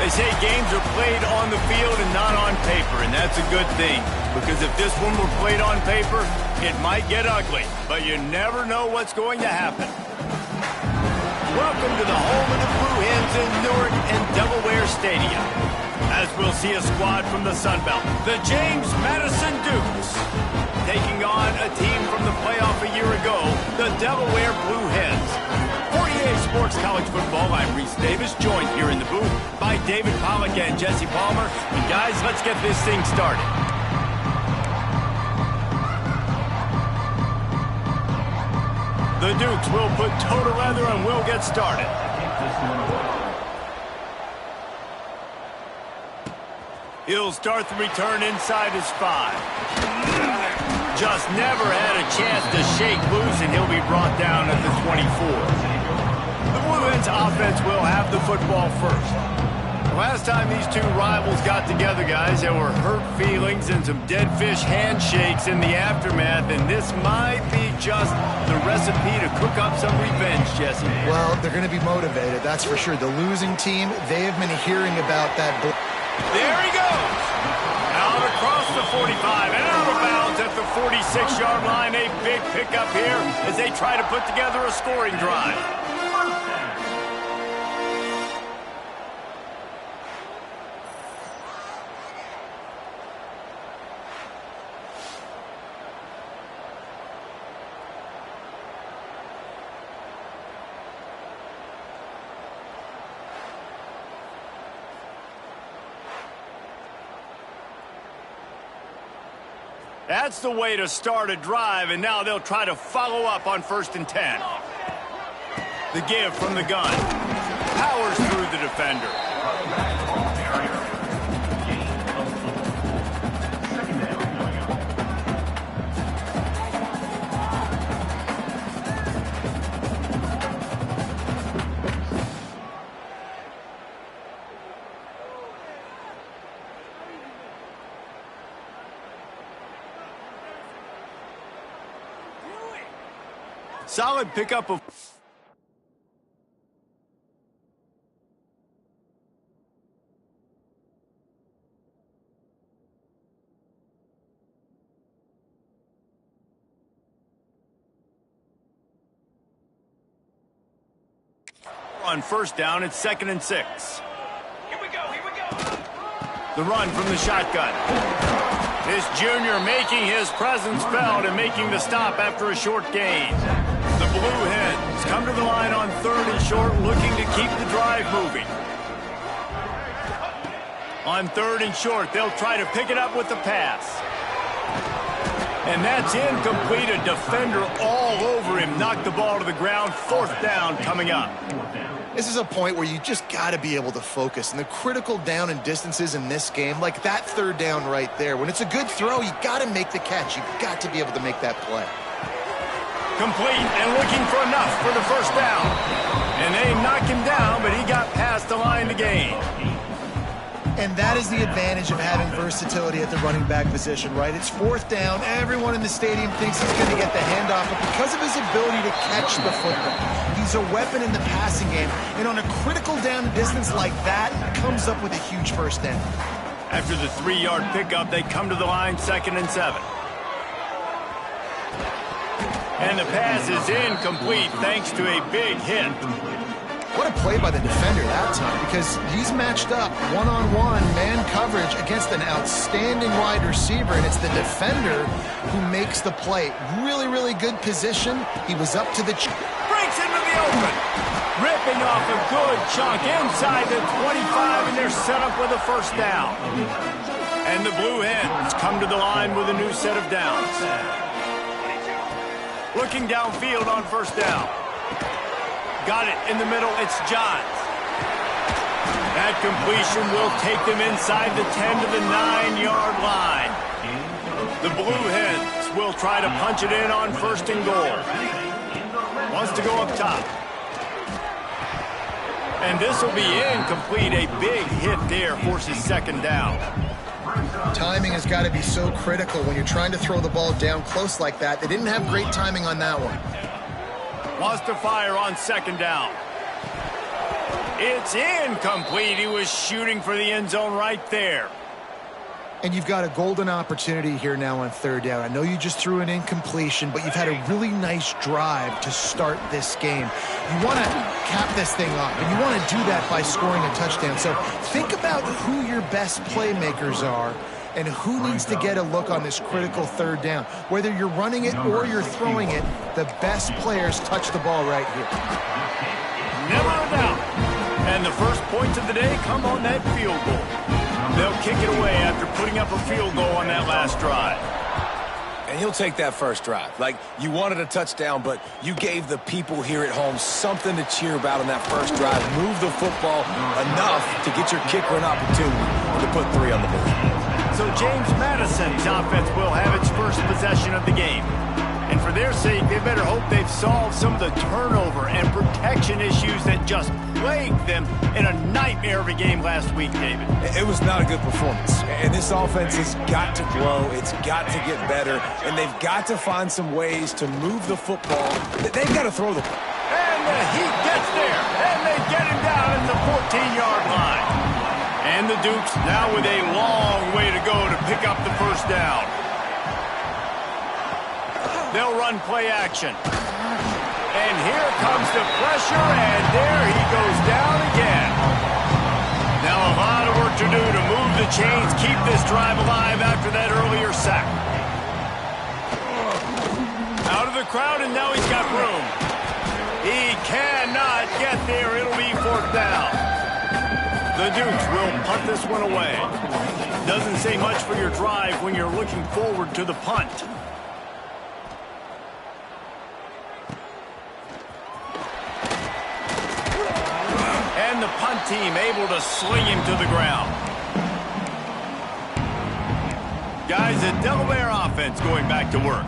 They say games are played on the field and not on paper, and that's a good thing. Because if this one were played on paper, it might get ugly. But you never know what's going to happen. Welcome to the home of the Blue Hens in Newark and Delaware Stadium. As we'll see a squad from the Sun Belt, the James Madison Dukes, taking on a team from the playoff a year ago, the Delaware Blue Hens. 48 Sports College Football, I'm Reese Davis, joined here in the booth by David Pollack and Jesse Palmer. And guys, let's get this thing started. The Dukes will put toe to leather and we'll get started. He'll start the return inside his 5. Just never had a chance to shake loose, and he'll be brought down at the 24. The Blue Hens offense will have the football first. The last time these two rivals got together, guys, there were hurt feelings and some dead fish handshakes in the aftermath, and this might be just the recipe to cook up some revenge, Jesse. Well, they're going to be motivated, that's for sure. The losing team, they have been hearing about that. There he goes. Out across the 45 and out of bounds at the 46-yard line. A big pickup here as they try to put together a scoring drive. That's the way to start a drive, and now they'll try to follow up on 1st and 10. The give from the gun. Powers through the defender. Solid pickup of... On 1st down, it's 2nd and 6. Here we go. The run from the shotgun. This junior making his presence felt and making the stop after a short gain. The Blue Hens come to the line on 3rd and short, looking to keep the drive moving. On 3rd and short, they'll try to pick it up with the pass. And that's incomplete. A defender all over him. Knocked the ball to the ground. 4th down coming up. This is a point where you just got to be able to focus. And the critical down and distances in this game, like that 3rd down right there, when it's a good throw, you got to make the catch. You've got to be able to make that play. Complete and looking for enough for the 1st down. And they knocked him down, but he got past the line to gain. And that is the advantage of having versatility at the running back position, right? It's 4th down. Everyone in the stadium thinks he's going to get the handoff, but because of his ability to catch the football, he's a weapon in the passing game. And on a critical down distance like that, comes up with a huge 1st down. After the 3-yard pickup, they come to the line 2nd and 7. And the pass is incomplete thanks to a big hit. What a play by the defender that time, because he's matched up one-on-one man coverage against an outstanding wide receiver, and it's the defender who makes the play. Really, really good position. He was up to the... Breaks into the open. Ripping off a good chunk inside the 25, and they're set up with a 1st down. And the Blue Hens come to the line with a new set of downs. Looking downfield on 1st down. Got it in the middle, it's Johns. That completion will take them inside the 10 to the 9-yard line. The Blue Hens will try to punch it in on 1st and goal. Wants to go up top. And this will be incomplete. A big hit there forces 2nd down. Timing has got to be so critical when you're trying to throw the ball down close like that. They didn't have great timing on that one. Wants to fire on 2nd down. It's incomplete. He was shooting for the end zone right there. And you've got a golden opportunity here now on third down. I know you just threw an incompletion, but you've had a really nice drive to start this game. You want to cap this thing off, and you want to do that by scoring a touchdown. So think about who your best playmakers are and who needs to get a look on this critical third down. Whether you're running it or you're throwing it, the best players touch the ball right here. Never a doubt. And the first points of the day come on that field goal. They'll kick it away after putting up a field goal on that last drive. And he'll take that first drive. Like, you wanted a touchdown, but you gave the people here at home something to cheer about on that first drive. Move the football enough to get your kicker an opportunity to put 3 on the board. So James Madison's offense will have its first possession of the game. And for their sake, they better hope they've solved some of the turnover and protection issues that just plagued them in a nightmare of a game last week, David. It was not a good performance. And this offense has got to grow. It's got to get better. And they've got to find some ways to move the football. They've got to throw the ball. And the Heat gets there. And they get him down at the 14-yard line. And the Dukes now with a long way to go to pick up the first down. They'll run play action. And here comes the pressure, and there he goes down again. Now a lot of work to do to move the chains, keep this drive alive after that earlier sack. Out of the crowd, and now he's got room. He cannot get there. It'll be 4th down. The Dukes will punt this one away. Doesn't say much for your drive when you're looking forward to the punt. And the punt team able to sling him to the ground. Guys, the Delaware offense going back to work.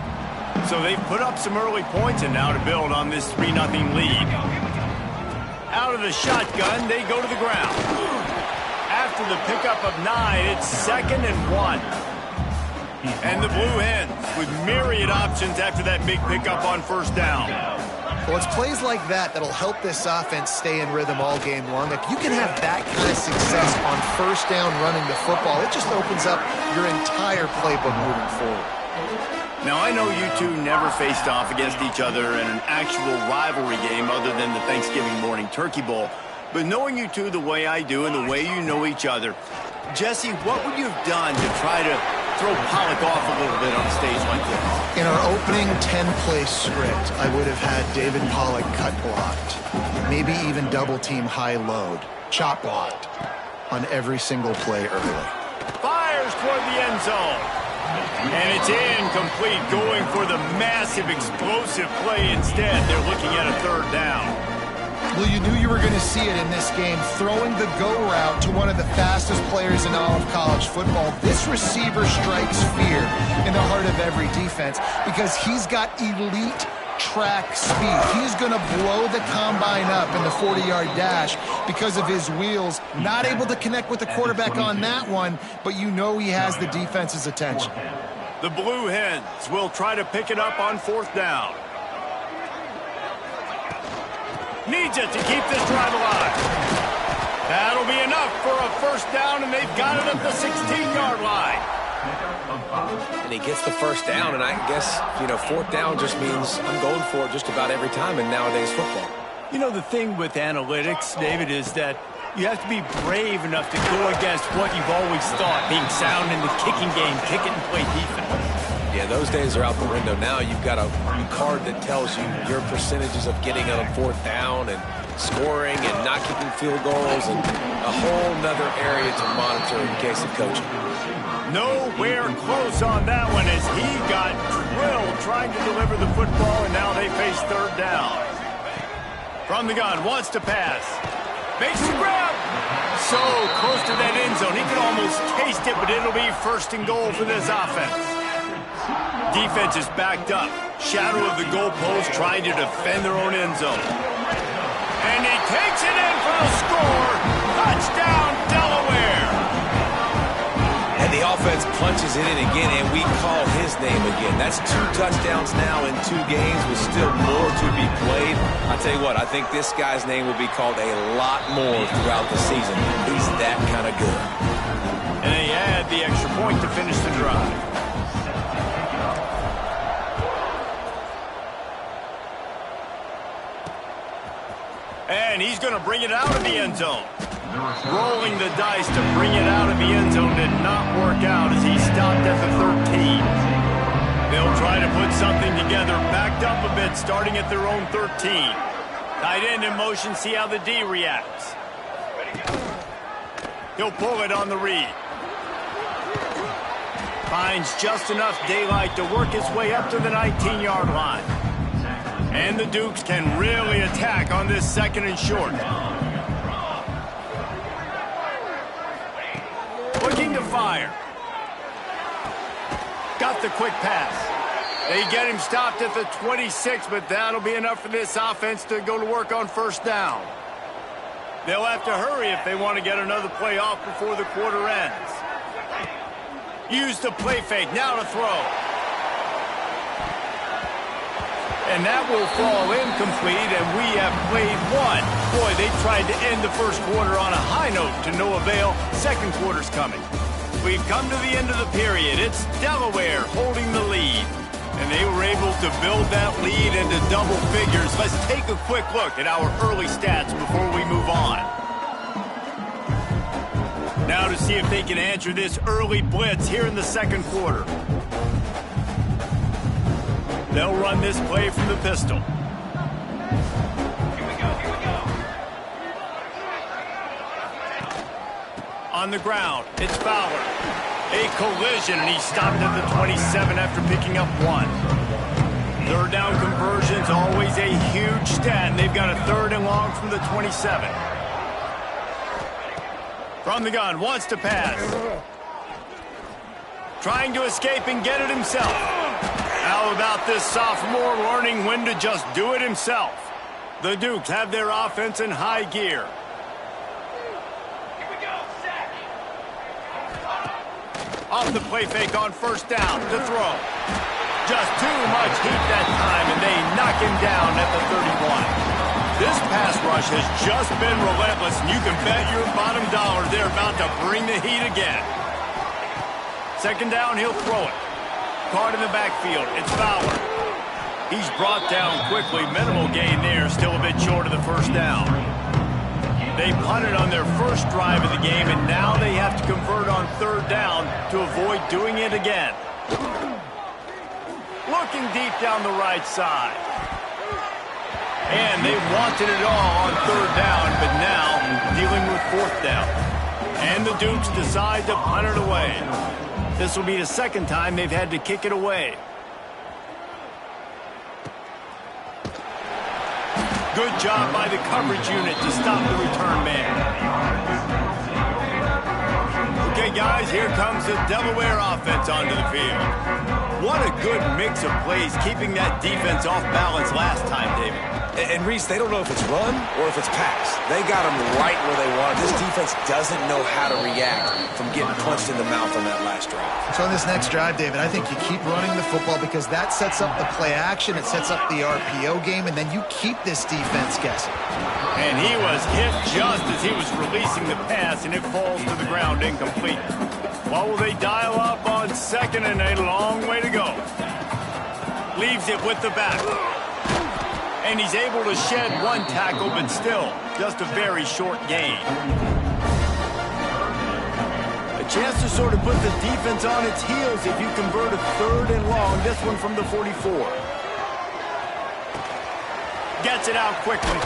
So they've put up some early points, and now to build on this 3-0 lead. Out of the shotgun, they go to the ground. After the pickup of 9, it's 2nd and 1. And the Blue Hens with myriad options after that big pickup on first down. Well, it's plays like that that'll help this offense stay in rhythm all game long. If you can have that kind of success on first down running the football, it just opens up your entire playbook moving forward. Now, I know you two never faced off against each other in an actual rivalry game other than the Thanksgiving morning Turkey Bowl. But knowing you two the way I do and the way you know each other, Jesse, what would you have done to try to throw Pollock off a little bit on a stage like this? In our opening 10-play script, I would have had David Pollock cut blocked, maybe even double-team high-load, chop blocked on every single play early. Fires toward the end zone. And it's incomplete, going for the massive explosive play instead. They're looking at a 3rd down. Well, you knew you were going to see it in this game, throwing the go route to one of the fastest players in all of college football. This receiver strikes fear in the heart of every defense because he's got elite track speed. He's going to blow the combine up in the 40-yard dash because of his wheels. Not able to connect with the quarterback on that one, but you know he has the defense's attention. The Blue Hens will try to pick it up on 4th down. Needs it to keep this drive alive. That'll be enough for a first down, and they've got it at the 16-yard line. And he gets the first down, and I guess, 4th down just means I'm going for it just about every time in nowadays football. You know, the thing with analytics, David, is that you have to be brave enough to go against what you've always thought, being sound in the kicking game, kick it and play defense. Yeah, those days are out the window. Now you've got a card that tells you your percentages of getting on 4th down and scoring and not kicking field goals and a whole nother area to monitor in case of coaching. Nowhere close on that one as he got drilled trying to deliver the football, and now they face 3rd down. From the gun, wants to pass. Makes the grab. So close to that end zone. He could almost taste it, but it'll be 1st and goal for this offense. Defense is backed up. Shadow of the goalpost trying to defend their own end zone. And he takes it in for the score. Touchdown, Delaware. And the offense punches brings it in again, and we call his name again. That's 2 touchdowns now in 2 games with still more to be played. I'll tell you what, I think this guy's name will be called a lot more throughout the season. He's that kind of good. And they add the extra point to finish the drive. And he's going to bring it out of the end zone. Rolling the dice to bring it out of the end zone did not work out as he stopped at the 13. They'll try to put something together, backed up a bit, starting at their own 13. Tight end in motion, see how the D reacts. He'll pull it on the read. Finds just enough daylight to work his way up to the 19-yard line. And the Dukes can really attack on this 2nd and short. Looking to fire. Got the quick pass. They get him stopped at the 26, but that'll be enough for this offense to go to work on 1st down. They'll have to hurry if they want to get another play off before the quarter ends. Use the play fake, now to throw. And that will fall incomplete, and we have played 1. Boy, they tried to end the 1st quarter on a high note to no avail. 2nd quarter's coming. We've come to the end of the period. It's Delaware holding the lead. And they were able to build that lead into double figures. Let's take a quick look at our early stats before we move on. Now to see if they can answer this early blitz here in the 2nd quarter. They'll run this play from the pistol. Here we go. On the ground, it's Fowler. A collision, and he stopped at the 27 after picking up 1. 3rd down conversions, always a huge stat, and they've got a 3rd and long from the 27. From the gun, wants to pass. Trying to escape and get it himself. How about this sophomore learning when to just do it himself? The Dukes have their offense in high gear. Here we go, set. Off the play fake on 1st down to throw. Just too much heat that time, and they knock him down at the 31. This pass rush has just been relentless, and you can bet your bottom dollar they're about to bring the heat again. 2nd down, he'll throw it. Caught in the backfield, it's Fowler. He's brought down quickly, minimal gain there, still a bit short of the 1st down. They punted on their 1st drive of the game, and now they have to convert on 3rd down to avoid doing it again. Looking deep down the right side. And they wanted it all on 3rd down, but now dealing with 4th down. And the Dukes decide to punt it away. This will be the 2nd time they've had to kick it away. Good job by the coverage unit to stop the return man. Okay, guys, here comes the Delaware offense onto the field. What a good mix of plays, keeping that defense off balance last time, David. And Reese, they don't know if it's run or if it's pass. They got them right where they want it. This defense doesn't know how to react from getting punched in the mouth on that last drive. So on this next drive, David, I think you keep running the football because that sets up the play action, it sets up the RPO game, and then you keep this defense guessing. And he was hit just as he was releasing the pass, and it falls to the ground incomplete. What will they dial up on 2nd and a long way to go? Leaves it with the back. And he's able to shed 1 tackle, but still, just a very short gain. A chance to sort of put the defense on its heels if you convert a 3rd and long, this one from the 44. Gets it out quickly.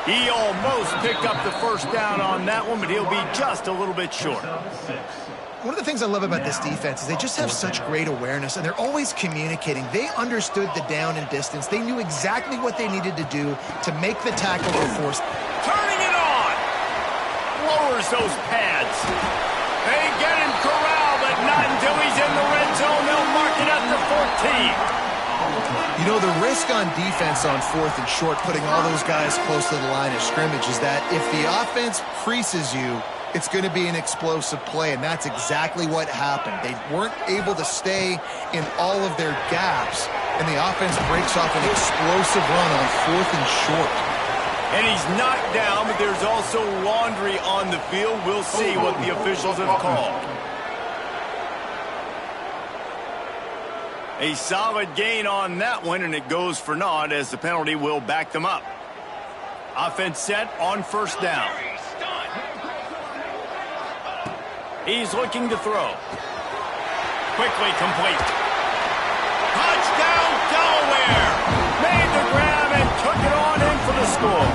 He almost picked up the 1st down on that one, but he'll be just a little bit short. One of the things I love about this defense is they just have such great awareness, and they're always communicating. They understood the down and distance. They knew exactly what they needed to do to make the tackle or force. Turning it on! Lowers those pads. They get him corralled, but not until he's in the red zone. They'll mark it at the 14. You know, the risk on defense on 4th and short, putting all those guys close to the line of scrimmage, is that if the offense creases you, it's going to be an explosive play, and that's exactly what happened. They weren't able to stay in all of their gaps, and the offense breaks off an explosive run on 4th and short. And he's knocked down, but there's also laundry on the field. We'll see what the officials have called. A solid gain on that one, and it goes for naught as the penalty will back them up. Offense set on 1st down. He's looking to throw. Quickly complete. Touchdown, Delaware! Made the grab and took it on in for the score.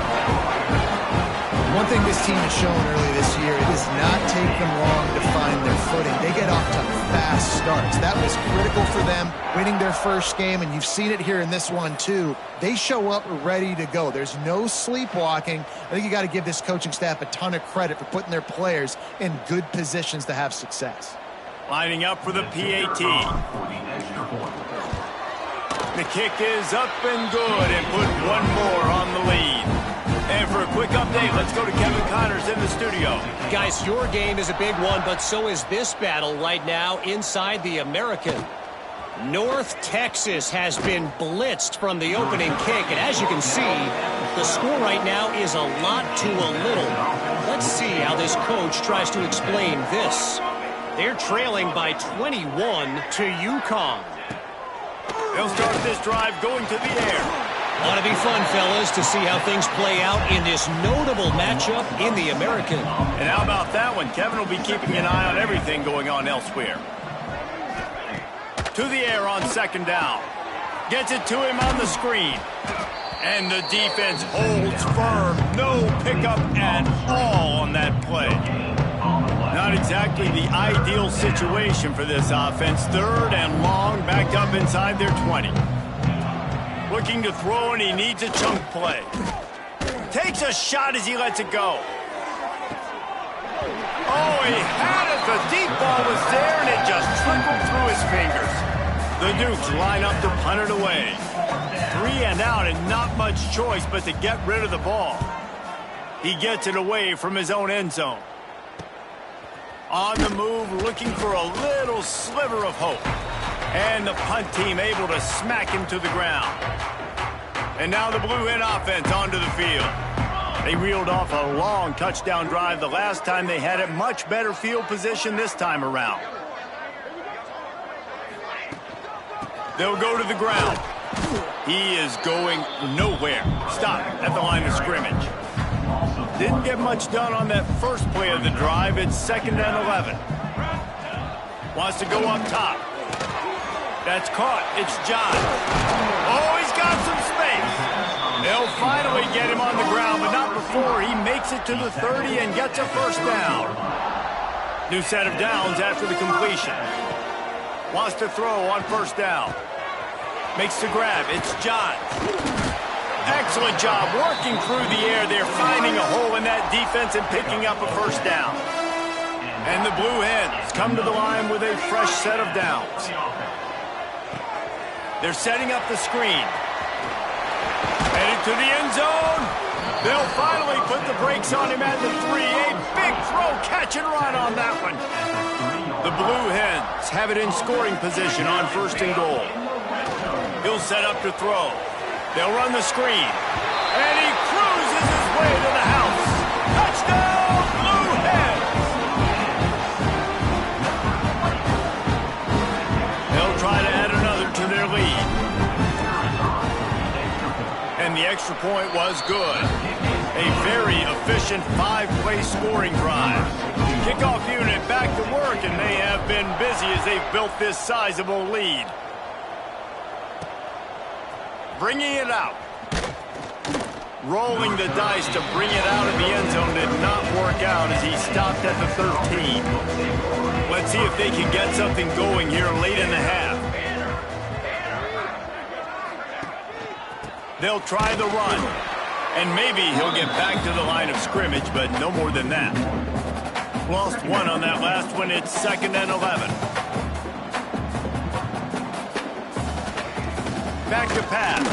One thing this team has shown early this year, it does not take them long to find their footing. They get off to fast starts. That was critical for them, winning their first game, and you've seen it here in this one too. They show up ready to go. There's no sleepwalking. I think you got to give this coaching staff a ton of credit for putting their players in good positions to have success. Lining up for the PAT. The kick is up and good, and put one more on the lead. And for a quick update, let's go to Kevin Connors in the studio. Guys, your game is a big one, but so is this battle right now inside the American. North Texas has been blitzed from the opening kick, and as you can see, the score right now is a lot to a little. Let's see how this coach tries to explain this. They're trailing by 21 to UConn. They'll start this drive going to the air. Ought to be fun, fellas, to see how things play out in this notable matchup in the American. And how about that one? Kevin will be keeping an eye on everything going on elsewhere. To the air on 2nd down. Gets it to him on the screen. And the defense holds firm. No pickup at all on that play. Not exactly the ideal situation for this offense. 3rd and long, backed up inside their 20. Looking to throw, and he needs a chunk play. Takes a shot as he lets it go. Oh, he had it. The deep ball was there, and it just trickled through his fingers. The Dukes line up to punt it away. 3 and out, and not much choice but to get rid of the ball. He gets it away from his own end zone. On the move, looking for a little sliver of hope. And the punt team able to smack him to the ground. And now the Blue Hen offense onto the field. They reeled off a long touchdown drive the last time they had it. Much better field position this time around. They'll go to the ground. He is going nowhere. Stop at the line of scrimmage. Didn't get much done on that first play of the drive. It's 2nd and 11. Wants to go up top. That's caught. It's John. Oh, he's got some space. They'll finally get him on the ground, but not before he makes it to the 30 and gets a 1st down. New set of downs after the completion. Wants to throw on 1st down. Makes the grab. It's John. Excellent job working through the air there, finding a hole in that defense and picking up a 1st down. And the Blue Hens come to the line with a fresh set of downs. They're setting up the screen. Headed to the end zone. They'll finally put the brakes on him at the 3. A big throw, catch and run on that one. The Blue Hens have it in scoring position on 1st and goal. He'll set up to throw. They'll run the screen. And he cruises his way to the house. Touchdown, Blue Hens! They'll try to add another to their lead. And the extra point was good. A very efficient 5-play scoring drive. Kickoff unit back to work, and they have been busy as they've built this sizable lead. Bringing it out. Rolling the dice to bring it out of the end zone did not work out as he stopped at the 13. Let's see if they can get something going here late in the half. They'll try the run. And maybe he'll get back to the line of scrimmage, but no more than that. Lost one on that last one. It's 2nd and 11. Back to pass.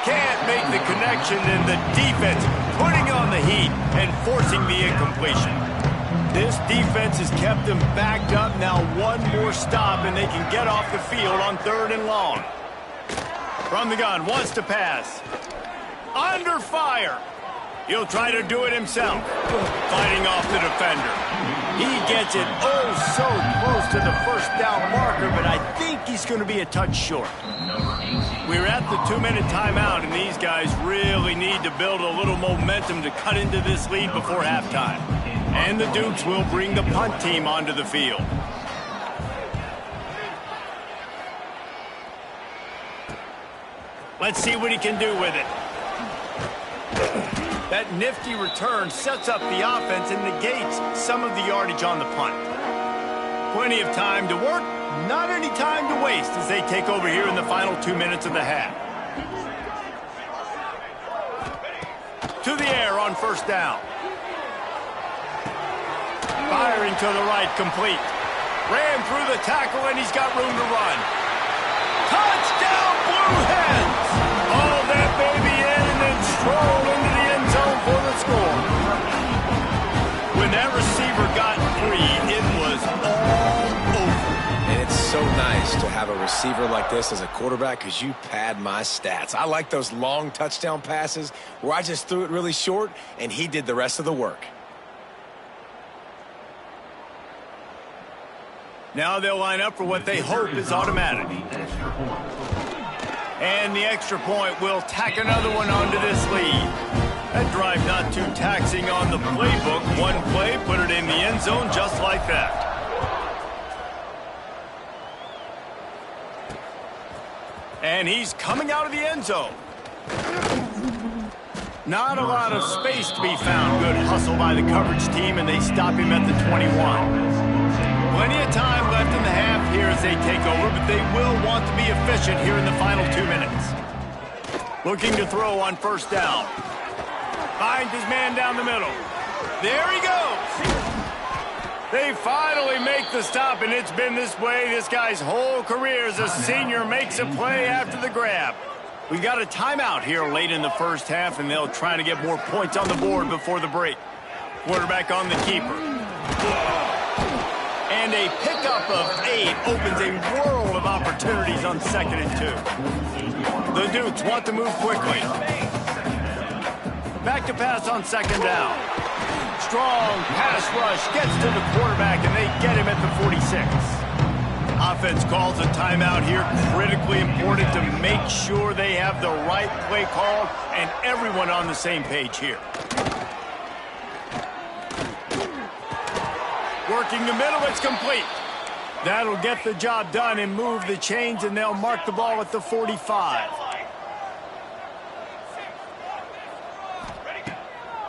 Can't make the connection, and the defense putting on the heat and and forcing the incompletion. This defense has kept them backed up. Now one more stop, and they can get off the field on 3rd and long. From the gun, wants to pass. Under fire. He'll try to do it himself. Fighting off the defender. He gets it oh so close to the first down marker, but I think he's going to be a touch short. We're at the 2-minute timeout, and these guys really need to build a little momentum to cut into this lead before halftime. And the Dukes will bring the punt team onto the field. Let's see what he can do with it. That nifty return sets up the offense and negates some of the yardage on the punt. Plenty of time to work, not any time to waste as they take over here in the final 2 minutes of the half. To the air on 1st down. Firing to the right, complete. Ran through the tackle, and he's got room to run. Touchdown, Blue Hens! All that baby in and then stroll into the end zone for the score. When that receiver got free, it was all over. And it's so nice to have a receiver like this as a quarterback because you pad my stats. I like those long touchdown passes where I just threw it really short and he did the rest of the work. Now they'll line up for what they hope is automatic. And the extra point will tack another one onto this lead. That drive not too taxing on the playbook. One play, put it in the end zone just like that. And he's coming out of the end zone. Not a lot of space to be found. Good hustle by the coverage team, and they stop him at the 21. Plenty of time left in the half here as they take over, but they will want to be efficient here in the final 2 minutes. Looking to throw on 1st down. Finds his man down the middle. There he goes. They finally make the stop, and it's been this way this guy's whole career as a senior makes a play after the grab. We've got a timeout here late in the first half, and they'll try to get more points on the board before the break. Quarterback on the keeper. And a pickup of 8 opens a world of opportunities on 2nd and 2. The Dukes want to move quickly. Back to pass on 2nd down. Strong pass rush gets to the quarterback, and they get him at the 46. Offense calls a timeout here. Critically important to make sure they have the right play called and everyone on the same page here. Working the middle, it's complete. That'll get the job done and move the chains, and they'll mark the ball at the 45.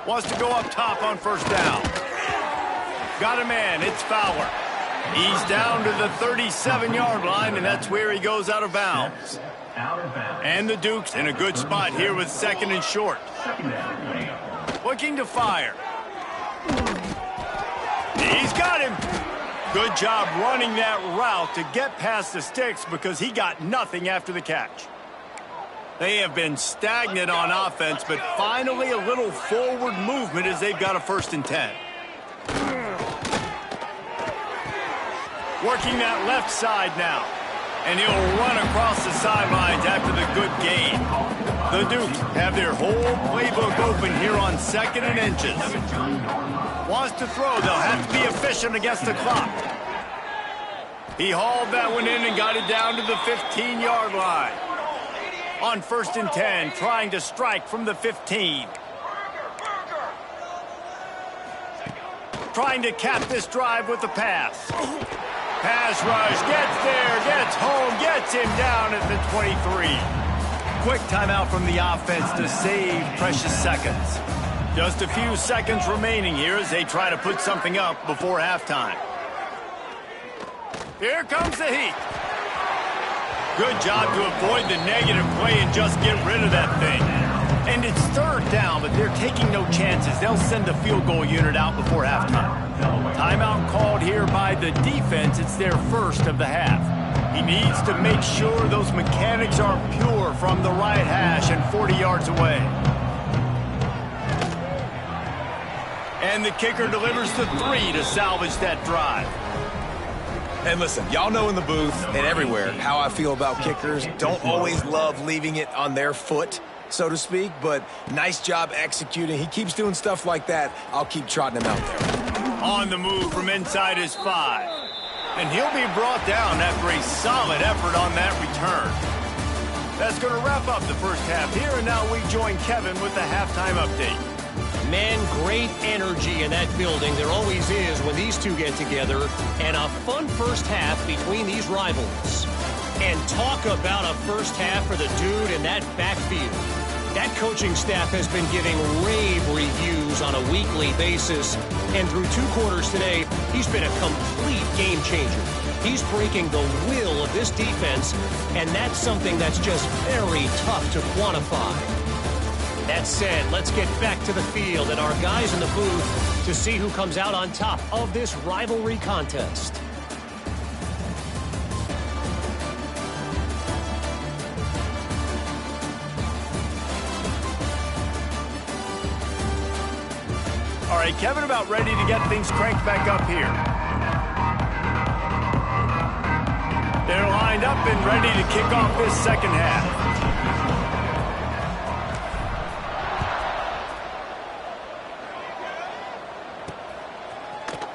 Wants to go up top on 1st down. Got a man, it's Fowler. He's down to the 37-yard line, and that's where he goes out of bounds. And the Dukes in a good spot here with 2nd and short. Looking to fire. He's got him. Good job running that route to get past the sticks because he got nothing after the catch. They have been stagnant on offense, but finally a little forward movement as they've got a 1st and 10. Working that left side now. And he'll run across the sidelines after the good gain. The Dukes have their whole playbook open here on 2nd and inches. Wants to throw. They'll have to be efficient against the clock. He hauled that one in and got it down to the 15-yard line. On 1st and 10, trying to strike from the 15. Trying to cap this drive with the pass. Pass rush, gets there, gets home, gets him down at the 23. Quick timeout from the offense to save precious seconds. Just a few seconds remaining here as they try to put something up before halftime. Here comes the heat. Good job to avoid the negative play and just get rid of that thing. And it's 3rd down, but they're taking no chances. They'll send the field goal unit out before halftime. Timeout called here by the defense. It's their 1st of the half. He needs to make sure those mechanics are pure from the right hash and 40 yards away. And the kicker delivers the 3 to salvage that drive. And listen, y'all know in the booth and everywhere how I feel about kickers. Don't always love leaving it on their foot, so to speak, but nice job executing. He keeps doing stuff like that. I'll keep trotting him out there. On the move from inside his 5. And he'll be brought down after a solid effort on that return. That's going to wrap up the first half here, and now we join Kevin with the halftime update. Man, great energy in that building. There always is when these two get together. And a fun first half between these rivals. And talk about a first half for the dude in that backfield. That coaching staff has been giving rave reviews on a weekly basis. And through 2 quarters today, he's been a complete game changer. He's breaking the will of this defense, and that's something that's just very tough to quantify. That said, let's get back to the field and our guys in the booth to see who comes out on top of this rivalry contest. All right, Kevin, about ready to get things cranked back up here. They're lined up and ready to kick off this second half.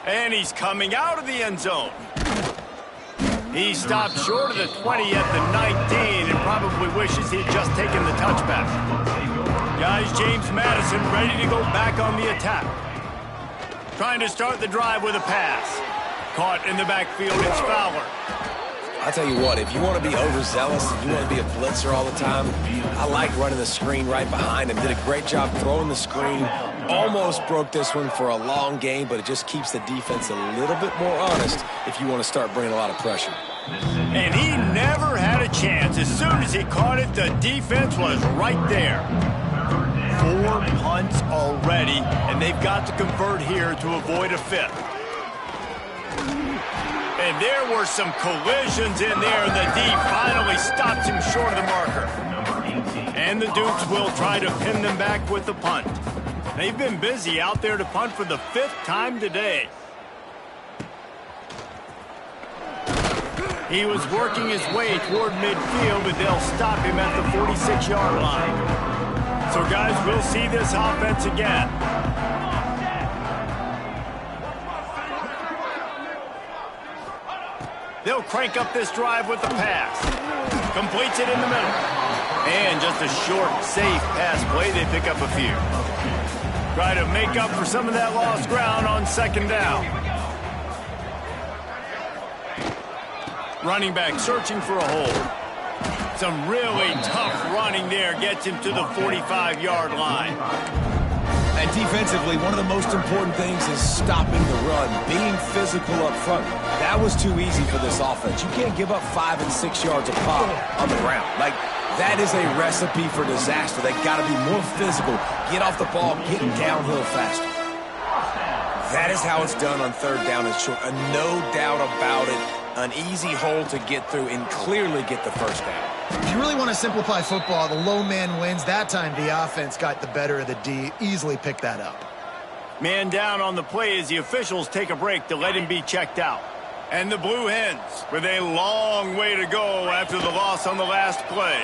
And he's coming out of the end zone. He stopped short of the 20 at the 19 and probably wishes he had just taken the touchback. Guys, James Madison ready to go back on the attack. Trying to start the drive with a pass. Caught in the backfield, it's Fowler. I'll tell you what, if you want to be overzealous, if you want to be a blitzer all the time, I like running the screen right behind him. Did a great job throwing the screen. Almost broke this one for a long game, but it just keeps the defense a little bit more honest if you want to start bringing a lot of pressure. And he never had a chance. As soon as he caught it, the defense was right there. 4 punts already, and they've got to convert here to avoid a 5th. And there were some collisions in there, and the D finally stops him short of the marker. And the Dukes will try to pin them back with the punt. They've been busy out there to punt for the 5th time today. He was working his way toward midfield, but they'll stop him at the 46-yard line. So, guys, we'll see this offense again. They'll crank up this drive with the pass. Completes it in the middle. And just a short, safe pass play. They pick up a few. Try to make up for some of that lost ground on second down. Running back searching for a hole. Some really tough running there gets him to the 45-yard line. And defensively, one of the most important things is stopping the run, being physical up front. That was too easy for this offense. You can't give up 5 and 6 yards a pop on the ground. Like, that is a recipe for disaster. They got to be more physical, get off the ball, get downhill faster. That is how it's done on third down and short. No doubt about it. An easy hole to get through and clearly get the first down. If you really want to simplify football, the low man wins. That time the offense got the better of the D. Easily picked that up. Man down on the play as the officials take a break to let him be checked out. And the Blue Hens with a long way to go after the loss on the last play.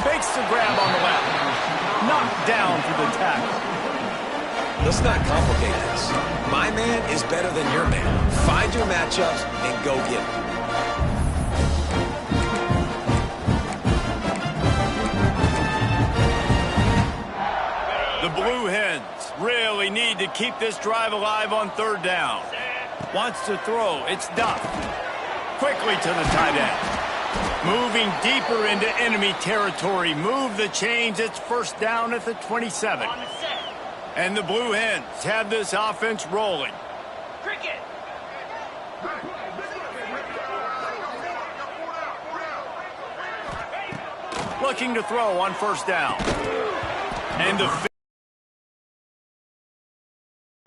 Fakes the grab on the left. Knocked down for the tackle. Let's not complicate this. My man is better than your man. Find your matchups and go get them. The Blue Hens really need to keep this drive alive on third down. Wants to throw. It's Duff. Quickly to the tight end. Moving deeper into enemy territory. Move the chains. It's first down at the 27. And the Blue Hens have this offense rolling. Cricket. Looking to throw on first down. And the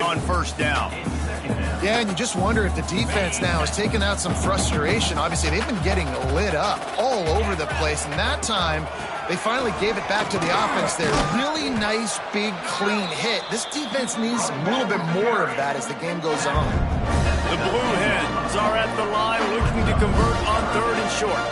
on first down. Yeah, and you just wonder if the defense now is taking out some frustration. Obviously, they've been getting lit up all over the place, and that time They finally gave it back to the offense there. Really nice, big, clean hit. This defense needs a little bit more of that as the game goes on. The Blue Hens are at the line looking to convert on 3rd and short.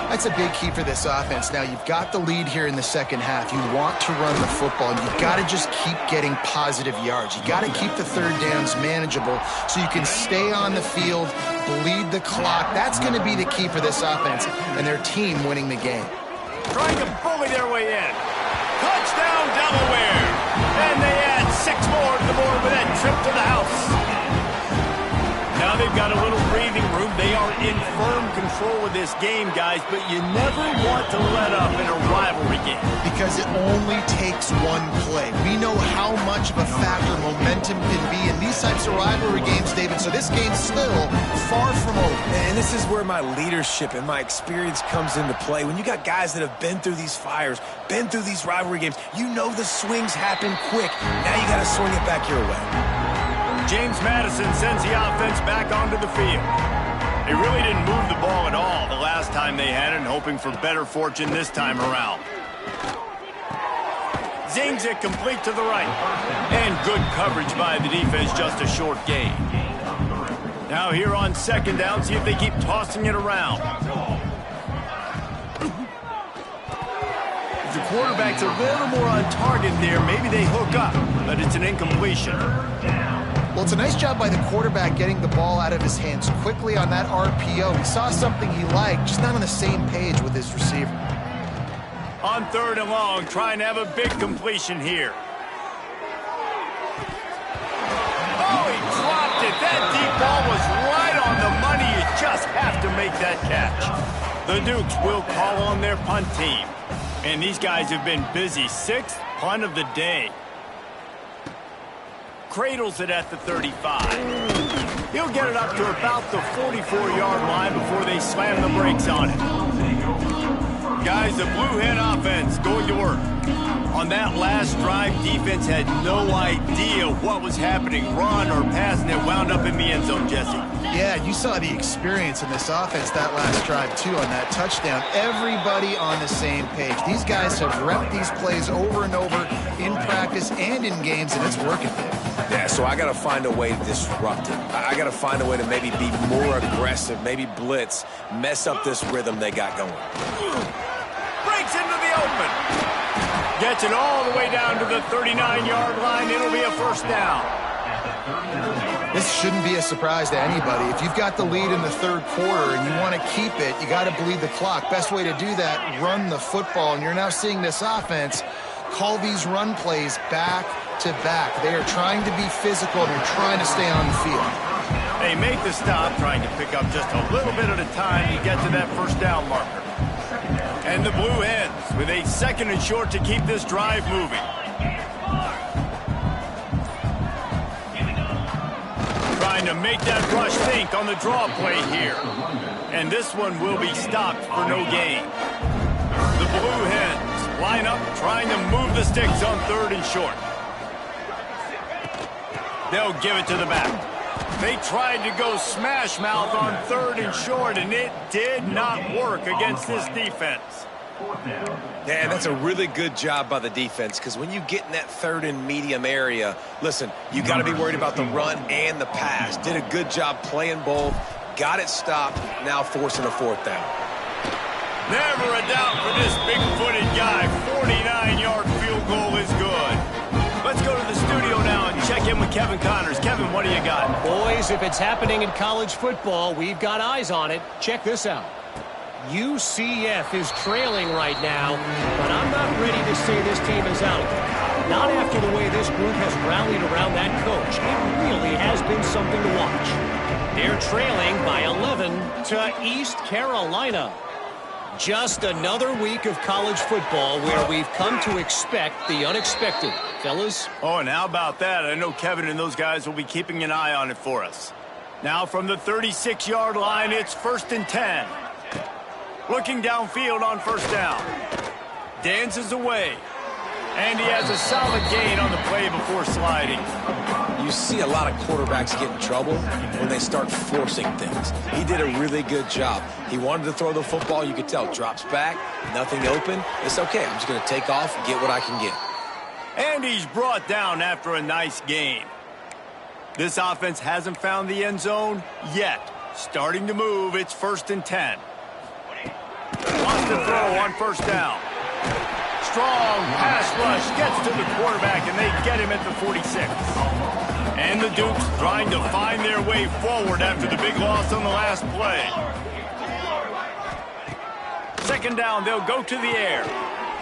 That's a big key for this offense. Now, you've got the lead here in the second half. You want to run the football, and you've got to just keep getting positive yards. You got to keep the 3rd downs manageable so you can stay on the field, bleed the clock. That's going to be the key for this offense and their team winning the game. Trying to bully their way in. Touchdown, Delaware. And they add 6 more to the board with that trip to the house. Now they've got a little breathing room. They are in firm control of this game, guys, but you never want to let up in a rivalry game. Because it only takes one play. We know how much of a factor momentum can be in these types of rivalry games, David, so this game's still far from over. And this is where my leadership and my experience comes into play. When you got guys that have been through these fires, been through these rivalry games, you know the swings happen quick. Now you got to swing it back your way. James Madison sends the offense back onto the field. They really didn't move the ball at all the last time they had it, and hoping for better fortune this time around. Zings it complete to the right. And good coverage by the defense, just a short gain. Now here on 2nd down, see if they keep tossing it around. If the quarterback's a little more on target there, maybe they hook up, but it's an incompletion. Well, it's a nice job by the quarterback getting the ball out of his hands quickly on that RPO. He saw something he liked, just not on the same page with his receiver. On 3rd and long, trying to have a big completion here. Oh, he dropped it. That deep ball was right on the money. You just have to make that catch. The Dukes will call on their punt team. And these guys have been busy. 6th punt of the day. Cradles it at the 35. He'll get it up to about the 44-yard line before they slam the brakes on it. Guys, the Blue Hen offense going to work. On that last drive, defense had no idea what was happening. Run or pass, and it wound up in the end zone, Jesse. Yeah, you saw the experience in this offense that last drive, too, on that touchdown. Everybody on the same page. These guys have repped these plays over and over in practice and in games, and it's working. Yeah, so I got to find a way to disrupt it. I got to find a way to maybe be more aggressive, maybe blitz, mess up this rhythm they got going. Breaks into the open. Gets it all the way down to the 39-yard line. It'll be a 1st down. This shouldn't be a surprise to anybody. If you've got the lead in the 3rd quarter and you want to keep it, you got to bleed the clock. Best way to do that, run the football. And you're now seeing this offense call these run plays back to back. They are trying to be physical and they're trying to stay on the field. They make the stop, trying to pick up just a little bit at a time to get to that 1st down marker. And the Blue Hens with a 2nd and short to keep this drive moving. Trying to make that rush think on the draw play here. And this one will be stopped for no gain. The Blue Hens line up, trying to move the sticks on 3rd and short. They'll give it to the back. They tried to go smash mouth on 3rd and short, and it did not work against this defense. Yeah, that's a really good job by the defense, because when you get in that 3rd and medium area, listen, you got to be worried about the run and the pass. Did a good job playing both, got it stopped, now forcing a 4th down. Never a doubt for this big-footed guy. 49-yard field goal is good. Let's go to the studio now and check in with Kevin Connors. Kevin, what do you got? Boys, if it's happening in college football, we've got eyes on it. Check this out. UCF is trailing right now, but I'm not ready to say this team is out. Not after the way this group has rallied around that coach. It really has been something to watch. They're trailing by 11 to East Carolina. Just another week of college football where we've come to expect the unexpected. Fellas? Oh, and how about that? I know Kevin and those guys will be keeping an eye on it for us. Now from the 36-yard line, it's 1st and 10. Looking downfield on 1st down. Dances away. And he has a solid gain on the play before sliding. You see a lot of quarterbacks get in trouble when they start forcing things. He did a really good job. He wanted to throw the football. You could tell. Drops back, nothing open. It's okay. I'm just going to take off and get what I can get. And he's brought down after a nice gain. This offense hasn't found the end zone yet. Starting to move. It's 1st and 10. Wants to throw on 1st down. Strong pass rush gets to the quarterback, and they get him at the 46. And the Dukes trying to find their way forward after the big loss on the last play. 2nd down, they'll go to the air.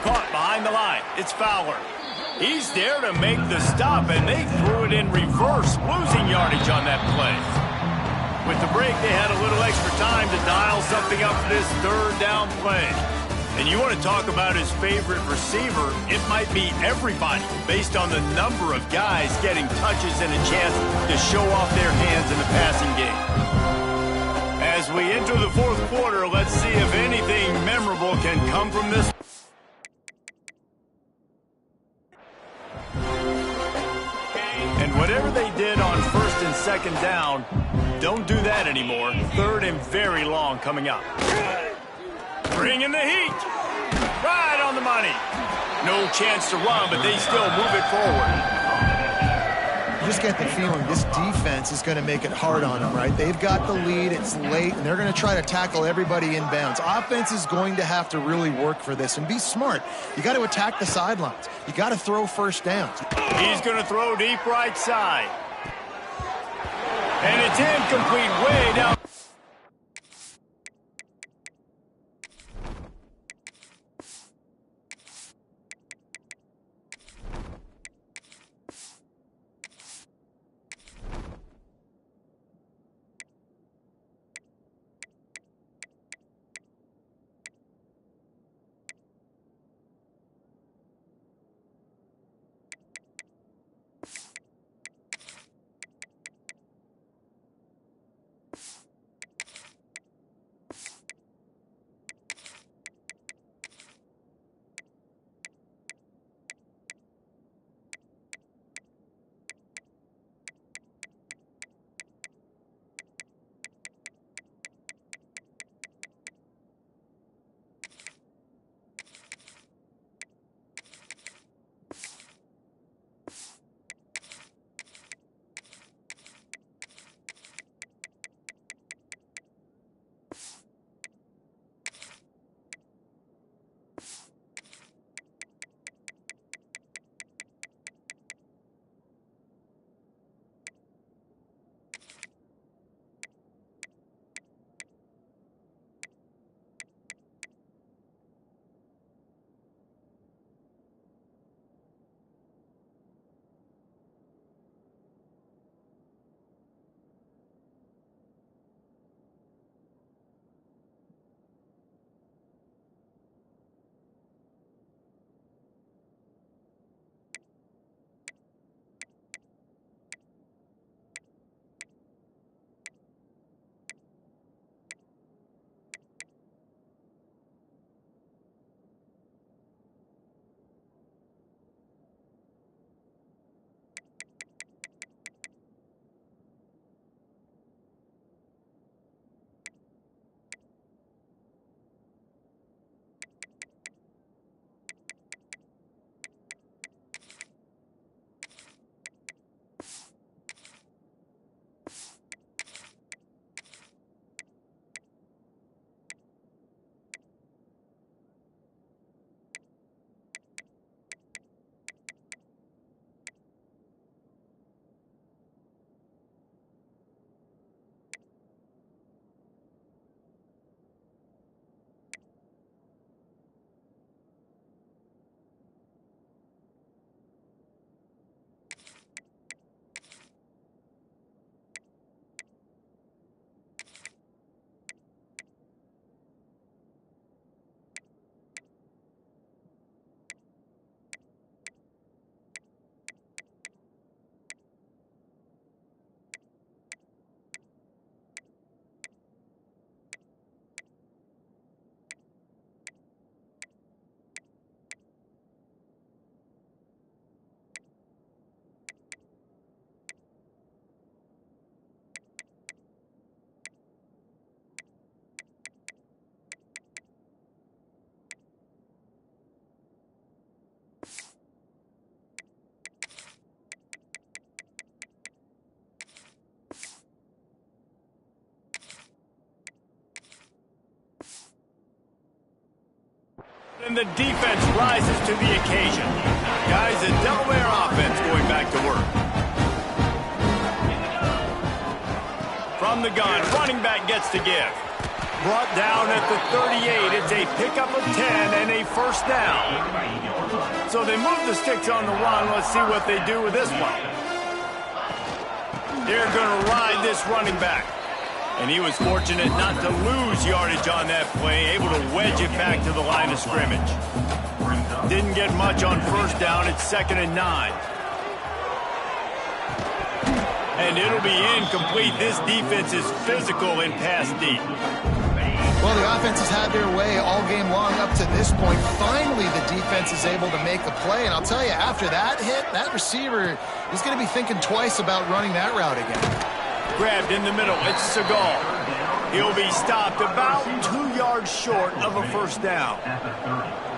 Caught behind the line. It's Fowler. He's there to make the stop, and they threw it in reverse, losing yardage on that play. With the break, they had a little extra time to dial something up for this 3rd down play. And you want to talk about his favorite receiver, it might be everybody based on the number of guys getting touches and a chance to show off their hands in the passing game. As we enter the 4th quarter, let's see if anything memorable can come from this. And whatever they did on 1st and 2nd down, don't do that anymore. 3rd and very long coming up. Bringing the heat. Right on the money. No chance to run, but they still move it forward. You just get the feeling this defense is going to make it hard on them, right? They've got the lead. It's late, and they're going to try to tackle everybody inbounds. Offense is going to have to really work for this and be smart. You got to attack the sidelines. You got to throw 1st downs. He's going to throw deep right side. And it's incomplete way down. And the defense rises to the occasion. Guys, the Delaware offense going back to work. From the gun, running back gets to give. Brought down at the 38. It's a pickup of 10 and a first down. So they move the sticks on the run. Let's see what they do with this one. They're going to ride this running back. And he was fortunate not to lose yardage on that play, able to wedge it back to the line of scrimmage. Didn't get much on first down. It's 2nd and 9. And it'll be incomplete. This defense is physical in pass deep. Well, the offense has had their way all game long up to this point. Finally, the defense is able to make a play. And I'll tell you, after that hit, that receiver is going to be thinking twice about running that route again. Grabbed in the middle. It's Seagal. He'll be stopped about 2 yards short of a first down.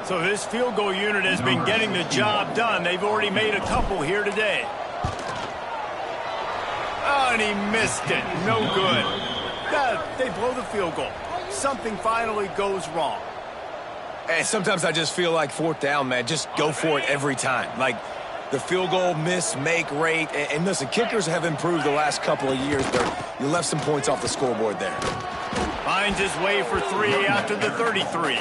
So this field goal unit has been getting the job done. They've already made a couple here today. Oh, and he missed it. No good. They blow the field goal. Something finally goes wrong. And sometimes I just feel like 4th down, man. Just go for it every time. Like the field goal miss-make rate. And listen, kickers have improved the last couple of years, but you left some points off the scoreboard there. Finds his way for 3 after the 33.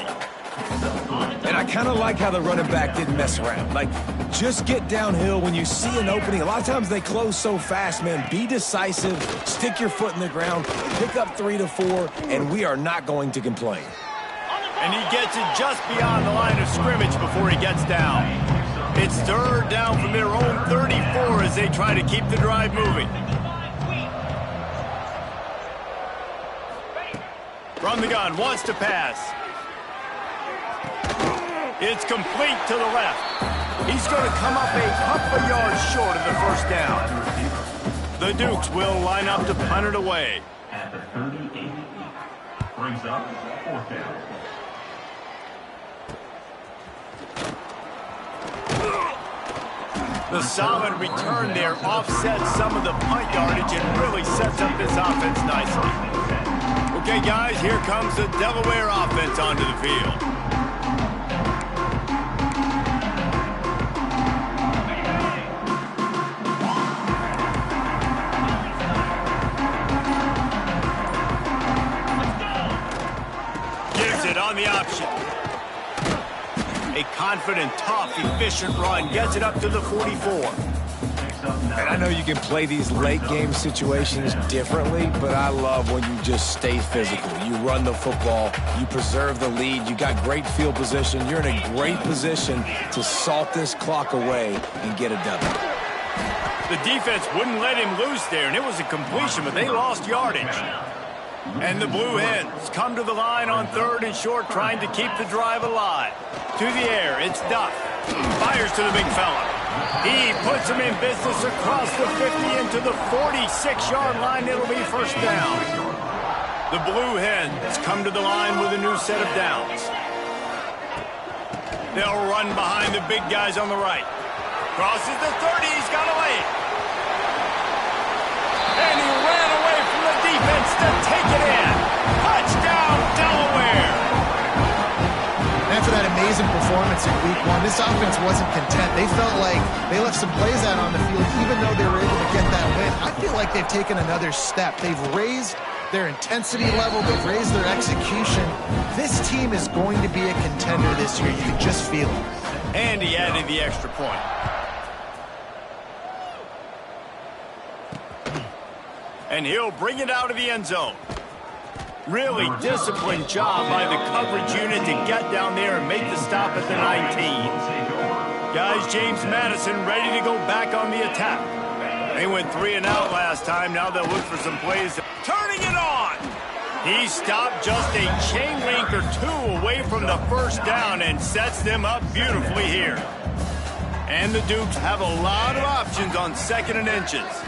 And I kind of like how the running back didn't mess around. Like, just get downhill when you see an opening. A lot of times they close so fast, man. Be decisive, stick your foot in the ground, pick up 3 to 4, and we are not going to complain. And he gets it just beyond the line of scrimmage before he gets down. It's 3rd down from their own 34 as they try to keep the drive moving. From the gun, wants to pass. It's complete to the left. He's going to come up a couple of yards short of the first down. The Dukes will line up to punt it away. At the 38, brings up 4th down. The solid return there offsets some of the punt yardage and really sets up this offense nicely. Okay, guys, here comes the Delaware offense onto the field. On the option. A confident, tough, efficient run gets it up to the 44. And I know you can play these late game situations differently, but I love when you just stay physical. You run the football, you preserve the lead, you got great field position, you're in a great position to salt this clock away and get a W. The defense wouldn't let him loose there, and it was a completion, but they lost yardage. And the Blue Hens come to the line on 3rd and short, trying to keep the drive alive. To the air, it's Duff. Fires to the big fella. He puts him in business across the 50 into the 46-yard line. It'll be first down. The Blue Hens come to the line with a new set of downs. They'll run behind the big guys on the right. Crosses the 30. He's got away. And he ran away from the defense to take it in. Touchdown, Delaware. After that amazing performance in week 1, this offense wasn't content. They felt like they left some plays out on the field, even though they were able to get that win. I feel like they've taken another step. They've raised their intensity level. They've raised their execution. This team is going to be a contender this year. You can just feel it. And he added the extra point. And he'll bring it out of the end zone. Really disciplined job by the coverage unit to get down there and make the stop at the 19. Guys, James Madison ready to go back on the attack. They went 3 and out last time. Now they'll look for some plays. Turning it on. He stopped just a chain link or 2 away from the first down and sets them up beautifully here. And the Dukes have a lot of options on 2nd and inches.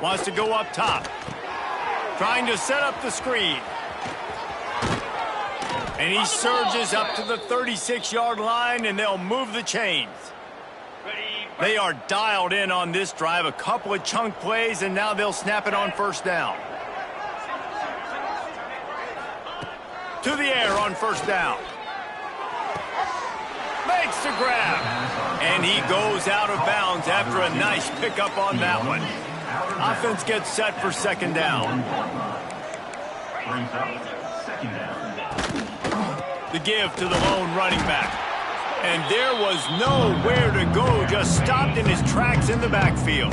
Wants to go up top. Trying to set up the screen. And he surges up to the 36-yard line, and they'll move the chains. They are dialed in on this drive. A couple of chunk plays, and now they'll snap it on first down. To the air on first down. makes the grab. And he goes out of bounds after a nice pickup on that one. Offense gets set for second down. Brings up second down. The give to the lone running back. And there was nowhere to go, just stopped in his tracks in the backfield.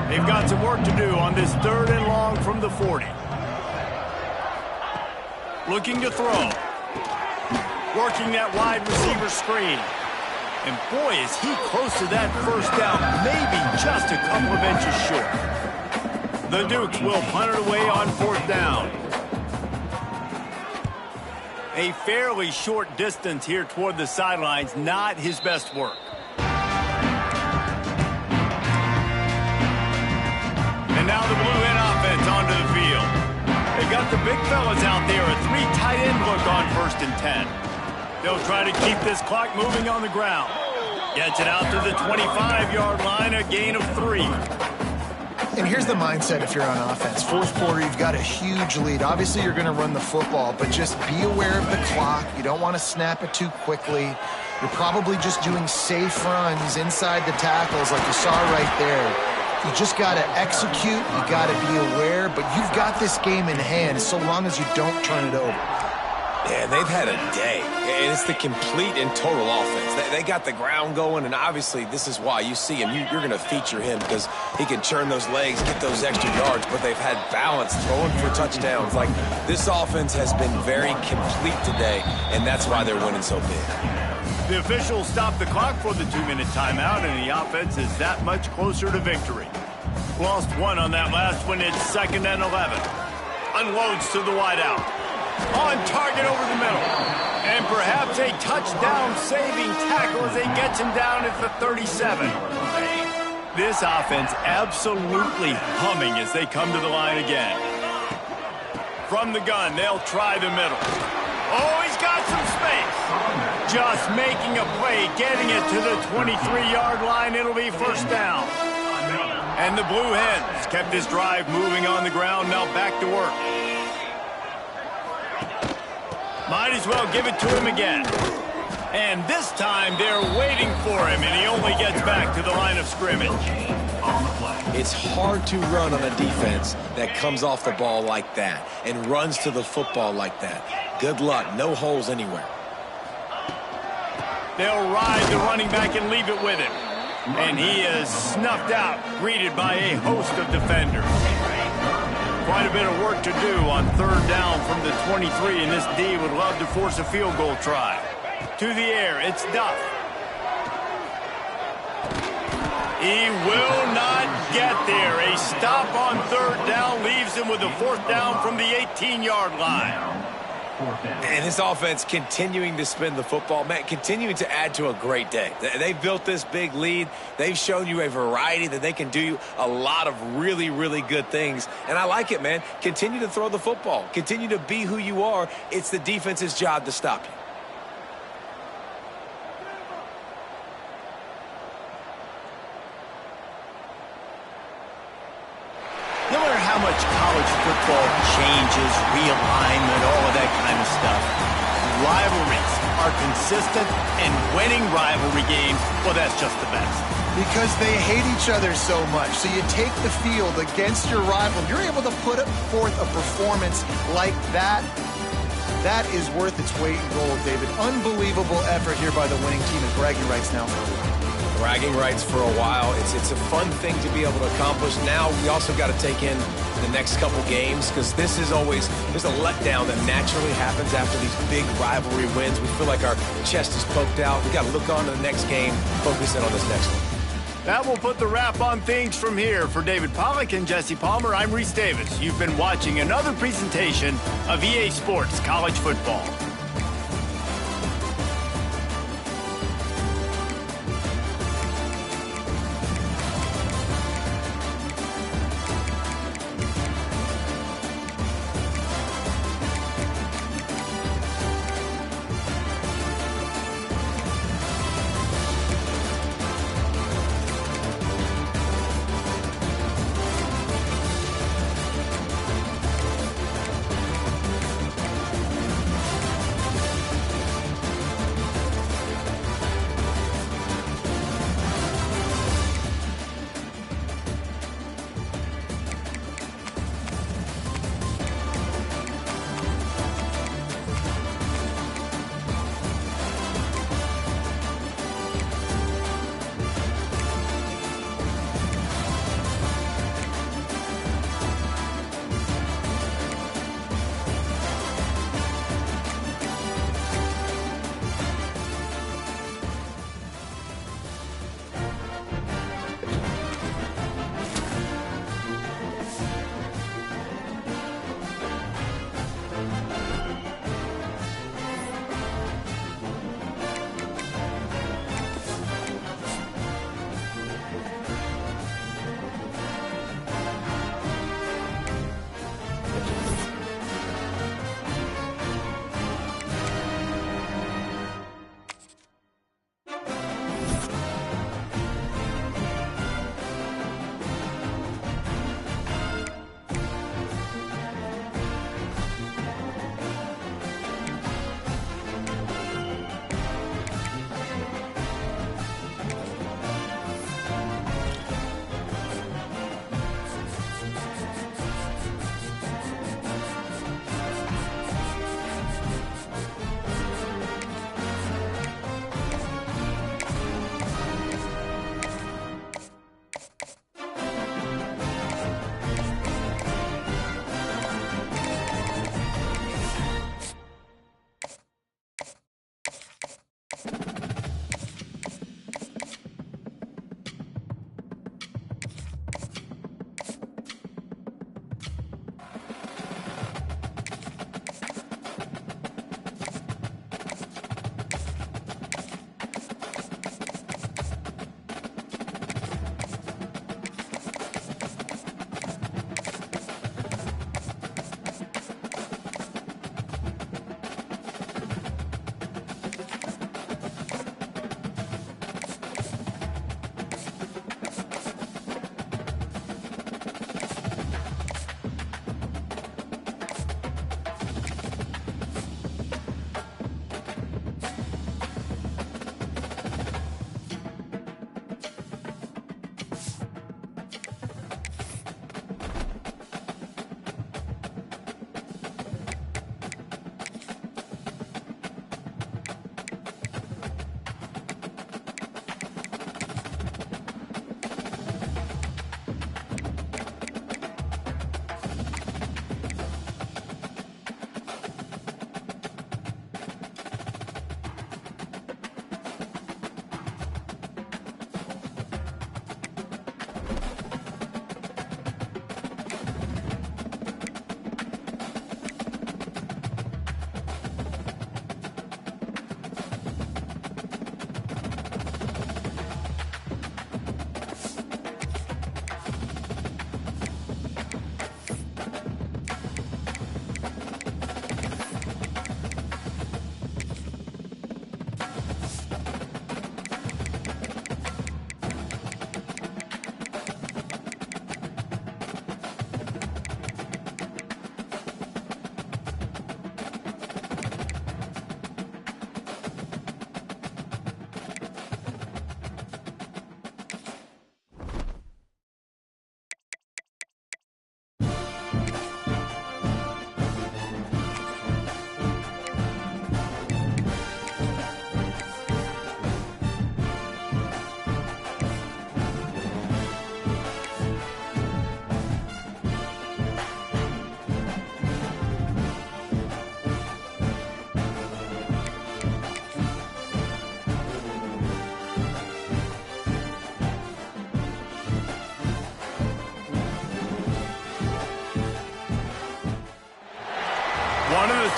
They've got some work to do on this 3rd and long from the 40. Looking to throw. Working that wide receiver screen. And boy, is he close to that first down, maybe just a couple of inches short. The Dukes will punt it away on 4th down. A fairly short distance here toward the sidelines, not his best work. And now the Blue Hen offense onto the field. They got the big fellas out there, a 3 tight end look on 1st and 10. They'll try to keep this clock moving on the ground. Gets it out to the 25-yard line, a gain of 3. And here's the mindset if you're on offense. 4th quarter, you've got a huge lead. Obviously, you're going to run the football, but just be aware of the clock. You don't want to snap it too quickly. You're probably just doing safe runs inside the tackles like you saw right there. You just got to execute. You got to be aware, but you've got this game in hand so long as you don't turn it over. Yeah, they've had a day, and it's the complete and total offense. They got the ground going, and obviously this is why you see him. You're going to feature him because he can churn those legs, get those extra yards, but they've had balance throwing for touchdowns. Like, this offense has been very complete today, and that's why they're winning so big. The officials stop the clock for the 2-minute timeout, and the offense is that much closer to victory. Lost 1 on that last one. It's 2nd and 11. Unloads to the wideout. On target over the middle. And perhaps a touchdown-saving tackle as he gets him down at the 37. This offense absolutely humming as they come to the line again. From the gun, they'll try the middle. Oh, he's got some space. Just making a play, getting it to the 23-yard line. It'll be 1st down. And the Blue Hens kept this drive moving on the ground. Now back to work. Might as well give it to him again. And this time they're waiting for him, and he only gets back to the line of scrimmage. It's hard to run on a defense that comes off the ball like that and runs to the football like that. Good luck. No holes anywhere. They'll ride the running back and leave it with him. And he is snuffed out, greeted by a host of defenders. Quite a bit of work to do on 3rd down from the 23, and this D would love to force a field goal try. To the air, it's Duff. He will not get there. A stop on 3rd down leaves him with a 4th down from the 18-yard line. And this offense continuing to spin the football, man, continuing to add to a great day. They've built this big lead. They've shown you a variety that they can do a lot of really, really good things. And I like it, man. Continue to throw the football. Continue to be who you are. It's the defense's job to stop you. No matter how much college football changes, realignment, all of that kind of stuff, rivalries are consistent, and winning rivalry games, well, that's just the best. Because they hate each other so much. So you take the field against your rival. You're able to put forth a performance like that. That is worth its weight in gold, David. Unbelievable effort here by the winning team, and bragging rights now for a while. Bragging rights for a while. It's a fun thing to be able to accomplish. Now we also got to take in the next couple games because this is always, there's a letdown that naturally happens after these big rivalry wins. We feel like our chest is poked out. We got to look on to the next game, focus in on this next one. That will put the wrap on things from here. For David Pollack and Jesse Palmer, I'm Reese Davis. You've been watching another presentation of EA Sports College Football.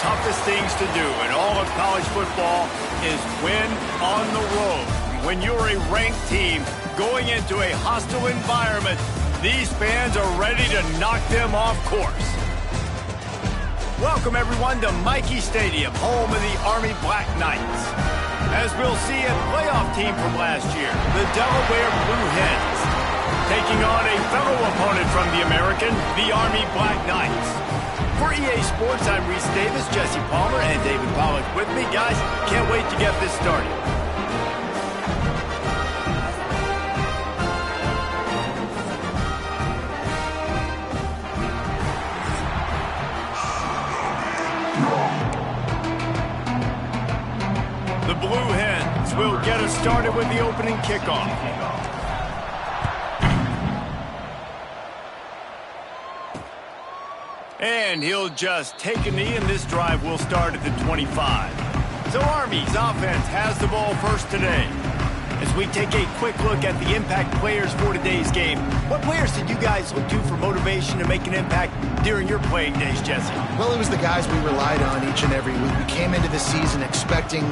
toughest things to do in all of college football is win on the road. When you're a ranked team going into a hostile environment, these fans are ready to knock them off course. Welcome, everyone, to Michie Stadium, home of the Army Black Knights. As we'll see, a playoff team from last year, the Delaware Blue Hens, taking on a fellow opponent from the American, the Army Black Knights. For EA Sports, I'm Reese Davis, Jesse Palmer, and David Pollack with me. Guys, can't wait to get this started. The Blue Hens will get us started with the opening kickoff. And he'll just take a knee, and this drive will start at the 25. So Army's offense has the ball first today. As we take a quick look at the impact players for today's game, what players did you guys look to for motivation to make an impact during your playing days, Jesse? Well, it was the guys we relied on each and every week. We came into the season expecting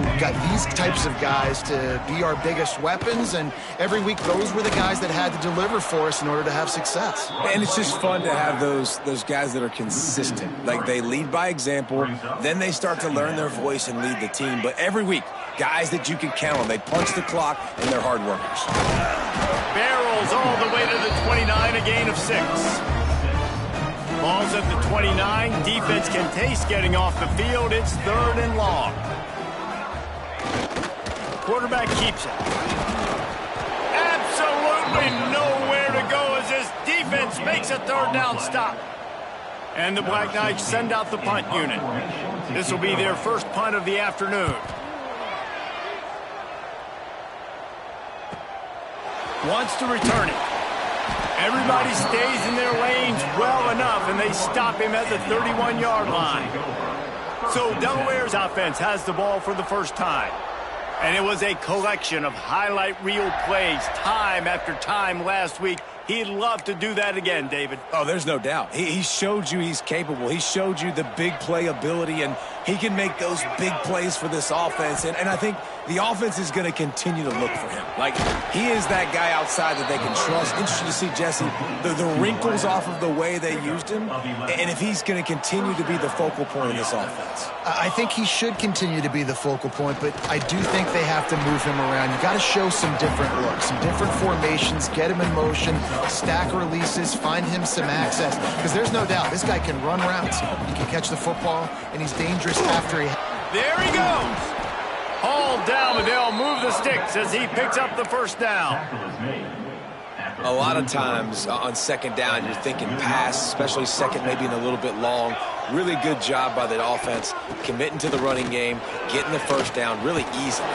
these types of guys to be our biggest weapons, and every week those were the guys that had to deliver for us in order to have success. And it's just fun to have those guys that are consistent. Like, they lead by example, then they start to learn their voice and lead the team. But every week, guys that you can count on. They punch the clock, and they're hard workers. Barrels all the way to the 29, a gain of 6. Ball's at the 29. Defense can taste getting off the field. It's 3rd and long. Quarterback keeps it. Absolutely nowhere to go as this defense makes a 3rd down stop. And the Black Knights send out the punt unit. This will be their first punt of the afternoon. Wants to return it. Everybody stays in their lanes well enough, and they stop him at the 31-yard line. So Delaware's offense has the ball for the first time. And it was a collection of highlight reel plays time after time last week. He'd love to do that again, David. Oh, there's no doubt. He showed you he's capable. He showed you the big play ability, and he can make those big plays for this offense. And I think the offense is going to continue to look for him. Like, he is that guy outside that they can trust. Interesting to see, Jesse, the wrinkles off of the way they used him, and if he's going to continue to be the focal point of this offense. I think he should continue to be the focal point, but I do think they have to move him around. You got to show some different looks, some different formations, get him in motion, stack releases, find him some access, because there's no doubt this guy can run routes, he can catch the football, and he's dangerous after he... There he goes! Hauled down, but they'll move the sticks as he picks up the first down. A lot of times on second down, you're thinking pass, especially second, maybe in a little bit long. Really good job by the offense, committing to the running game, getting the first down really easily.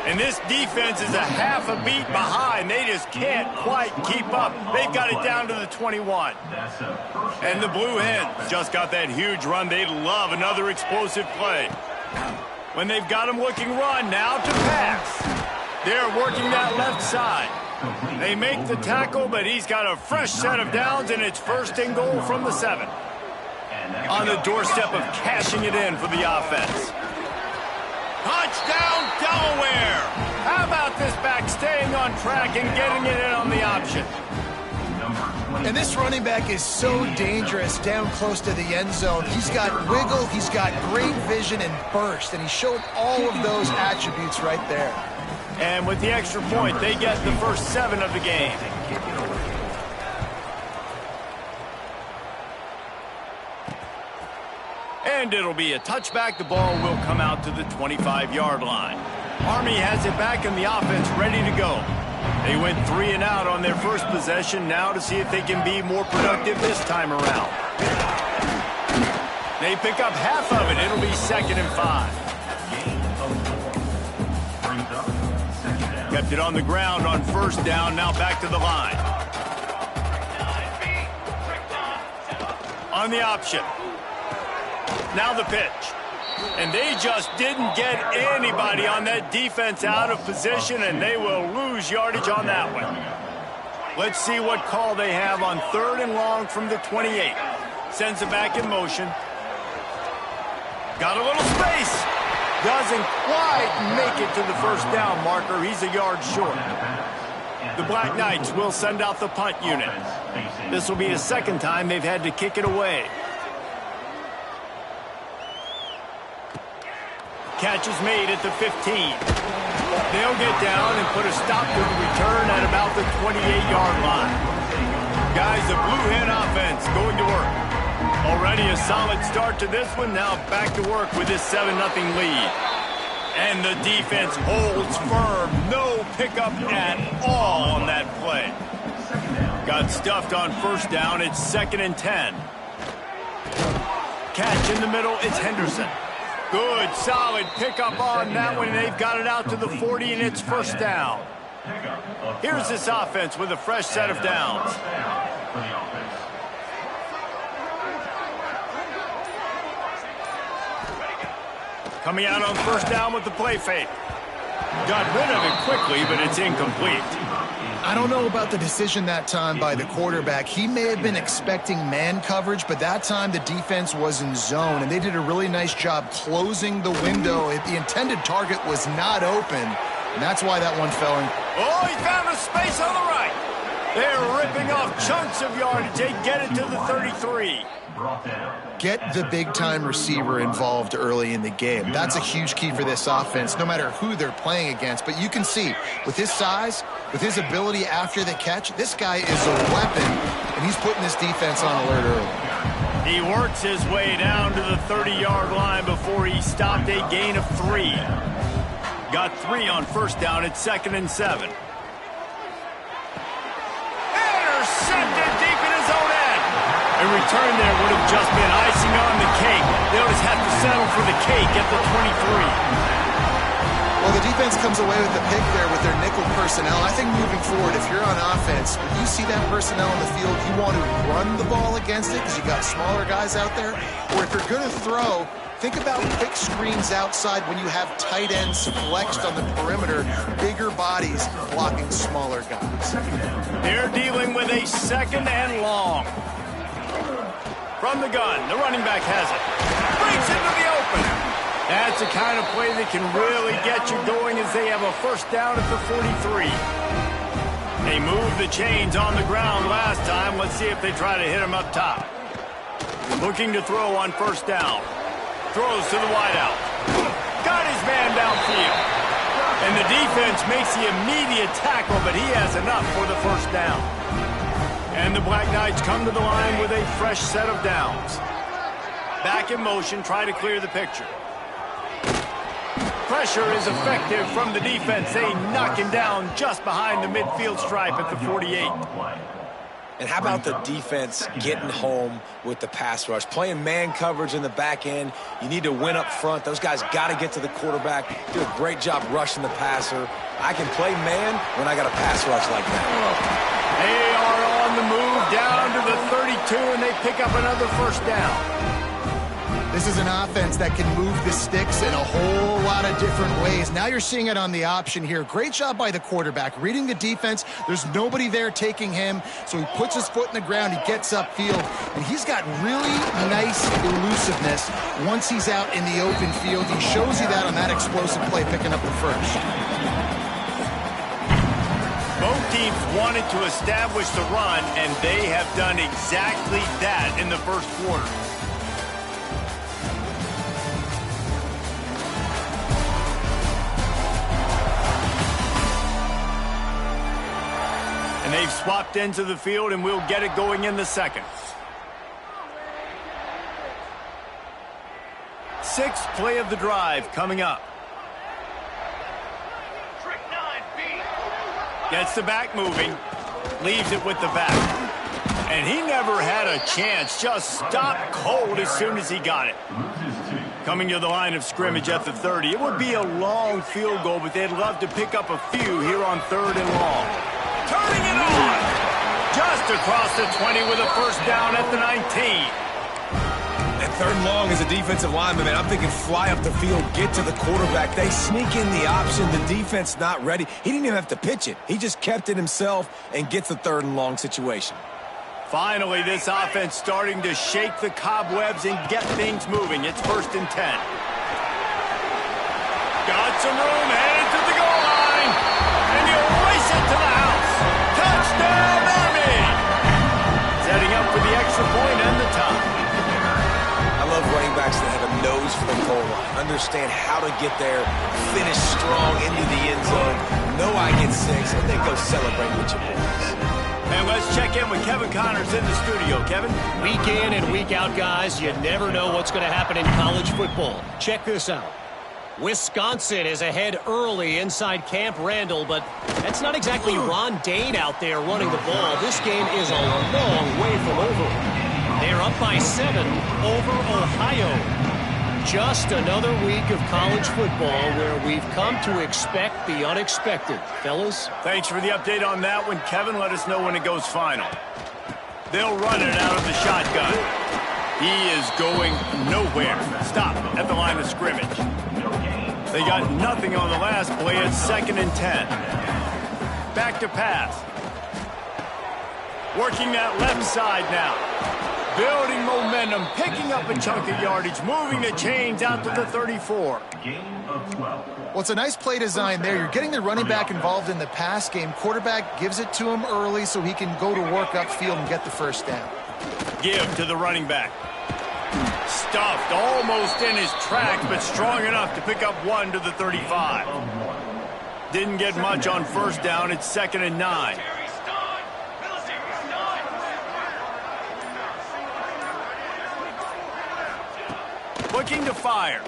And this defense is a half a beat behind. They just can't quite keep up. They've got it down to the 21. And the Blue Hens just got that huge run. They'd love another explosive play. When they've got him looking run, now to pass. They're working that left side. They make the tackle, but he's got a fresh set of downs, and it's 1st and goal from the 7. On the doorstep of cashing it in for the offense. Touchdown, Delaware! How about this back staying on track and getting it in on the option? And this running back is so dangerous down close to the end zone. He's got wiggle, he's got great vision and burst, and he showed all of those attributes right there. And with the extra point, they get the first 7 of the game. And it'll be a touchback. The ball will come out to the 25-yard line. Army has it back and the offense ready to go. They went 3 and out on their first possession. Now to see if they can be more productive this time around. They pick up half of it. It'll be 2nd and 5. Kept it on the ground on 1st down. Now back to the line. On the option. Now the pitch. And they just didn't get anybody on that defense out of position, and they will lose yardage on that one. Let's see what call they have on 3rd and long from the 28. Sends it back in motion. Got a little space. Doesn't quite make it to the first down marker. He's a yard short. The Black Knights will send out the punt unit. This will be the second time they've had to kick it away. Catch is made at the 15. They'll get down and put a stop to the return at about the 28-yard line. Guys, the Blue Hen offense going to work. Already a solid start to this one. Now back to work with this 7-0 lead. And the defense holds firm. No pickup at all on that play. Got stuffed on first down. It's 2nd and 10. Catch in the middle. It's Henderson. Good, solid pickup on that one. They've got it out to the 40, and it's first down. Here's this offense with a fresh set of downs. Coming out on first down with the play fake. Got rid of it quickly, but it's incomplete. I don't know about the decision that time by the quarterback. He may have been expecting man coverage, but that time the defense was in zone, and they did a really nice job closing the window. The intended target was not open, and that's why that one fell in. Oh, he found a space on the right. They're ripping off chunks of yardage. They get it to the 33. Get the big-time receiver involved early in the game. That's a huge key for this offense, no matter who they're playing against. But you can see, with his size, with his ability after the catch, this guy is a weapon, and he's putting this defense on alert early. He works his way down to the 30-yard line before he stopped a gain of 3. Got 3 on first down at 2nd and 7. Intercepted deep in his own end. A return there would have just been icing on the cake. They'll just have to settle for the cake at the 23. Well, the defense comes away with the pick there with their nickel personnel. I think moving forward, if you're on offense, when you see that personnel in the field, you want to run the ball against it because you got smaller guys out there. Or if you're going to throw, think about quick screens outside when you have tight ends flexed on the perimeter, bigger bodies blocking smaller guys. They're dealing with a 2nd and long. From the gun, the running back has it. Breaks into the open. That's the kind of play that can really get you going as they have a first down at the 43. They moved the chains on the ground last time. Let's see if they try to hit him up top. Looking to throw on first down. Throws to the wideout. Got his man downfield. And the defense makes the immediate tackle, but he has enough for the first down. And the Black Knights come to the line with a fresh set of downs. Back in motion, try to clear the picture. Pressure is effective from the defense. They knock him down just behind the midfield stripe at the 48. And how about the defense getting home with the pass rush? Playing man coverage in the back end. You need to win up front. Those guys got to get to the quarterback. Do a great job rushing the passer. I can play man when I got a pass rush like that. They are on the move down to the 32, and they pick up another first down. This is an offense that can move the sticks in a whole lot of different ways. Now you're seeing it on the option here. Great job by the quarterback. Reading the defense, there's nobody there taking him, so he puts his foot in the ground, he gets upfield, and he's got really nice elusiveness once he's out in the open field. He shows you that on that explosive play, picking up the first. Both teams wanted to establish the run, and they have done exactly that in the first quarter. And they've swapped into the field, and we'll get it going in the second. 6th play of the drive coming up. Gets the back moving. Leaves it with the back. And he never had a chance. Just stopped cold as soon as he got it. Coming to the line of scrimmage at the 30. It would be a long field goal, but they'd love to pick up a few here on 3rd and long. Turning it on. Just across the 20 with a first down at the 19. And 3rd and long as a defensive lineman, man, I'm thinking fly up the field, get to the quarterback. They sneak in the option. The defense not ready. He didn't even have to pitch it. He just kept it himself and gets the 3rd and long situation. Finally, this offense starting to shake the cobwebs and get things moving. It's 1st and 10. Got some room, headed to the goal line. And he'll race it to the house. Touchdown, Army! Setting up for the extra point and the tie. I love running backs that have a nose for the goal line. Understand how to get there, finish strong into the end zone. Know I get 6, and then go celebrate with your boys. And let's check in with Kevin Connors in the studio. Kevin? Week in and week out, guys, you never know what's going to happen in college football. Check this out. Wisconsin is ahead early inside Camp Randall, but that's not exactly Ron Dane out there running the ball. This game is a long way from over. They're up by 7 over Ohio. Just another week of college football where we've come to expect the unexpected. Fellas? Thanks for the update on that one, Kevin. Let us know when it goes final. They'll run it out of the shotgun. He is going nowhere. Stop at the line of scrimmage. They got nothing on the last play. It's 2nd and 10. Back to pass. Working that left side now. Building momentum, picking up a chunk of yardage, moving the chains out to the 34. Well, it's a nice play design there. You're getting the running back involved in the pass game. Quarterback gives it to him early so he can go to work upfield and get the first down. Give to the running back. Stuffed almost in his tracks, but strong enough to pick up 1 to the 35. Didn't get much on 1st down. It's 2nd and 9. Looking to fire.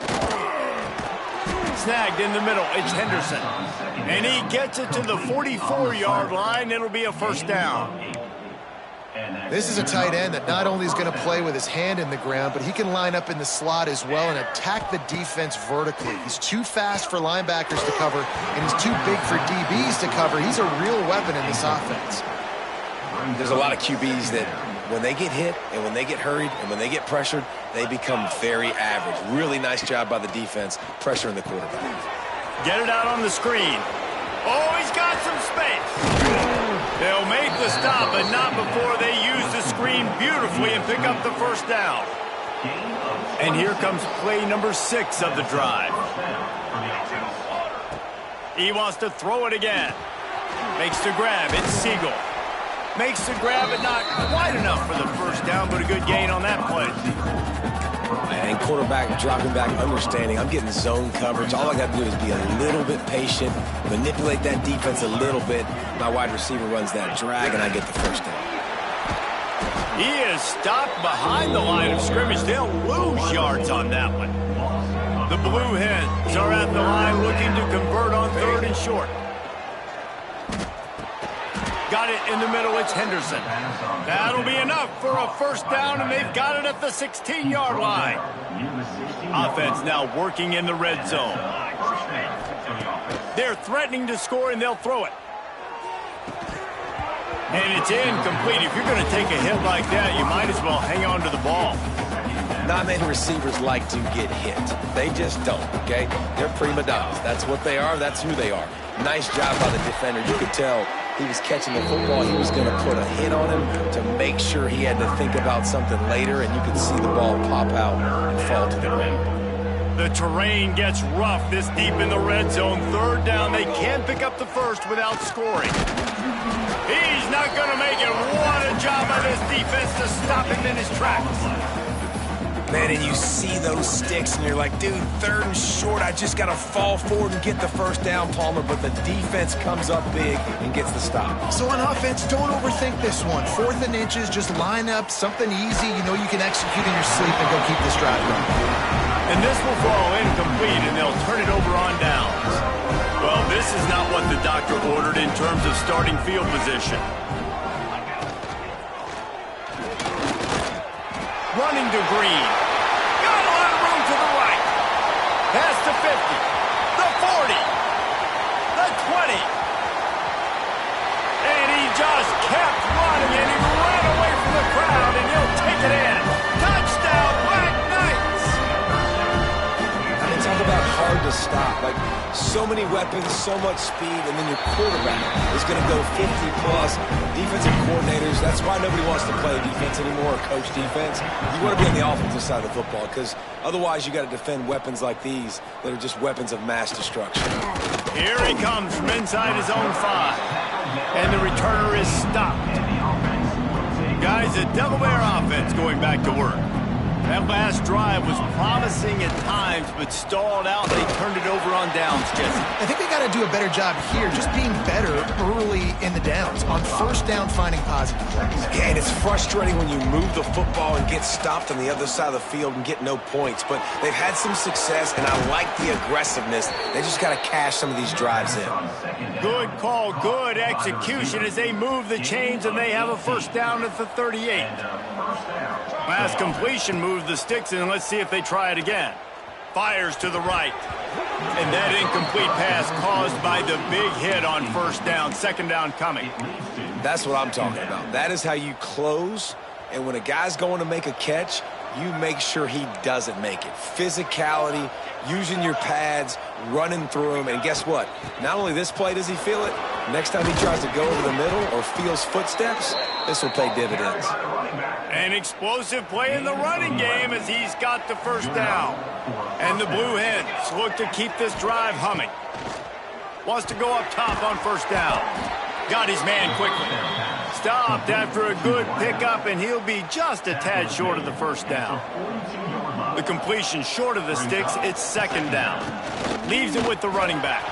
Snagged in the middle. It's Henderson. And he gets it to the 44-yard line. It'll be a 1st down. This is a tight end that not only is going to play with his hand in the ground, but he can line up in the slot as well and attack the defense vertically. He's too fast for linebackers to cover, and he's too big for DBs to cover. He's a real weapon in this offense. There's a lot of QBs that when they get hit and when they get hurried and when they get pressured, they become very average. Really nice job by the defense pressuring the quarterback. Get it out on the screen. Oh, he's got some space. They'll make the stop, but not before they use the screen beautifully and pick up the 1st down. And here comes play number 6 of the drive. He wants to throw it again. Makes the grab. It's Siegel. Makes the grab, but not quite enough for the 1st down, but a good gain on that play. And quarterback dropping back, understanding I'm getting zone coverage. All I got to do is be a little bit patient, manipulate that defense a little bit. My wide receiver runs that drag, and I get the 1st down. He is stopped behind the line of scrimmage. They'll lose yards on that one. The Blue Hens are at the line looking to convert on 3rd and short. Got it in the middle. It's Henderson. That'll be enough for a 1st down, and they've got it at the 16-yard line. Offense now working in the red zone. They're threatening to score, and they'll throw it. And it's incomplete. If you're going to take a hit like that, you might as well hang on to the ball. Not many receivers like to get hit. They just don't, okay? They're prima donnas. That's what they are. That's who they are. Nice job by the defender. You could tell he was catching the football. He was going to put a hit on him to make sure he had to think about something later, and you could see the ball pop out and fall to the ground. The terrain gets rough this deep in the red zone. 3rd down. They can't pick up the 1st without scoring. He's not going to make it. What a job by this defense to stop him in his tracks. Man, and you see those sticks, and you're like, dude, 3rd and short, I just got to fall forward and get the 1st down, Palmer, but the defense comes up big and gets the stop. So on offense, don't overthink this one. 4th and inches, just line up something easy you know you can execute in your sleep and go keep this drive going. And this will fall incomplete, and they'll turn it over on downs. Well, this is not what the doctor ordered in terms of starting field position. Running to Green. Got a lot of room to the right. Pass to 50. The 40. The 20. And he just kept running, and he ran away from the crowd, and he'll take it in. Touchdown, Black Knights! I mean, talk about hard to stop. Like, so many weapons, so much speed, and then your quarterback is going to go 50-plus. Defensive coordinators, that's why nobody wants to play defense anymore or coach defense. You want to be on the offensive side of the football because otherwise you got to defend weapons like these that are just weapons of mass destruction. Here he comes from inside his own 5. And the returner is stopped. Guys, the Delaware offense going back to work. That last drive was promising at times, but stalled out. They turned it over on downs, Jesse. I think they got to do a better job here, just being better early in the downs. On first down, finding positive plays. Yeah, and it's frustrating when you move the football and get stopped on the other side of the field and get no points. But they've had some success, and I like the aggressiveness. They just got to cash some of these drives in. Good call, good execution as they move the chains, and they have a first down at the 38. Last completion moves the sticks, and let's see if they try it again. Fires to the right. And that incomplete pass caused by the big hit on first down. Second down coming. That's what I'm talking about. That is how you close, and when a guy's going to make a catch, you make sure he doesn't make it. Physicality, using your pads, running through him, and guess what? Not only this play does he feel it, next time he tries to go over the middle or feels footsteps, this will pay dividends. An explosive play in the running game as he's got the first down. And the Blue Hens look to keep this drive humming. Wants to go up top on first down. Got his man quickly. Stopped after a good pickup, and he'll be just a tad short of the first down. The completion short of the sticks, it's second down. Leaves it with the running back.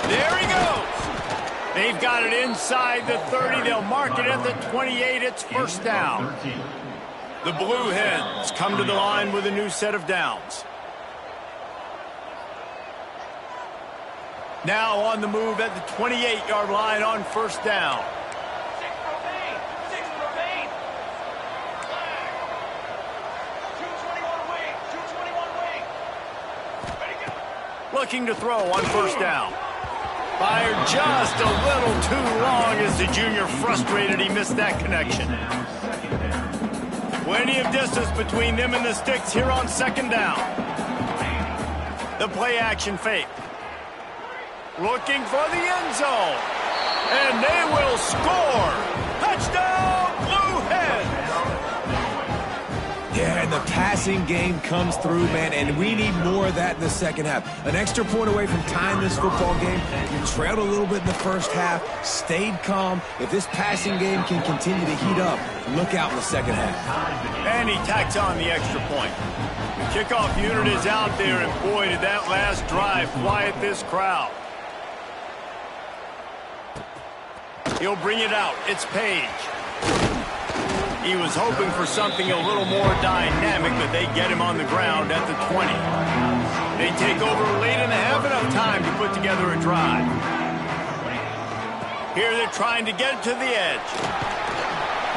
There he goes. They've got it inside the 30. They'll mark it at the 28. It's first down. The Blue Hens come to the line with a new set of downs. Now on the move at the 28-yard line on first down. Looking to throw on first down. Fired just a little too long as the junior frustrated. He missed that connection. Plenty of distance between them and the sticks here on second down. The play action fake. Looking for the end zone. And they will score. Touchdown, Blue Hens. Yeah, and the passing game comes through, man, and we need more of that in the second half. An extra point away from tying this football game. You trailed a little bit in the first half, stayed calm. If this passing game can continue to heat up, look out in the second half. And he tacks on the extra point. The kickoff unit is out there, and boy, did that last drive quiet this crowd. He'll bring it out. It's Page. He was hoping for something a little more dynamic, but they get him on the ground at the 20. They take over late in the half, enough time to put together a drive. Here they're trying to get to the edge.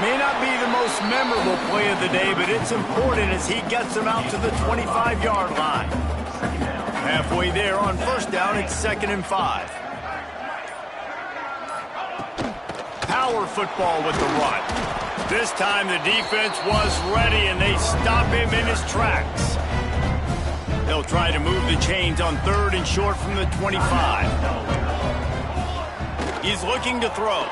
May not be the most memorable play of the day, but it's important as he gets them out to the 25-yard line. Halfway there on first down, it's 2nd and 5. Power football with the run. This time the defense was ready, and they stop him in his tracks. They'll try to move the chains on 3rd and short from the 25. He's looking to throw.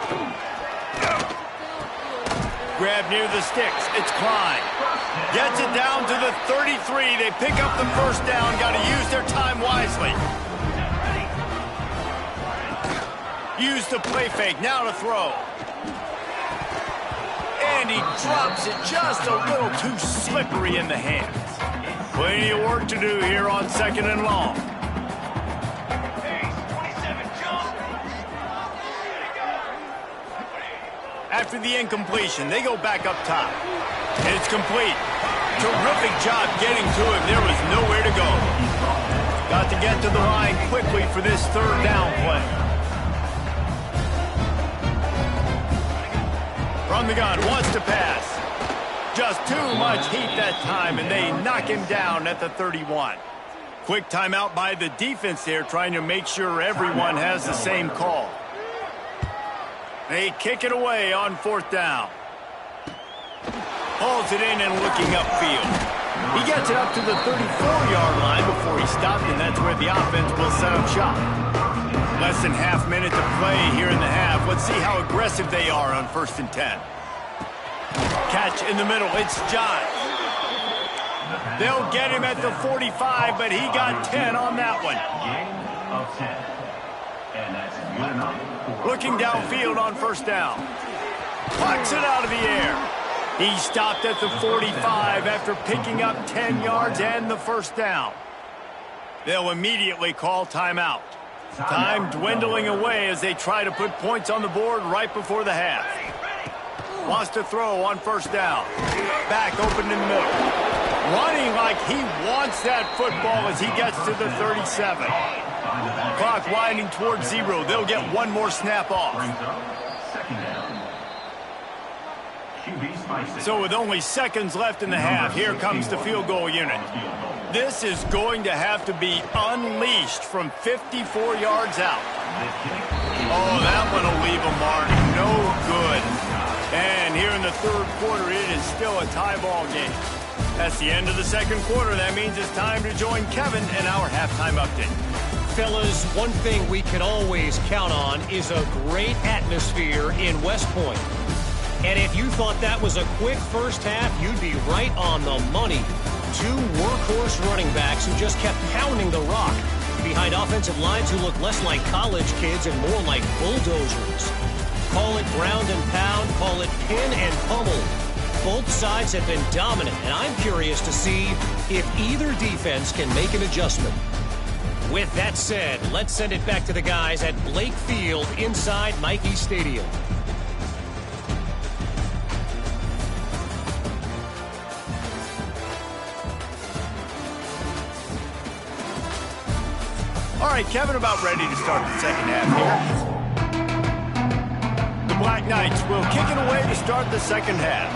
Grab near the sticks. It's Klein. Gets it down to the 33. They pick up the first down. Got to use their time wisely. Use the play fake. Now to throw. And he drops it just a little too slippery in the hands. Plenty of work to do here on 2nd and long. After the incompletion, they go back up top. And it's complete. Terrific job getting to him. There was nowhere to go. Got to get to the line quickly for this 3rd down play. From the gun, wants to pass. Just too much heat that time, and they knock him down at the 31. Quick timeout by the defense there, trying to make sure everyone has the same call. They kick it away on 4th down. Hauls it in and looking upfield. He gets it up to the 34-yard line before he stopped, and that's where the offense will set up shop. Less than half minute to play here in the half. Let's see how aggressive they are on 1st and 10. Catch in the middle. It's John. They'll get him at the 45, but he got 10 on that one. Gain of 10. And that's good enough. Looking downfield on 1st down. Plucks it out of the air. He stopped at the 45 after picking up 10 yards and the 1st down. They'll immediately call timeout. Time dwindling away as they try to put points on the board right before the half. Wants to throw on 1st down. Back open in the middle. Running like he wants that football as he gets to the 37. Clock winding towards 0. They'll get one more snap off. So with only seconds left in the half, here comes the field goal unit. This is going to have to be unleashed from 54 yards out. Oh, that one will leave a mark. No good. And here in the 3rd quarter, it is still a tie ball game. That's the end of the 2nd quarter. That means it's time to join Kevin in our halftime update. Fellas, one thing we can always count on is a great atmosphere in West Point. And if you thought that was a quick first half, you'd be right on the money. 2 workhorse running backs who just kept pounding the rock behind offensive lines who look less like college kids and more like bulldozers. Call it ground and pound, call it pin and pummel. Both sides have been dominant, and I'm curious to see if either defense can make an adjustment. With that said, let's send it back to the guys at Blake Field inside Nike Stadium. All right, Kevin, about ready to start the 2nd half here. The Black Knights will kick it away to start the 2nd half.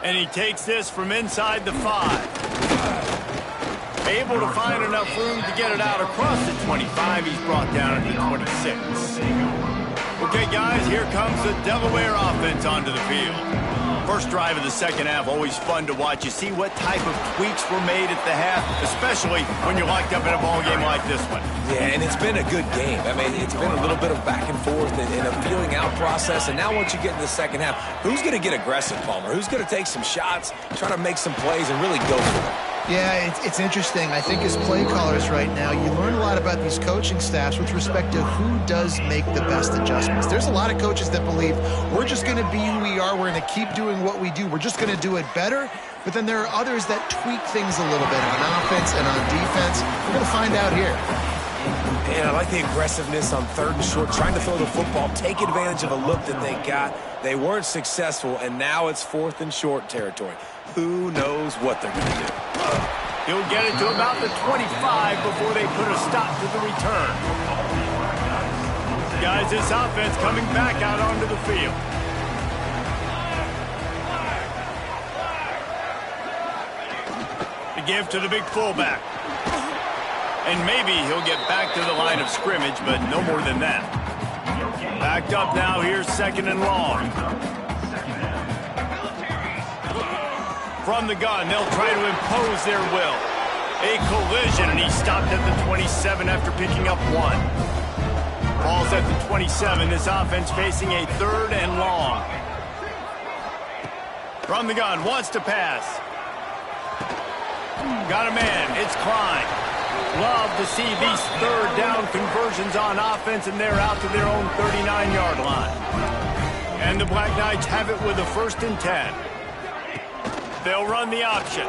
And he takes this from inside the 5. Able to find enough room to get it out across the 25. He's brought down at the 26. Okay, guys, here comes the Delaware offense onto the field. First drive of the 2nd half, always fun to watch. You see what type of tweaks were made at the half, especially when you're locked up in a ball game like this one. Yeah, and it's been a good game. I mean, it's been a little bit of back and forth and a feeling out process. And now once you get in the 2nd half, who's going to get aggressive, Palmer? Who's going to take some shots, try to make some plays, and really go for it? Yeah, it's interesting. I think as play callers right now, you learn a lot about these coaching staffs with respect to who does make the best adjustments. There's a lot of coaches that believe we're just going to be who we are. We're going to keep doing what we do. We're just going to do it better. But then there are others that tweak things a little bit on offense and on defense. We're going to find out here. And I like the aggressiveness on 3rd and short, trying to throw the football, take advantage of a look that they got. They weren't successful, and now it's 4th and short territory. Who knows what they're going to do? He'll get it to about the 25 before they put a stop to the return. Guys, this offense coming back out onto the field. The give to the big fullback. And maybe he'll get back to the line of scrimmage, but no more than that. Backed up now, here's 2nd and long. From the gun, they'll try to impose their will. A collision, and he stopped at the 27 after picking up 1. Ball's at the 27. This offense facing a 3rd and long. From the gun, wants to pass. Got a man, it's Klein. Love to see these 3rd down conversions on offense, and they're out to their own 39-yard line. And the Black Knights have it with a 1st and 10. They'll run the option.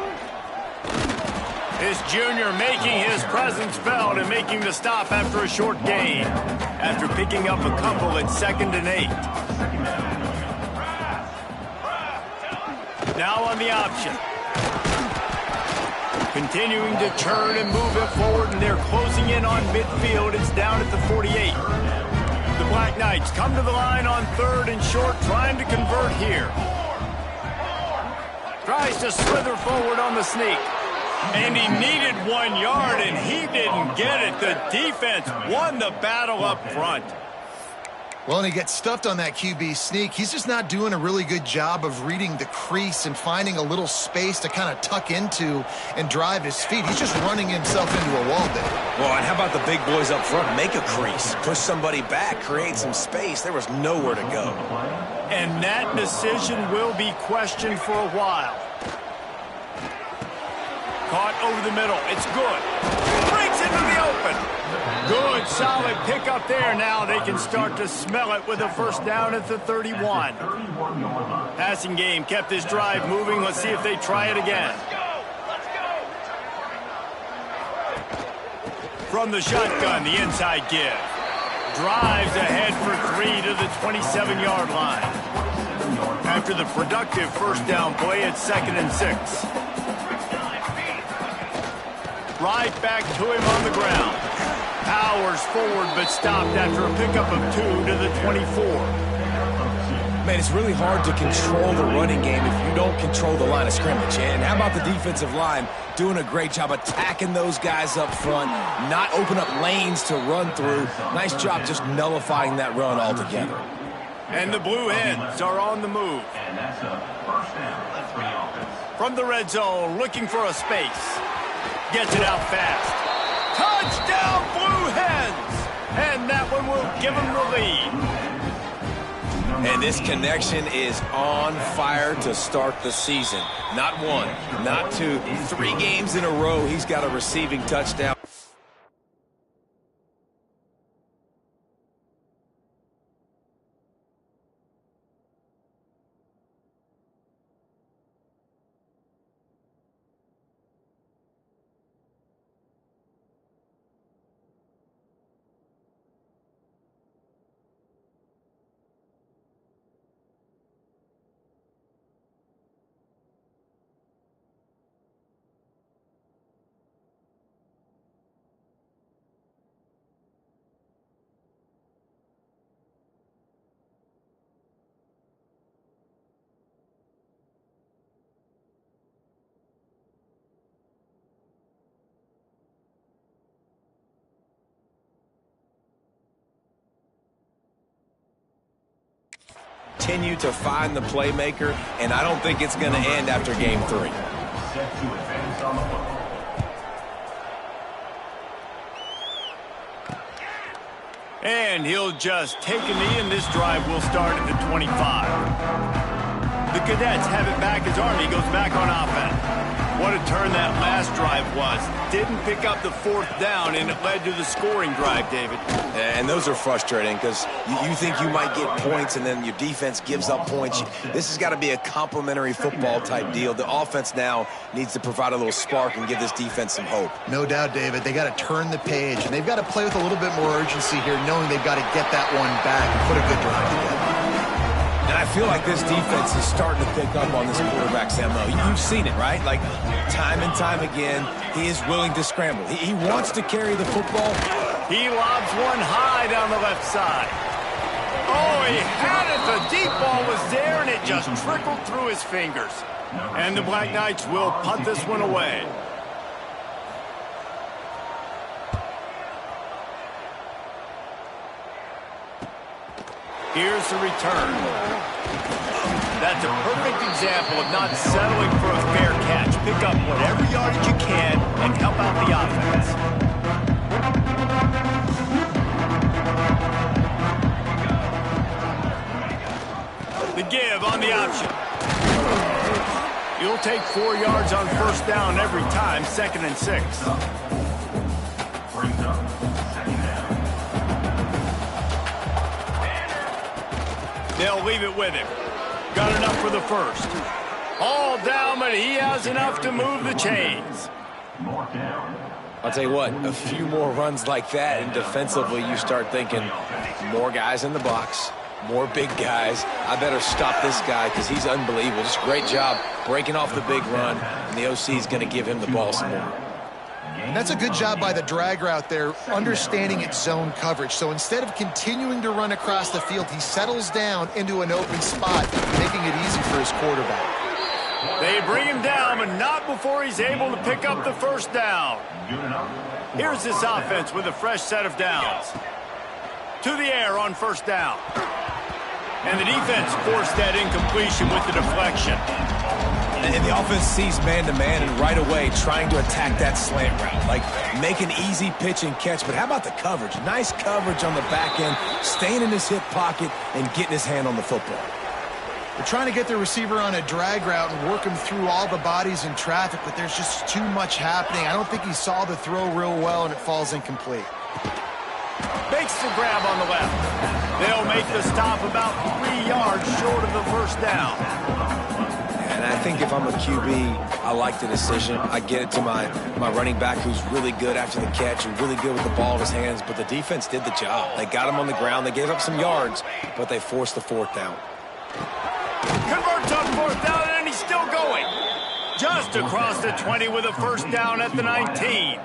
This junior making his presence felt and making the stop after a short gain. After picking up a couple at 2nd and 8. Now on the option. Continuing to turn and move it forward, and they're closing in on midfield. It's down at the 48. The Black Knights come to the line on 3rd and short, trying to convert here. Tries to slither forward on the sneak. And he needed 1 yard, and he didn't get it. The defense won the battle up front. Well, and he gets stuffed on that QB sneak. He's just not doing a really good job of reading the crease and finding a little space to kind of tuck into and drive his feet. He's just running himself into a wall there. Well, and how about the big boys up front? Make a crease, push somebody back, create some space. There was nowhere to go. And that decision will be questioned for a while. Caught over the middle. It's good. Breaks into the open. Good, solid pickup there. Now they can start to smell it with a first down at the 31. Passing game kept this drive moving. Let's see if they try it again. From the shotgun, the inside give. Drives ahead for 3 to the 27-yard line. After the productive first down play, it's 2nd and 6. Right back to him on the ground. Powers forward, but stopped after a pickup of 2 to the 24. Man, it's really hard to control the running game if you don't control the line of scrimmage. And how about the defensive line doing a great job attacking those guys up front, not open up lanes to run through. Nice job just nullifying that run altogether. And the Blue Hens are on the move. And that's a first down. From the red zone, looking for a space. Gets it out fast. Touchdown, Blue Hens! And that one will give them the lead. And this connection is on fire to start the season. Not 1, not 2, 3 games in a row, he's got a receiving touchdown. Continue to find the playmaker, and I don't think it's going to end after game 3. Set to advance on the football. And he'll just take a knee, and this drive will start at the 25. The Cadets have it back as Army goes back on offense. What a turn that last drive was. Didn't pick up the 4th down, and it led to the scoring drive, David. And those are frustrating because you think you might get points, and then your defense gives up points. This has got to be a complimentary football type deal. The offense now needs to provide a little spark and give this defense some hope. No doubt, David. They got to turn the page, and they've got to play with a little bit more urgency here, knowing they've got to get that one back and put a good drive together. And I feel like this defense is starting to pick up on this quarterback's MO. You've seen it, right? Like, time and time again, he is willing to scramble. He wants to carry the football. He lobs one high down the left side. Oh, he had it. The deep ball was there, and it just trickled through his fingers. And the Black Knights will punt this one away. Here's the return. That's a perfect example of not settling for a fair catch. Pick up whatever yardage you can and help out the offense. The give on the option. You'll take 4 yards on first down every time, 2nd and 6. Brings up second down. They'll leave it with him. Got enough for the first. All down, but he has enough to move the chains. More down. I'll tell you what, a few more runs like that, and defensively you start thinking more guys in the box, more big guys. I better stop this guy because he's unbelievable. Just a great job breaking off the big run, and the OC is going to give him the ball some more. And that's a good job by the drag route there, understanding its zone coverage. So instead of continuing to run across the field, he settles down into an open spot, making it easy for his quarterback. They bring him down, but not before he's able to pick up the first down. Good enough. Here's this offense with a fresh set of downs. to the air on first down. And the defense forced that incompletion with the deflection. And the offense sees man-to-man and right away trying to attack that slant route. Like, make an easy pitch and catch. But how about the coverage? Nice coverage on the back end, staying in his hip pocket and getting his hand on the football. They're trying to get their receiver on a drag route and work him through all the bodies in traffic, but there's just too much happening. I don't think he saw the throw real well, and it falls incomplete. Makes the grab on the left. They'll make the stop about 3 yards short of the first down. And I think if I'm a QB, I like the decision. I get it to my running back who's really good after the catch and really good with the ball in his hands, but the defense did the job. They got him on the ground. They gave up some yards, but they forced the fourth down. Converts on fourth down, and he's still going. Just across the 20 with a first down at the 19.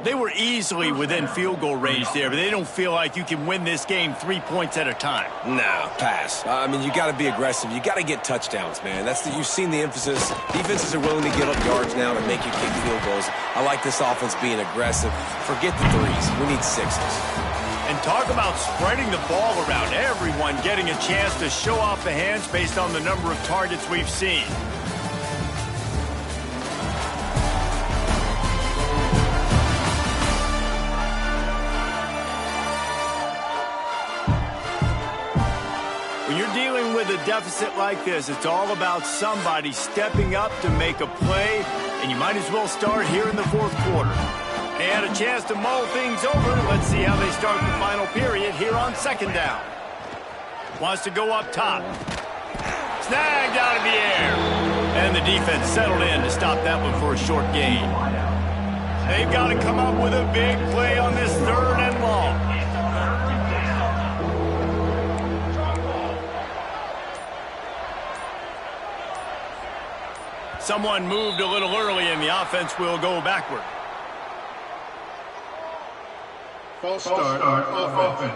They were easily within field goal range there, but they don't feel like you can win this game 3 points at a time. No, pass. I mean, you got to be aggressive. You got to get touchdowns, man. You've seen the emphasis. Defenses are willing to give up yards now to make you kick field goals. I like this offense being aggressive. Forget the threes. We need sixes. And talk about spreading the ball around. Everyone getting a chance to show off the hands based on the number of targets we've seen. When you're dealing with a deficit like this, it's all about somebody stepping up to make a play, and you might as well start here in the fourth quarter. They had a chance to mull things over. Let's see how they start the final period here on second down. Wants to go up top. Snagged out of the air. And the defense settled in to stop that one for a short gain. They've got to come up with a big play on this third and long. Someone moved a little early, and the offense will go backward. False start offense.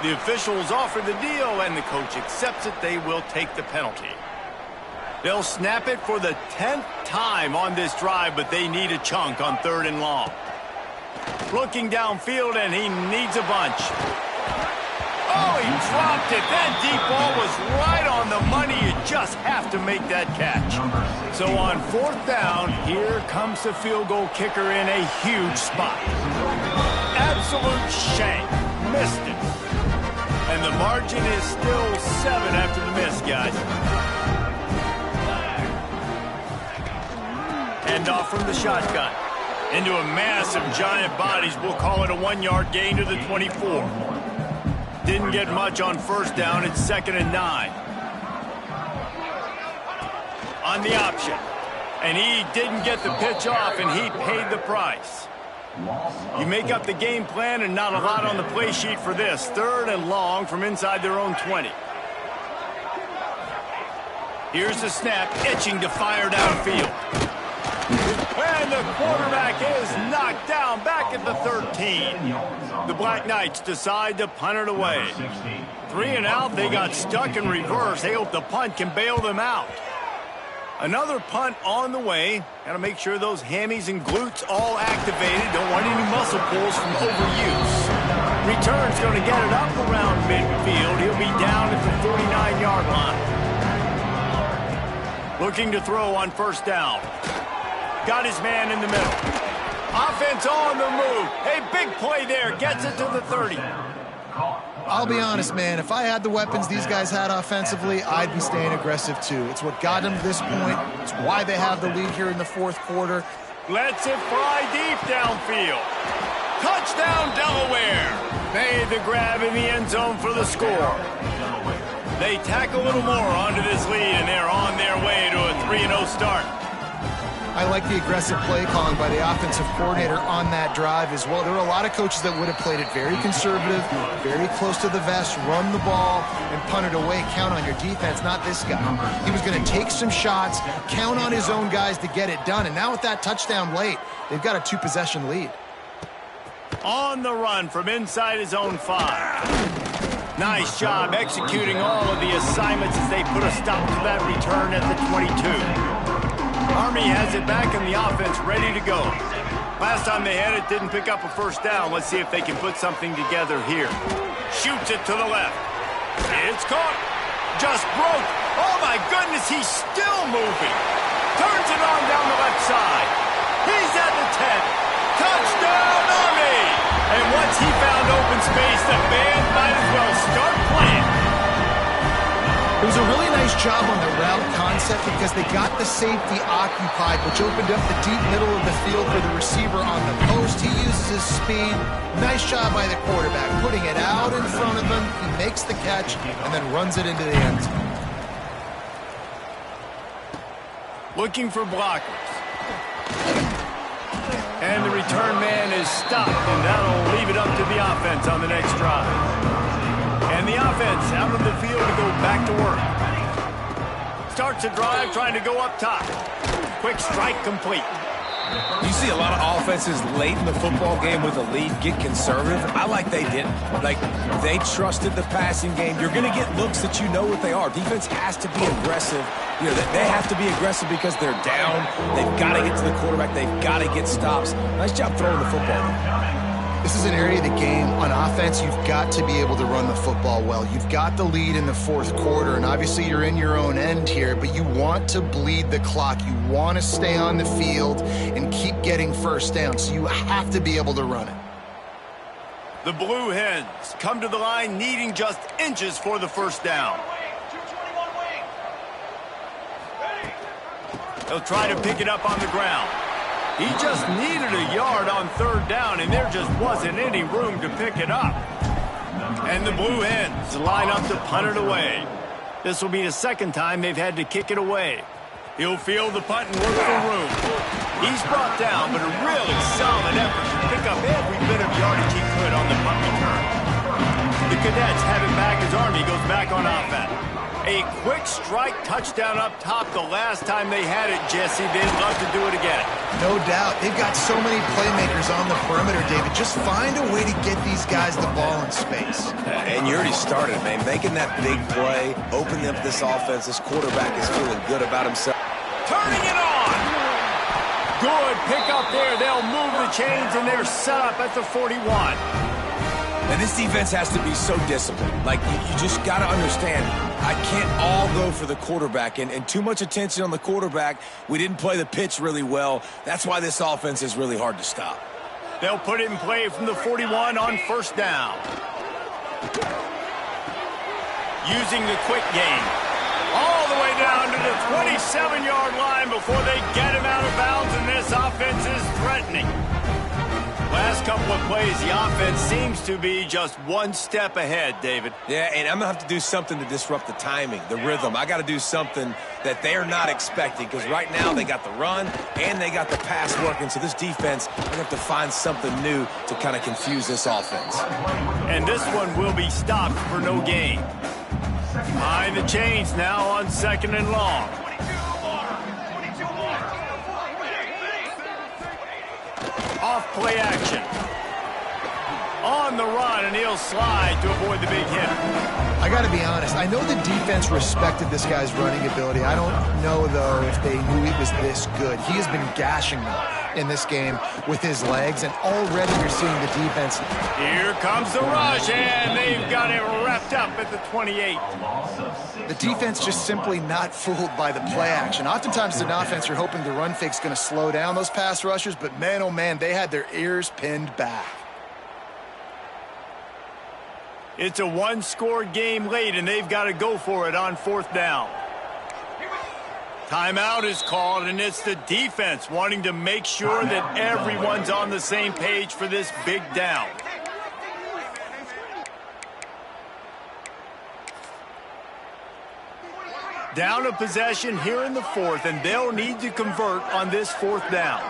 The officials offer the deal, and the coach accepts it. They will take the penalty. They'll snap it for the 10th time on this drive, but they need a chunk on third and long. Looking downfield, and he needs a bunch. Oh, he dropped it. That deep ball was right on the money. You just have to make that catch. So on fourth down, here comes the field goal kicker in a huge spot. Absolute shank. Missed it. And the margin is still 7 after the miss, guys. Hand off from the shotgun. Into a mass of giant bodies. We'll call it a 1-yard gain to the 24. Didn't get much on first down. It's 2nd and 9. On the option. And he didn't get the pitch off, and he paid the price. You make up the game plan, and not a lot on the play sheet for this. 3rd and long from inside their own 20. Here's the snap, itching to fire downfield. And the quarterback is knocked down back at the 13. The Black Knights decide to punt it away. 3 and out, they got stuck in reverse. They hope the punt can bail them out. Another punt on the way. Got to make sure those hammies and glutes all activated. Don't want any muscle pulls from overuse. Return's going to get it up around midfield. He'll be down at the 49-yard line. Looking to throw on first down. Got his man in the middle. Offense on the move. A big play there. Gets it to the 30. I'll be honest, man. If I had the weapons these guys had offensively, I'd be staying aggressive too. It's what got them to this point. It's why they have the lead here in the fourth quarter. Lets it fly deep downfield. Touchdown, Delaware. Made the grab in the end zone for the score. They tack a little more onto this lead, and they're on their way to a 3-0 start. I like the aggressive play calling by the offensive coordinator on that drive as well. There were a lot of coaches that would have played it very conservative, very close to the vest, run the ball, and punt it away. Count on your defense, not this guy. He was going to take some shots, count on his own guys to get it done. And now with that touchdown late, they've got a 2-possession lead. On the run from inside his own 5. Nice job executing all of the assignments as they put a stop to that return at the 22. Army has it back in the offense, ready to go. Last time they had it, didn't pick up a first down. Let's see if they can put something together here. Shoots it to the left. It's caught. Just broke. Oh, my goodness, he's still moving. Turns it on down the left side. He's at the 10. Touchdown, Army! And once he found open space, the band might as well start playing. It was a really nice job on the route concept because they got the safety occupied, which opened up the deep middle of the field for the receiver on the post. He uses his speed. Nice job by the quarterback, putting it out in front of him. He makes the catch and then runs it into the end zone. Looking for blockers. And the return man is stopped, and that'll leave it up to the offense on the next drive. And the offense out of the field to go back to work. Starts a drive trying to go up top. Quick strike complete. You see a lot of offenses late in the football game with a lead get conservative. I like they didn't. Like, they trusted the passing game. You're going to get looks that you know what they are. Defense has to be aggressive. You know, they have to be aggressive because they're down. They've got to get to the quarterback. They've got to get stops. Nice job throwing the football. This is an area of the game. On offense, you've got to be able to run the football well. You've got the lead in the fourth quarter, and obviously you're in your own end here, but you want to bleed the clock. You want to stay on the field and keep getting first down, so you have to be able to run it. The Blue Hens come to the line needing just inches for the first down. They'll try to pick it up on the ground. He just needed a yard on third down, and there just wasn't any room to pick it up. And the Blue Hens line up to punt it away. This will be the second time they've had to kick it away. He'll field the punt and work for room. He's brought down, but a really solid effort to pick up every bit of yardage he could on the punt return. The Cadets have it back as Army goes back on offense. A quick strike touchdown up top the last time they had it, Jesse. They'd love to do it again. No doubt. They've got so many playmakers on the perimeter, David. Just find a way to get these guys the ball in space. And you already started, man. Making that big play, opening up this offense. This quarterback is feeling good about himself. Turning it on! Good pick up there. They'll move the chains, and they're set up at the 41. And this defense has to be so disciplined. Like, you just got to understand, I can't all go for the quarterback. And too much attention on the quarterback. We didn't play the pitch really well. That's why this offense is really hard to stop. They'll put it in play from the 41 on first down. Using the quick game. All the way down to the 27-yard line before they get him out of bounds, and this offense is threatening. Last couple of plays, the offense seems to be just one step ahead, David. Yeah, and I'm going to have to do something to disrupt the timing, the rhythm. I got to do something that they're not expecting, because right now they got the run and they got the pass working. So this defense, they're going to have to find something new to kind of confuse this offense. And this one will be stopped for no gain. Behind the chains now on second and long. Off play action. On the run, and he'll slide to avoid the big hit. I got to be honest. I know the defense respected this guy's running ability. I don't know, though, if they knew he was this good. He has been gashing them in this game with his legs, and already you're seeing the defense. Here comes the rush, and they've got it wrapped up at the 28. The defense just simply not fooled by the play action. Oftentimes, as an offense, you're hoping the run fake's going to slow down those pass rushers, but man, oh man, they had their ears pinned back. It's a one-score game late, and they've got to go for it on fourth down. Timeout is called, and it's the defense wanting to make sure that everyone's on the same page for this big down. Down a possession here in the fourth, and they'll need to convert on this fourth down.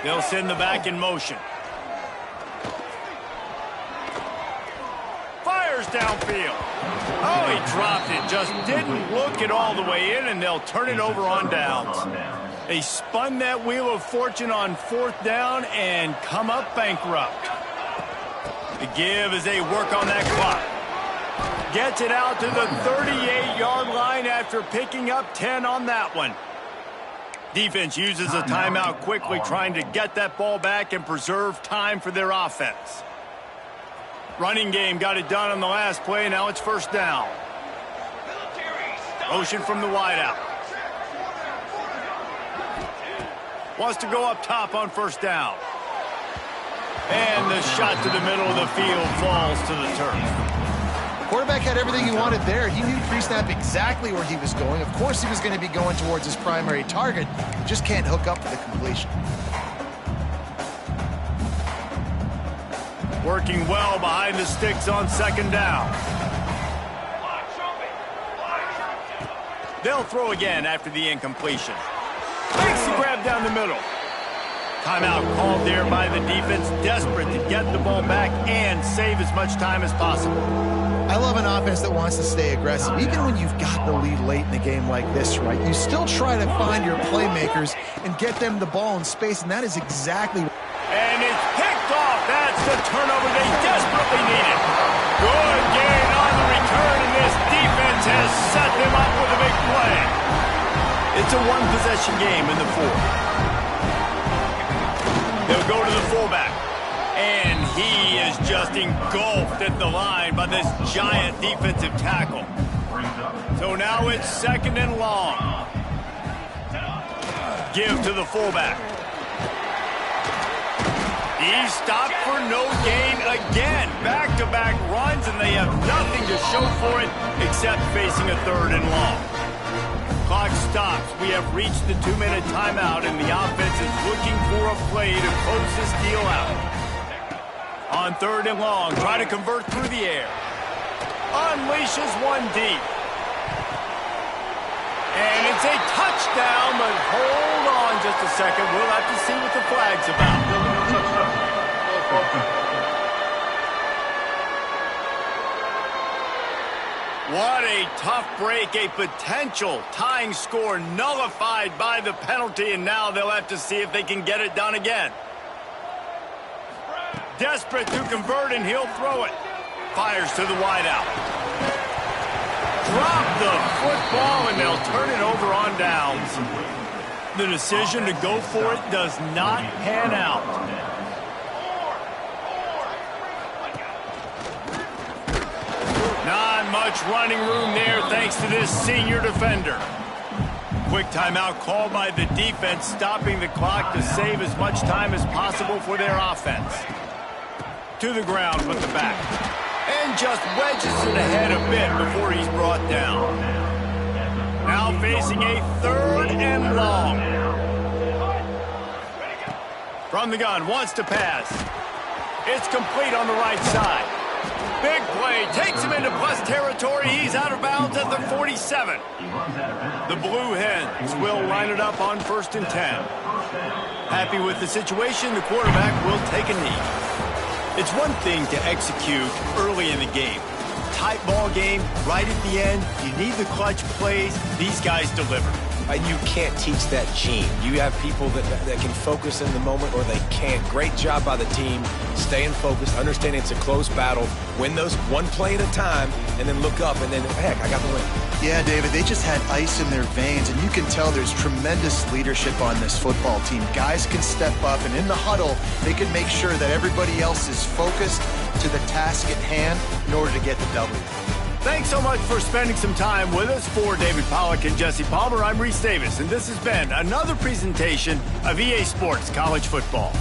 They'll send the back in motion. Fires downfield. Oh, he dropped it. Just didn't look it all the way in, and they'll turn it over on downs. They spun that wheel of fortune on fourth down and come up bankrupt. The give as they work on that clock. Gets it out to the 38-yard line after picking up 10 on that one. Defense uses a timeout quickly, trying to get that ball back and preserve time for their offense. Running game got it done on the last play. Now it's first down. Motion from the wideout. Wants to go up top on first down. And the shot to the middle of the field falls to the turf. Quarterback had everything he wanted there. He knew pre-snap exactly where he was going. Of course he was going to be going towards his primary target. Just can't hook up for the completion. Working well behind the sticks on second down. They'll throw again after the incompletion. Makes the grab down the middle. Timeout called there by the defense, desperate to get the ball back and save as much time as possible. I love an offense that wants to stay aggressive. Even when you've got the lead late in the game like this, right, you still try to find your playmakers and get them the ball in space, and that is exactly... And it's picked off. That's the turnover they desperately needed. Good gain on the return, and this defense has set them up with a big play. It's a one-possession game in the fourth. They'll go to the fullback. And he is just engulfed at the line by this giant defensive tackle. So now it's second and long. Give to the fullback. He's stopped for no gain again. Back-to-back runs, and they have nothing to show for it except facing a third and long. Clock stops. We have reached the 2-minute timeout, and the offense is looking for a play to close this deal out. On third and long, try to convert through the air. Unleashes one deep. And it's a touchdown, but hold on just a second. We'll have to see what the flag's about. What a tough break, a potential tying score nullified by the penalty, and now they'll have to see if they can get it done again. Desperate to convert, and he'll throw it. Fires to the wideout. Drop the football, and they'll turn it over on downs. The decision to go for it does not pan out. Not much running room there thanks to this senior defender. Quick timeout called by the defense, stopping the clock to save as much time as possible for their offense. To the ground with the back. And just wedges it ahead a bit before he's brought down. Now facing a third and long. From the gun, wants to pass. It's complete on the right side. Big play, takes him into plus territory. He's out of bounds at the 47. The Blue Hens will line it up on 1st and 10. Happy with the situation, the quarterback will take a knee. It's one thing to execute early in the game. Tight ball game, right at the end, you need the clutch plays. These guys deliver. And you can't teach that gene. You have people that can focus in the moment or they can't. Great job by the team, staying focused, understanding it's a close battle, win those one play at a time, and then look up, and then, heck, I got the win. Yeah, David, they just had ice in their veins, and you can tell there's tremendous leadership on this football team. Guys can step up, and in the huddle, they can make sure that everybody else is focused to the task at hand in order to get the W. Thanks so much for spending some time with us. For David Pollack and Jesse Palmer, I'm Reese Davis, and this has been another presentation of EA Sports College Football.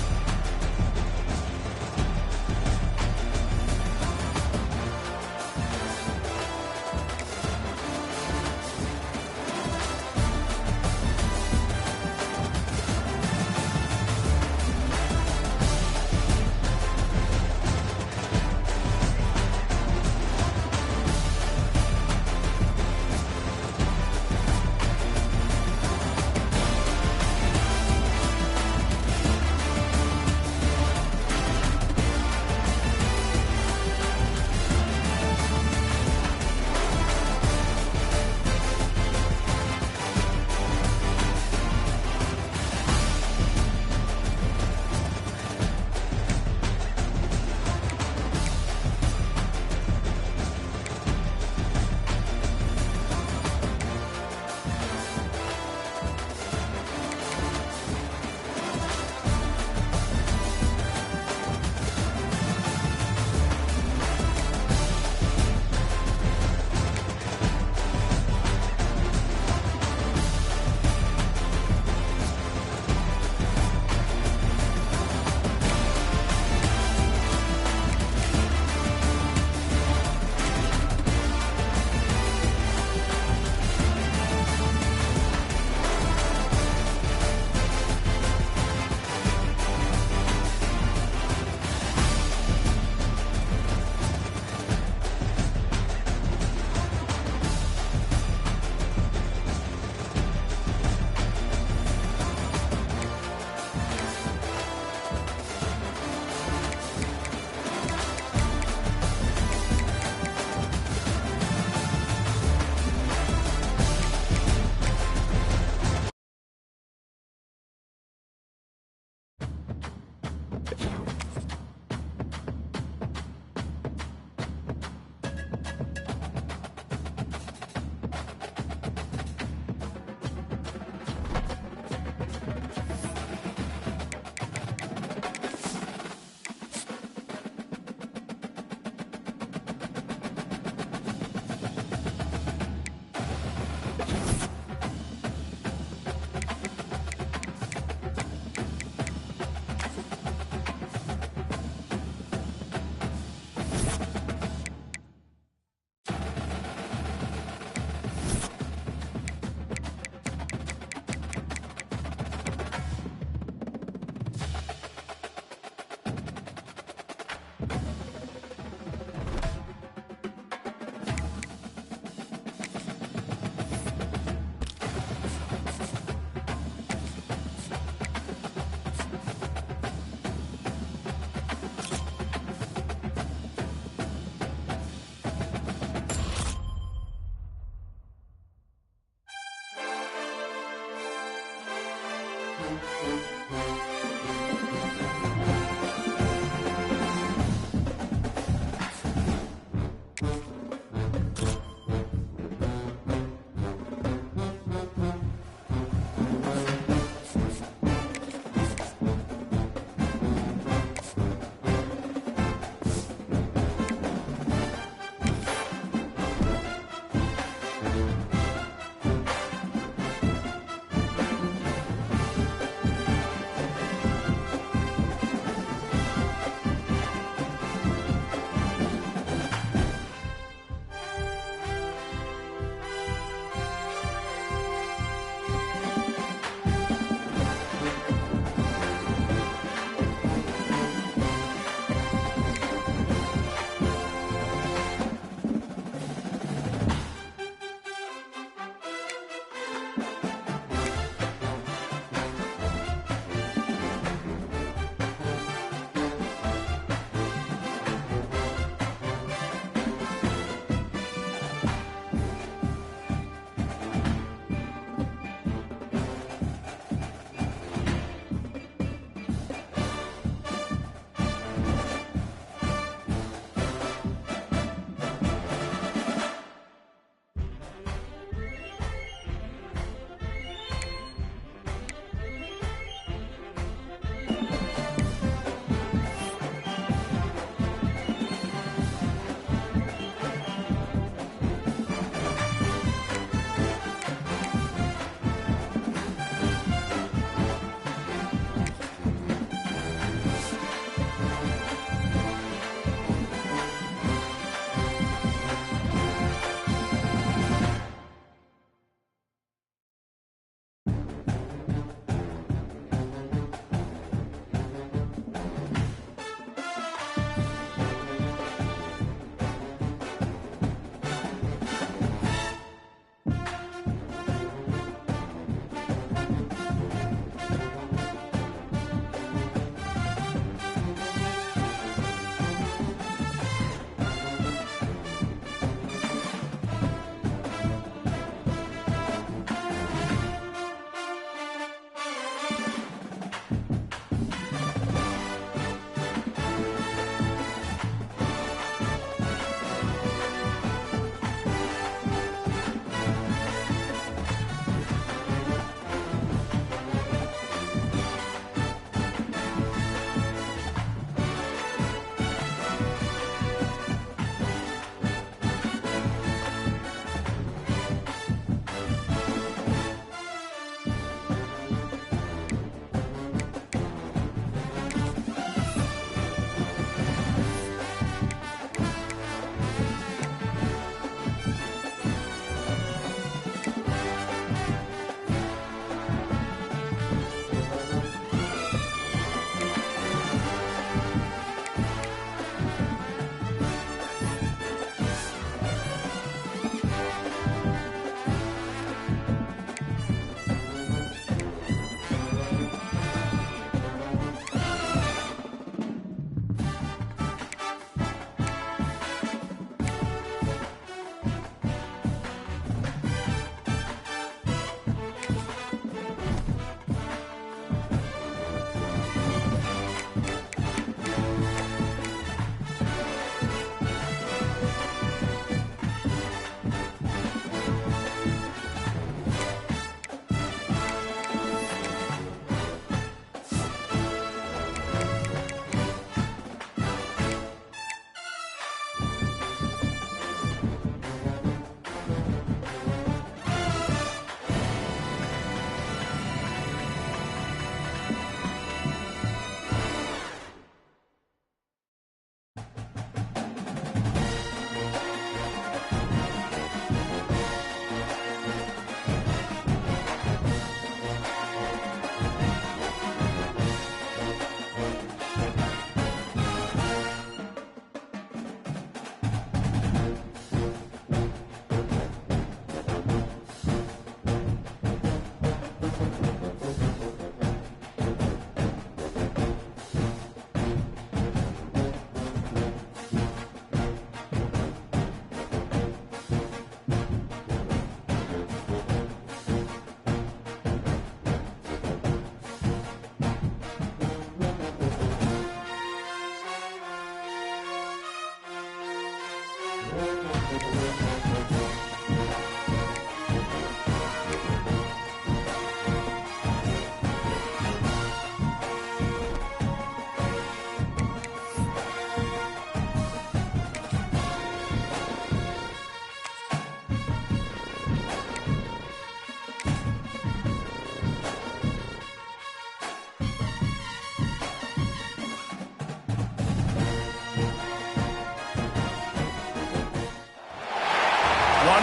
One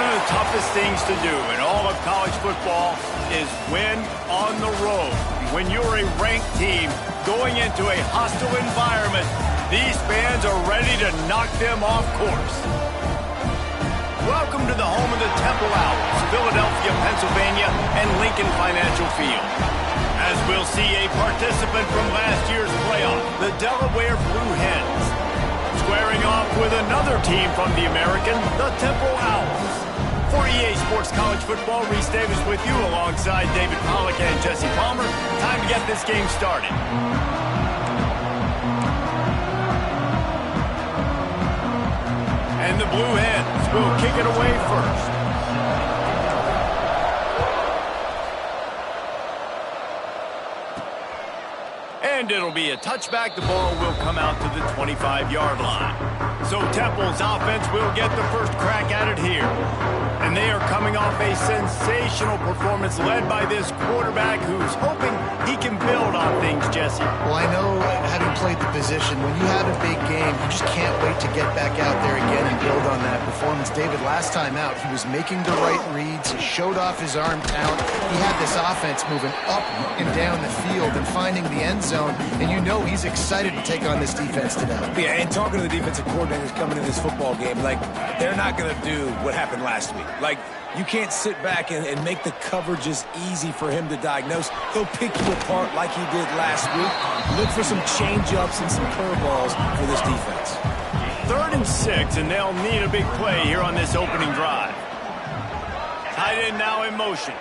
of the toughest things to do in all of college football is win on the road. When you're a ranked team going into a hostile environment, these fans are ready to knock them off course. Welcome to the home of the Temple Owls, Philadelphia, Pennsylvania, and Lincoln Financial Field. As we'll see a participant from last year's playoff, the Delaware Blue Hens, squaring off with another team from the American, the Temple Owls. For EA Sports College Football, Reese Davis with you alongside David Pollack and Jesse Palmer. Time to get this game started. And the Blue Hens will kick it away first. And it'll be a touchback. The ball will come out to the 25-yard line. So Temple's offense will get the first crack at it here. And they are coming off a sensational performance led by this quarterback who's hoping he can build on things, Jesse. Well, I know, having played the position, when you have a big game, you just can't wait to get back out there again and build on that performance. David, last time out, he was making the right reads. He showed off his arm talent. He had this offense moving up and down the field and finding the end zone. And you know he's excited to take on this defense today. Yeah, and talking to the defensive coordinators coming in this football game, like, they're not going to do what happened last week. Like, you can't sit back and make the coverages easy for him to diagnose. He'll pick you apart like he did last week. Look for some change-ups and some curveballs for this defense. 3rd and 6, and they'll need a big play here on this opening drive. Tight end now in motion.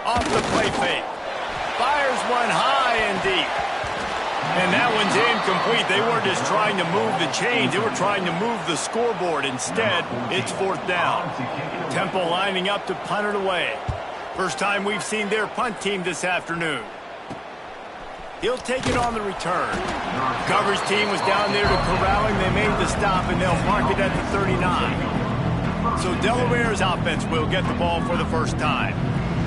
Off the play fake. Fires one high and deep. And that one's incomplete. They weren't just trying to move the chains. They were trying to move the scoreboard. Instead, it's 4th down. Temple lining up to punt it away. First time we've seen their punt team this afternoon. He'll take it on the return. Coverage team was down there to corral him. They made the stop, and they'll mark it at the 39. So Delaware's offense will get the ball for the first time.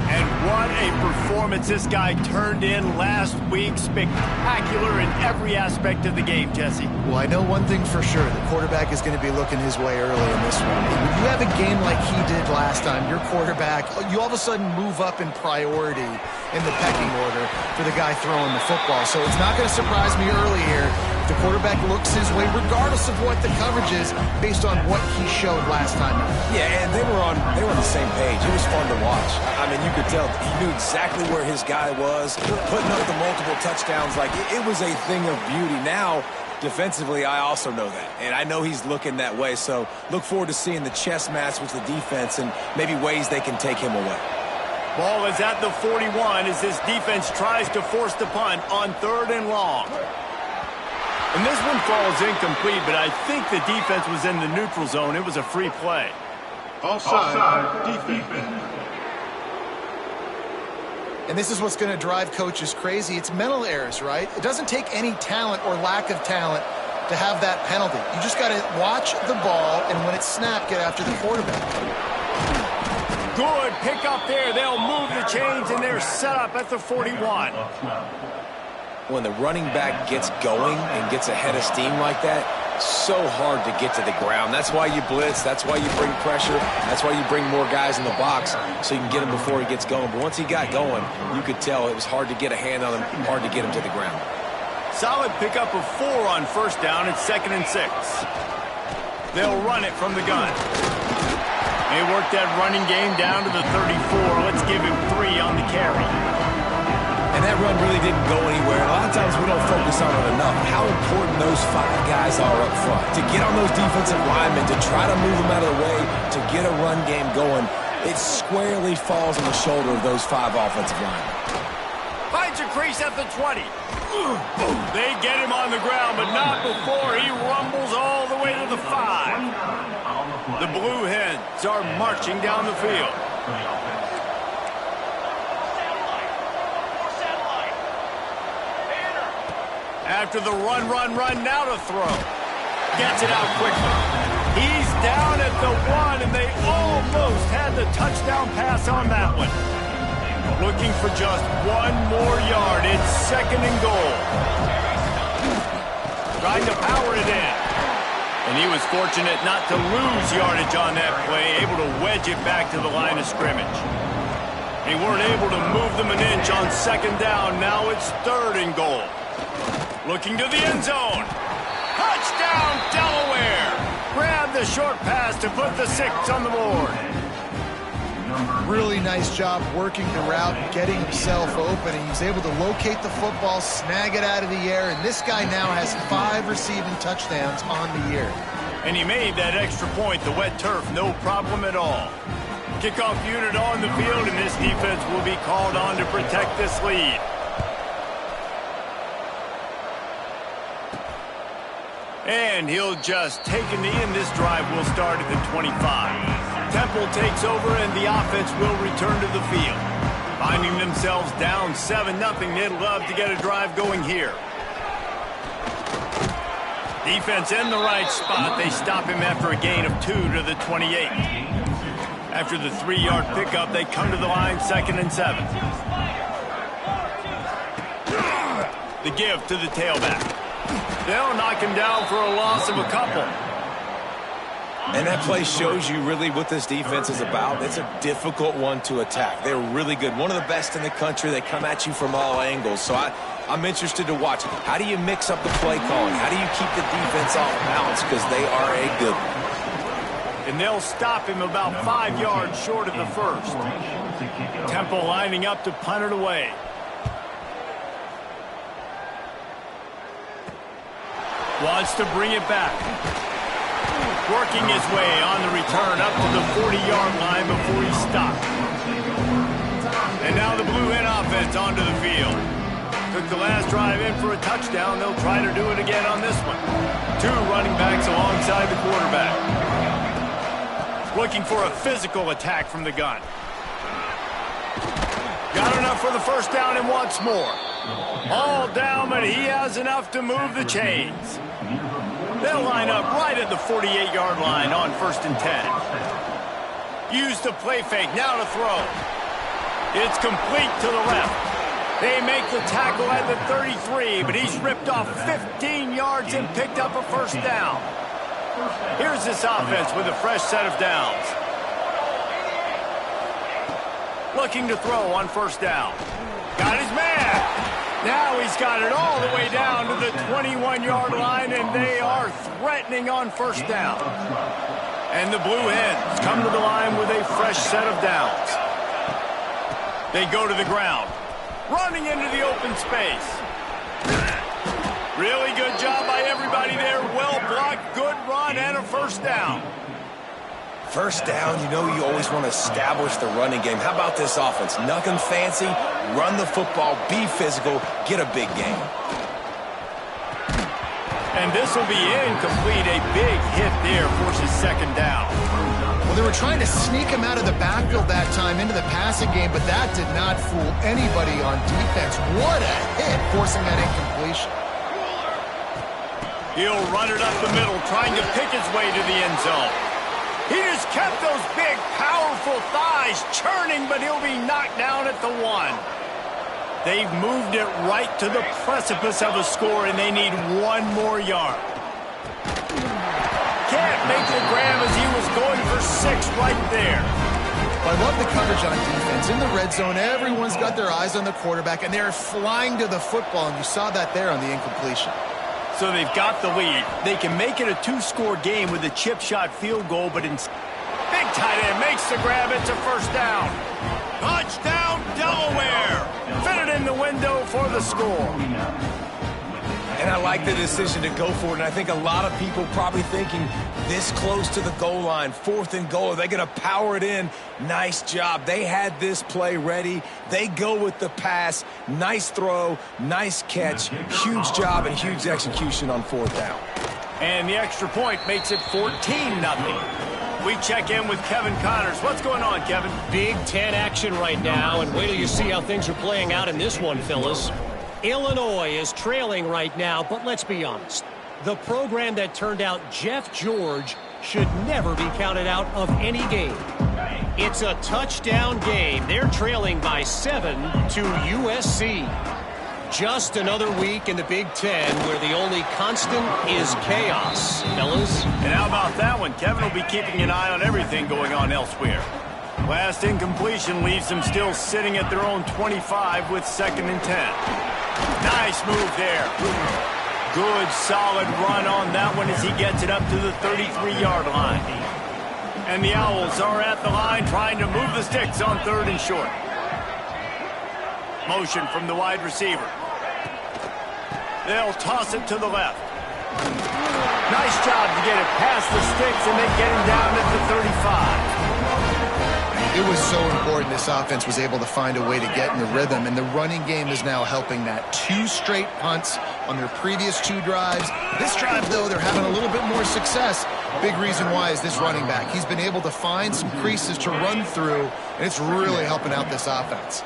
And what a performance this guy turned in last week. Spectacular in every aspect of the game, Jesse. Well, I know one thing for sure. The quarterback is going to be looking his way early in this one. When you have a game like he did last time, your quarterback, you all of a sudden move up in priority in the pecking order for the guy throwing the football. So it's not going to surprise me early here if the quarterback looks his way, regardless of what the coverage is, based on what he showed last time. Yeah, and they were on the same page. It was fun to watch. I mean, you could tell he knew exactly where his guy was, putting up the multiple touchdowns. Like, it was a thing of beauty. Now, defensively, I also know that, and I know he's looking that way. So look forward to seeing the chess match with the defense and maybe ways they can take him away. Ball is at the 41 as this defense tries to force the punt on 3rd and long. And this one falls incomplete, but I think the defense was in the neutral zone. It was a free play. Offside defense. And this is what's going to drive coaches crazy. It's mental errors, right? It doesn't take any talent or lack of talent to have that penalty. You just got to watch the ball, and when it's snapped, get after the quarterback. Good pick up there. They'll move the chains, and they're set up at the 41. When the running back gets going and gets ahead of steam like that, so hard to get to the ground. That's why you blitz. That's why you bring pressure. That's why you bring more guys in the box so you can get him before he gets going. But once he got going, you could tell it was hard to get a hand on him, hard to get him to the ground. Solid pickup of 4 on 1st down. It's 2nd and 6. They'll run it from the gun. They work that running game down to the 34. Let's give him 3 on the carry. And that run really didn't go anywhere. A lot of times we don't focus on it enough, how important those 5 guys are up front. To get on those defensive linemen, to try to move them out of the way, to get a run game going, it squarely falls on the shoulder of those 5 offensive linemen. Finds a crease at the 20. They get him on the ground, but not before he rumbles all the way the 5. The Blue Hens are marching down the field. After the run, now to throw. Gets it out quickly. He's down at the 1, and they almost had the touchdown pass on that one. Looking for just 1 more yard. It's 2nd and goal. Trying to power it in. And he was fortunate not to lose yardage on that play, able to wedge it back to the line of scrimmage. They weren't able to move them an inch on 2nd down. Now it's 3rd and goal. Looking to the end zone. Touchdown, Delaware. Grab the short pass to put the 6 on the board. Really nice job working the route, getting himself open. And he's able to locate the football, snag it out of the air, and this guy now has 5 receiving touchdowns on the year. And he made that extra point, the wet turf, no problem at all. Kickoff unit on the field, and this defense will be called on to protect this lead. And he'll just take a knee, and this drive will start at the 25. Temple takes over, and the offense will return to the field. Finding themselves down 7-0, they'd love to get a drive going here. Defense in the right spot. They stop him after a gain of 2 to the 28. After the 3-yard pickup, they come to the line 2nd and 7. The give to the tailback. They'll knock him down for a loss of a couple. And that play shows you really what this defense is about. It's a difficult one to attack. They're really good. One of the best in the country. They come at you from all angles. So I'm interested to watch. How do you mix up the play calling? How do you keep the defense off balance? Because they are a good one. And they'll stop him about 5 yards short of the 1st. Temple lining up to punt it away. Wants to bring it back. Working his way on the return up to the 40-yard line before he stopped. And now the Blue Hen offense onto the field. Took the last drive in for a touchdown. They'll try to do it again on this one. 2 running backs alongside the quarterback. Looking for a physical attack from the gun. Got enough for the 1st down and wants more. All down, but he has enough to move the chains. They'll line up right at the 48-yard line on 1st and 10. Use the play fake, now to throw. It's complete to the left. They make the tackle at the 33, but he's ripped off 15 yards and picked up a 1st down. Here's this offense with a fresh set of downs. Looking to throw on 1st down. Got his man. Now he's got it all the way down to the 21-yard line, and they are threatening on 1st down. And the Blue Hens come to the line with a fresh set of downs. They go to the ground, running into the open space. Really good job by everybody there. Well blocked, good run, and a 1st down. 1st down, you know you always want to establish the running game. How about this offense? Nothing fancy. Run the football, be physical, get a big gain. And this will be incomplete. A big hit there forces 2nd down. Well, they were trying to sneak him out of the backfield that time into the passing game, but that did not fool anybody on defense. What a hit, forcing that incompletion. He'll run it up the middle, trying to pick his way to the end zone. He just kept those big, powerful thighs churning, but he'll be knocked down at the 1. They've moved it right to the precipice of a score, and they need 1 more yard. Can't make the grab as he was going for 6 right there. Well, I love the coverage on defense. In the red zone, everyone's got their eyes on the quarterback, and they're flying to the football, and you saw that there on the incompletion. So they've got the lead. They can make it a 2-score game with a chip shot field goal, but big tight end makes the grab. It's a 1st down. Touchdown, Delaware. Fit it in the window for the score. And I like the decision to go for it, and I think a lot of people probably thinking this close to the goal line, 4th and goal, are they going to power it in? Nice job. They had this play ready. They go with the pass. Nice throw, nice catch, huge job, and huge execution on 4th down. And the extra point makes it 14-0. We check in with Kevin Connors. What's going on, Kevin? Big Ten action right now, and wait till you see how things are playing out in this one, fellas. Illinois is trailing right now, but let's be honest. The program that turned out Jeff George should never be counted out of any game. It's a touchdown game. They're trailing by 7 to USC. Just another week in the Big Ten where the only constant is chaos, fellas. And how about that one? Kevin will be keeping an eye on everything going on elsewhere. Last incompletion leaves them still sitting at their own 25 with 2nd and 10. Nice move there. Good, solid run on that one as he gets it up to the 33-yard line. And the Owls are at the line trying to move the sticks on 3rd and short. Motion from the wide receiver. They'll toss it to the left. Nice job to get it past the sticks and then get him down at the 35. It was so important this offense was able to find a way to get in the rhythm, and the running game is now helping that. 2 straight punts on their previous 2 drives. This drive, though, they're having a little bit more success. Big reason why is this running back. He's been able to find some creases to run through, and it's really helping out this offense.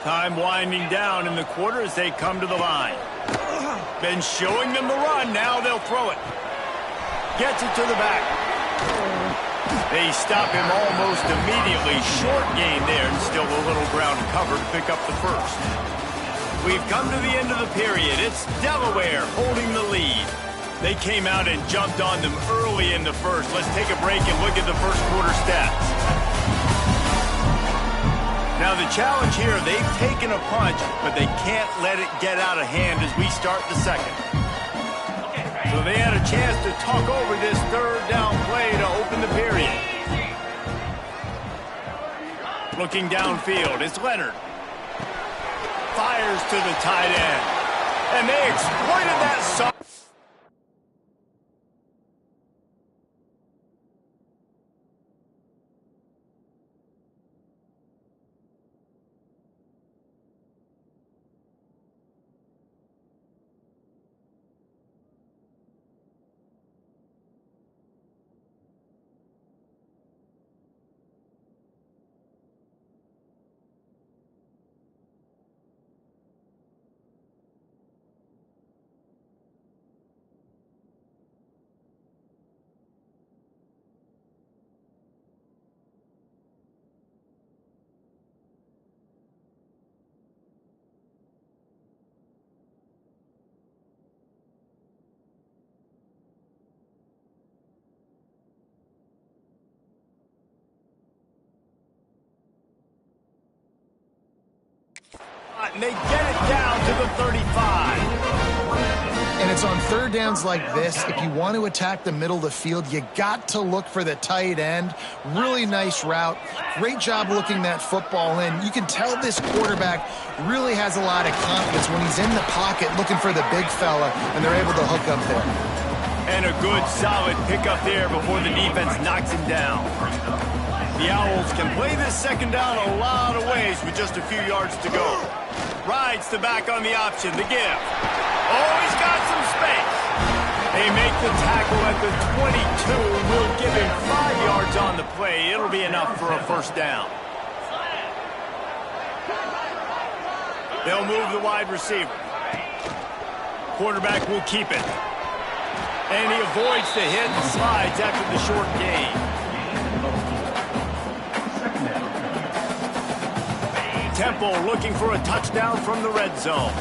Time winding down in the quarter as they come to the line. Been showing them the run, now they'll throw it. Gets it to the back. They stop him almost immediately. Short gain there, and still a little ground cover to pick up the first. We've come to the end of the period. It's Delaware holding the lead. They came out and jumped on them early in the first. Let's take a break and look at the first quarter stats. Now the challenge here, they've taken a punch, but they can't let it get out of hand as we start the second. So they had a chance to talk over this 3rd down play to open the period. Looking downfield, it's Leonard. Fires to the tight end. And they exploited that soft. And they get it down to the 35. And it's on 3rd downs like this. If you want to attack the middle of the field, you got to look for the tight end. Really nice route. Great job looking that football in. You can tell this quarterback really has a lot of confidence when he's in the pocket looking for the big fella, and they're able to hook up there. And a good, solid pickup there before the defense knocks him down. The Owls can play this 2nd down a lot of ways with just a few yards to go. Rides the back on the option, the give. Oh, he's got some space. They make the tackle at the 22. We'll give him 5 yards on the play. It'll be enough for a 1st down. They'll move the wide receiver. Quarterback will keep it. And he avoids the hit and slides after the short gain. Temple looking for a touchdown from the red zone.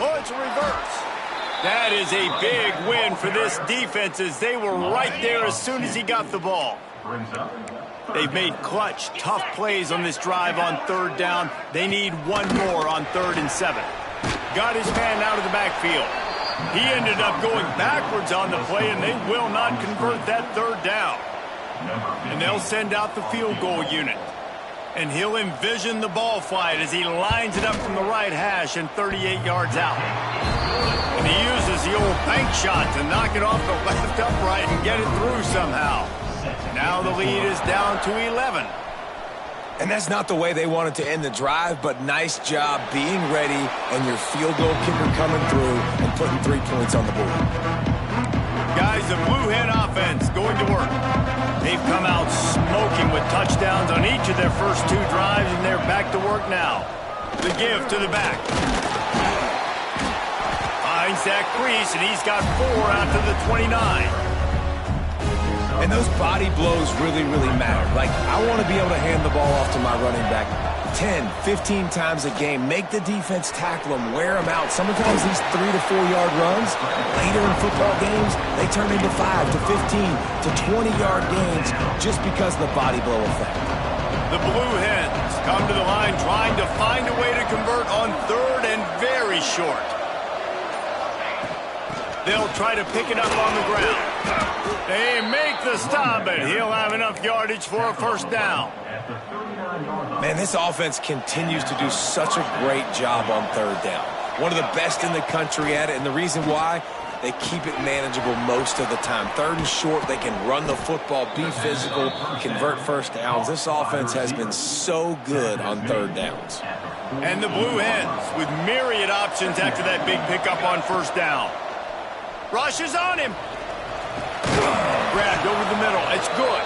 Oh, it's a reverse. That is a big win for this defense as they were right there as soon as he got the ball. They've made clutch, tough plays on this drive on third down. They need one more on 3rd and 7. Got his man out of the backfield. He ended up going backwards on the play, and they will not convert that 3rd down. And they'll send out the field goal unit. And he'll envision the ball flight as he lines it up from the right hash and 38 yards out. And he uses the old bank shot to knock it off the left upright and get it through somehow. Now the lead is down to 11. And that's not the way they wanted to end the drive, but nice job being ready and your field goal kicker coming through and putting 3 points on the board. Guys, the Blue Hen offense going to work. They've come out smoking with touchdowns on each of their first 2 drives, and they're back to work now. The give to the back. Finds Zach Priest, and he's got 4 out to the 29. And those body blows really, really matter. Like, I want to be able to hand the ball off to my running back 10, 15 times a game. Make the defense tackle them, wear them out. Sometimes these 3 to 4 yard runs, later in football games, they turn into 5 to 15 to 20 yard gains just because of the body blow effect. The Blue Hens come to the line trying to find a way to convert on 3rd and very short. They'll try to pick it up on the ground. They make the stop, but he'll have enough yardage for a 1st down. Man, this offense continues to do such a great job on 3rd down. One of the best in the country at it, and the reason why, they keep it manageable most of the time. 3rd and short, they can run the football, be physical, convert 1st downs. This offense has been so good on 3rd downs. And the Blue Hens with myriad options after that big pickup on 1st down. Rushes on him. Grabbed over the middle. It's good.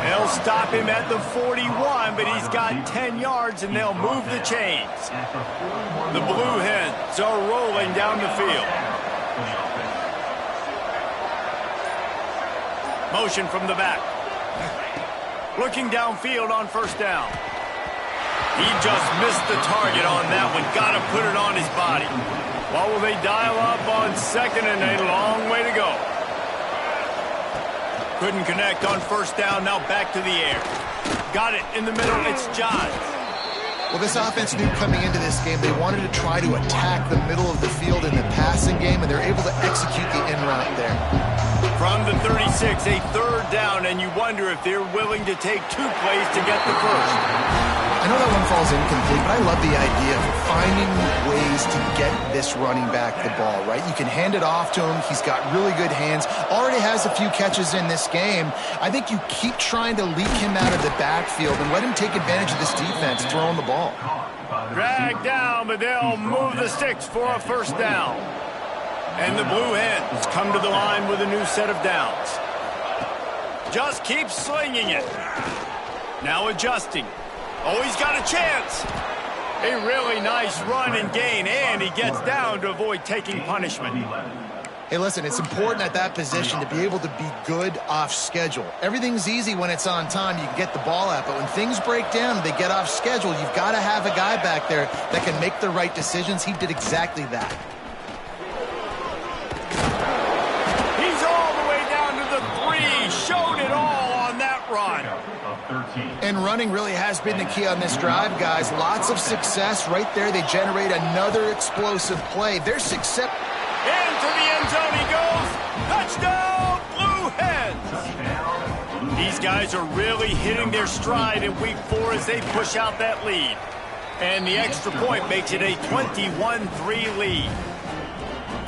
They'll stop him at the 41, but he's got 10 yards, and they'll move the chains. The Blue Hens are rolling down the field. Motion from the back. Looking downfield on 1st down. He just missed the target on that one. Got to put it on his body. What will they dial up on 2nd and a long way to go? Couldn't connect on 1st down. Now back to the air. Got it in the middle. It's Johns. Well, this offense knew coming into this game they wanted to try to attack the middle of the field in the passing game, and they're able to execute the in route there. From the 36, a 3rd down, and you wonder if they're willing to take 2 plays to get the 1st. I know that one falls incomplete, but I love the idea of finding ways to get this running back the ball, right? You can hand it off to him. He's got really good hands. Already has a few catches in this game. I think you keep trying to leak him out of the backfield and let him take advantage of this defense throwing the ball. Dragged down, but they'll move the sticks for a 1st down. And the Blue Hens come to the line with a new set of downs. Just keep slinging it. Now adjusting. Oh, he's got a chance. A really nice run and gain, and he gets down to avoid taking punishment. Hey, listen, it's important at that position to be able to be good off schedule. Everything's easy when it's on time. You can get the ball out, but when things break down, they get off schedule. You've got to have a guy back there that can make the right decisions. He did exactly that. He's all the way down to the 3. Showed it all on that run. And running really has been the key on this drive, guys. Lots of success right there. They generate another explosive play. Their success. Into the end zone he goes. Touchdown, Blue Hens. These guys are really hitting their stride in week 4 as they push out that lead. And the extra point makes it a 21-3 lead.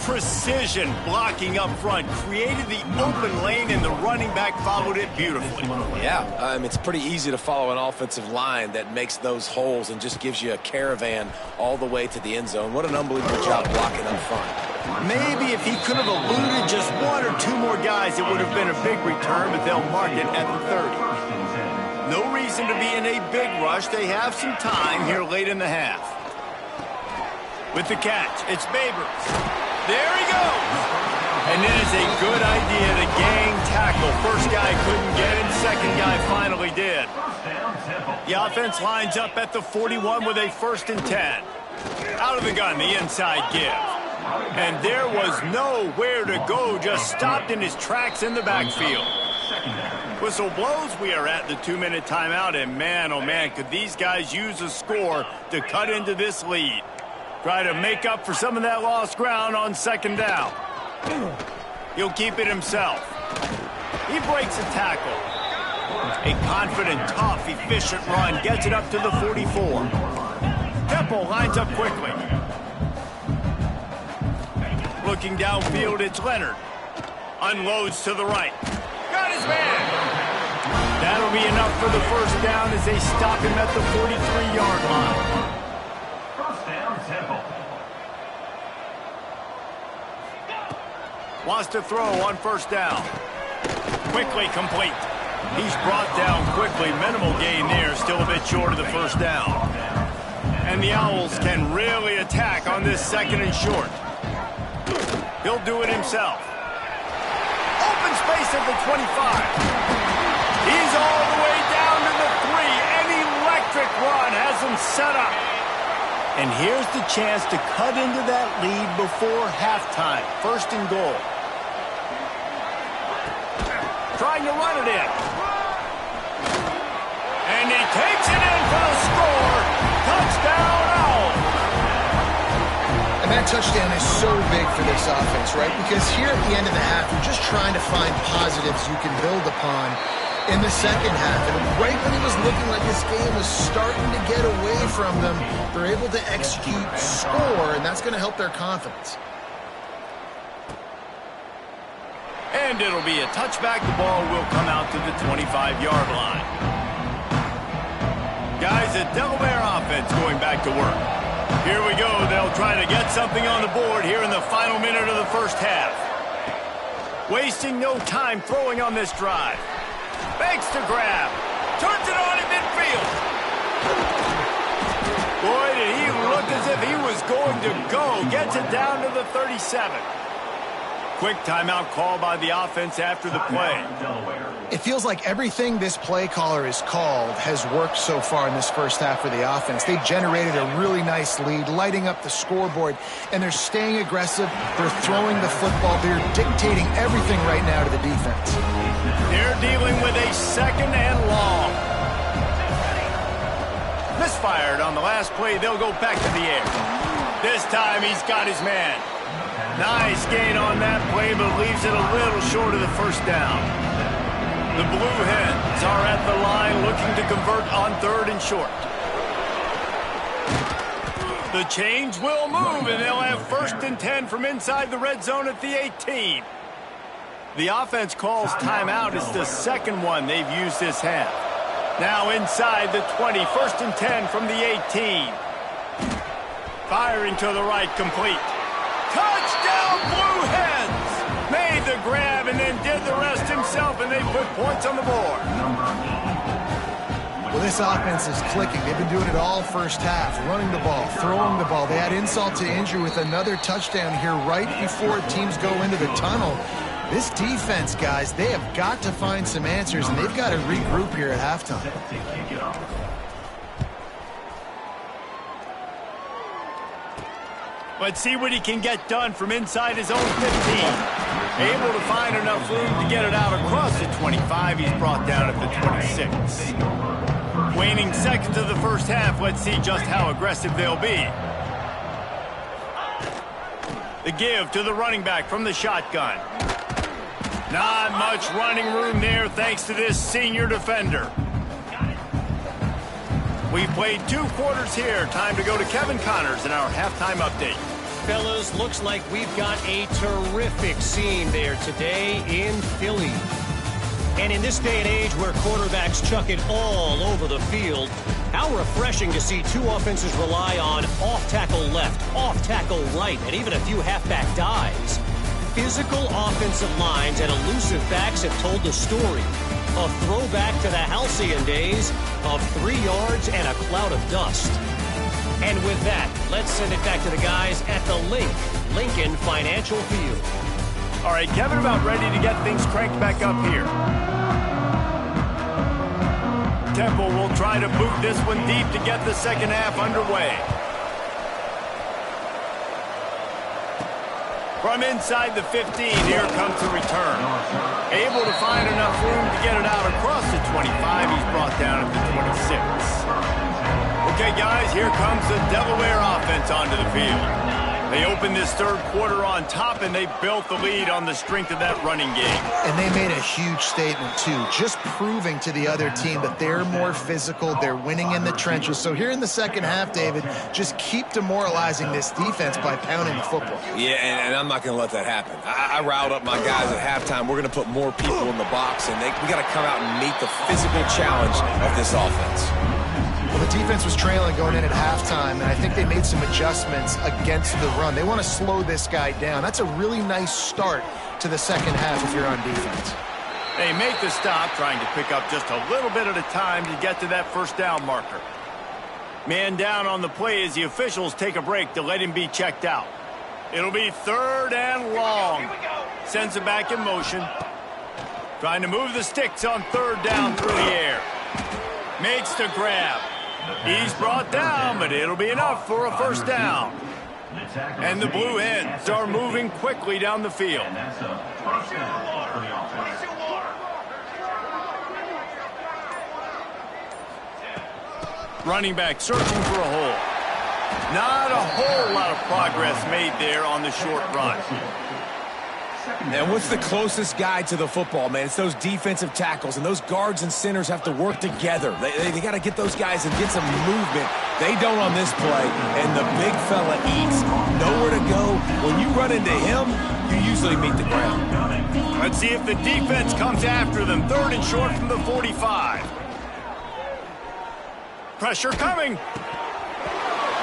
Precision blocking up front created the open lane, and the running back followed it beautifully. Yeah, it's pretty easy to follow an offensive line that makes those holes and just gives you a caravan all the way to the end zone. What an unbelievable job blocking up front. Maybe if he could have eluded just 1 or 2 more guys, it would have been a big return, but they'll mark it at the 30. No reason to be in a big rush. They have some time here late in the half. With the catch, it's Babers. There he goes. And it is a good idea to gang tackle. First guy couldn't get him. Second guy finally did. The offense lines up at the 41 with a 1st and 10. Out of the gun, the inside give. And there was nowhere to go, just stopped in his tracks in the backfield. Whistle blows, we are at the 2-minute timeout, and man, oh man, could these guys use a score to cut into this lead. Try to make up for some of that lost ground on second down. He'll keep it himself. He breaks a tackle. A confident, tough, efficient run gets it up to the 44. Temple lines up quickly. Looking downfield, it's Leonard. Unloads to the right. Got his man. That'll be enough for the first down as they stop him at the 43-yard line. First down, Temple. Wants to throw on first down. Quickly complete. He's brought down quickly. Minimal gain there. Still a bit short of the first down. And the Owls can really attack on this second and short. He'll do it himself. Open space at the 25. He's all the way down to the 3. An electric run has him set up. And here's the chance to cut into that lead before halftime. First and goal. Trying to run it in. And he takes it in for the score. Touchdown, Owls. And that touchdown is so big for this offense, right? Because here at the end of the half, you're just trying to find positives you can build upon in the second half. And right when it was looking like this game was starting to get away from them, they're able to execute, score, and that's going to help their confidence. And it'll be a touchback. The ball will come out to the 25-yard line. Guys, the Delaware offense going back to work. Here we go. They'll try to get something on the board here in the final minute of the first half. Wasting no time throwing on this drive. Fakes to grab. Turns it on in midfield. Boy, did he look as if he was going to go. Gets it down to the 37. Quick timeout call by the offense after the play. It feels like everything this play caller has called has worked so far in this first half for the offense. They generated a really nice lead, lighting up the scoreboard, and they're staying aggressive. They're throwing the football. They're dictating everything right now to the defense. They're dealing with a second and long. Misfired on the last play. They'll go back to the air. This time he's got his man. Nice gain on that play, but leaves it a little short of the first down. The Blue Hens are at the line looking to convert on third and short. The chains will move, and they'll have first and 10 from inside the red zone at the 18. The offense calls timeout. It's the second one they've used this half. Now inside the 20, first and 10 from the 18. Firing to the right, complete. Touchdown, Blue Hens! Made the grab and then did the rest himself, and they put points on the board. Well, this offense is clicking. They've been doing it all first half, running the ball, throwing the ball. They had insult to injury with another touchdown here right before teams go into the tunnel. This defense, guys, they have got to find some answers, and they've got to regroup here at halftime. Let's see what he can get done from inside his own 15. Able to find enough room to get it out across the 25. He's brought down at the 26. Waning seconds of the first half. Let's see just how aggressive they'll be. The give to the running back from the shotgun. Not much running room there thanks to this senior defender. We've played 2 quarters here. Time to go to Kevin Connors in our halftime update. Fellas, looks like we've got a terrific scene there today in Philly. And in this day and age where quarterbacks chuck it all over the field, how refreshing to see 2 offenses rely on off-tackle left, off-tackle right, and even a few halfback dives. Physical offensive lines and elusive backs have told the story. A throwback to the halcyon days of 3 yards and a cloud of dust. And with that, let's send it back to the guys at the Lincoln Financial Field. All right, Kevin, about ready to get things cranked back up here. Temple will try to boot this one deep to get the second half underway. From inside the 15, here comes the return. Able to find enough room to get it out across the 25. He's brought down at the 26. Okay, guys, here comes the Delaware offense onto the field. They opened this third quarter on top, and they built the lead on the strength of that running game. And they made a huge statement, too, just proving to the other team that they're more physical, they're winning in the trenches. So here in the second half, David, just keep demoralizing this defense by pounding the football. Yeah, and I'm not going to let that happen. I riled up my guys at halftime. We're going to put more people in the box, and we got to come out and meet the physical challenge of this offense. Well, the defense was trailing going in at halftime, and I think they made some adjustments against the run. They want to slow this guy down. That's a really nice start to the second half if you're on defense. They make the stop, trying to pick up just a little bit at a time to get to that first down marker. Man down on the play as the officials take a break to let him be checked out. It'll be third and long. Sends it back in motion. Trying to move the sticks on third down through the air. Makes the grab. He's brought down, but it'll be enough for a first down. And the Blue Hens are moving quickly down the field. Running back searching for a hole. Not a whole lot of progress made there on the short run. And what's the closest guy to the football, man? It's those defensive tackles, and those guards and centers have to work together. They got to get those guys and get some movement. They don't on this play, and the big fella eats. Nowhere to go. When you run into him, you usually meet the ground. Let's see if the defense comes after them. Third and short from the 45. Pressure coming.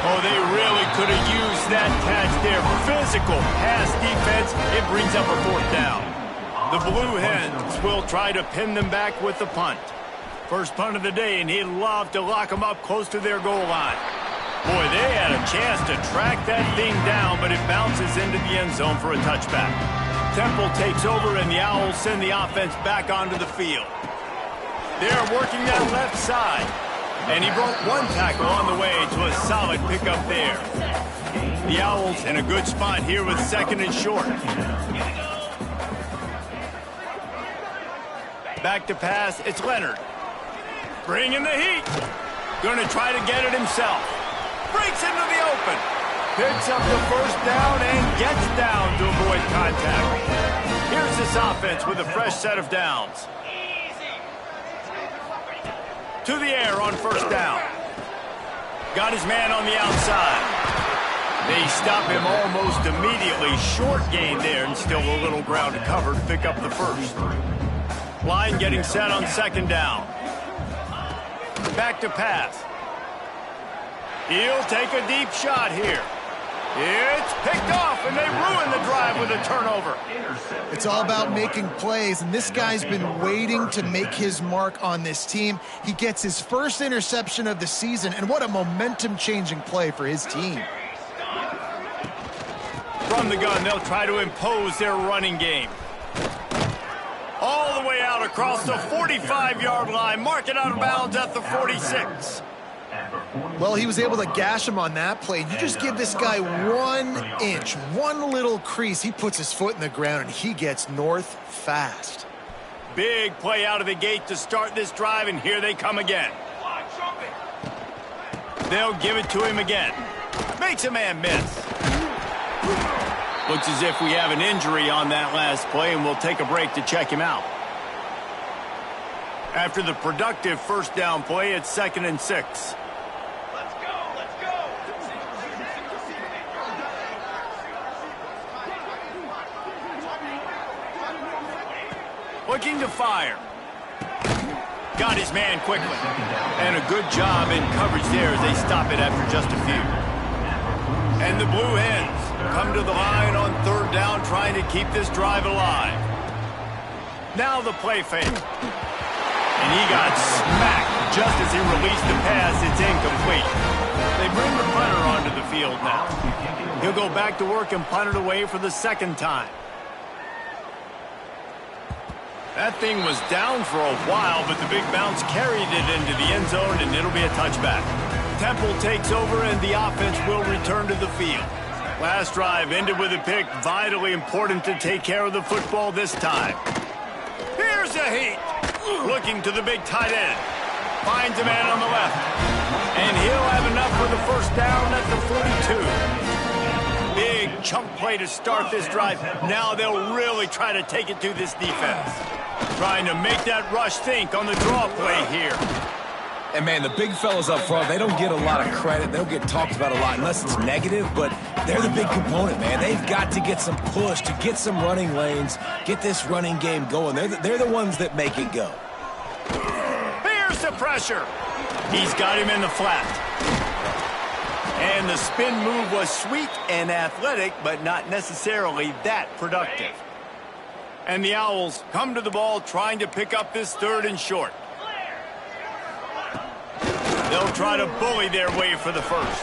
Oh, they really could have used that catch there. Physical pass defense. It brings up a fourth down. The Blue Hens will try to pin them back with the punt. First punt of the day, and he'd love to lock them up close to their goal line. Boy, they had a chance to track that thing down, but it bounces into the end zone for a touchback. Temple takes over, and the Owls send the offense back onto the field. They're working that left side. And he broke one tackle on the way to a solid pickup there. The Owls in a good spot here with second and short. Back to pass, it's Leonard. Bringing the heat. Going to try to get it himself. Breaks into the open. Picks up the first down and gets down to avoid contact. Here's this offense with a fresh set of downs. To the air on first down. Got his man on the outside. They stop him almost immediately. Short gain there and still a little ground to cover to pick up the first. Line getting set on second down. Back to pass. He'll take a deep shot here. It's picked off, and they ruin the drive with a turnover. It's all about making plays, and this guy's been waiting to make his mark on this team. He gets his first interception of the season, and what a momentum-changing play for his team. From the gun, they'll try to impose their running game. All the way out across the 45-yard line, mark it out of bounds at the 46. Well, he was able to gash him on that play. You just give this guy 1 inch, one little crease. He puts his foot in the ground, and he gets north fast. Big play out of the gate to start this drive, and here they come again. They'll give it to him again. Makes a man miss. Looks as if we have an injury on that last play, and we'll take a break to check him out. After the productive first down play, it's 2nd and 6. Looking to fire. Got his man quickly. And a good job in coverage there as they stop it after just a few. And the Blue Hens come to the line on third down, trying to keep this drive alive. Now the play fake. And he got smacked just as he released the pass. It's incomplete. They bring the punter onto the field now. He'll go back to work and punt it away for the second time. That thing was down for a while, but the big bounce carried it into the end zone, and it'll be a touchback. Temple takes over, and the offense will return to the field. Last drive ended with a pick. Vitally important to take care of the football this time. Here's a heat. Looking to the big tight end. Finds a man on the left. And he'll have enough for the first down at the 42. Big chunk play to start this drive. Now they'll really try to take it to this defense. Trying to make that rush think on the draw play here. And, man, the big fellas up front, they don't get a lot of credit. They don't get talked about a lot unless it's negative, but they're the big component, man. They've got to get some push, to get some running lanes, get this running game going. They're the ones that make it go. Here's the pressure. He's got him in the flat. And the spin move was sweet and athletic, but not necessarily that productive. And the Owls come to the ball trying to pick up this 3rd and short. They'll try to bully their way for the first.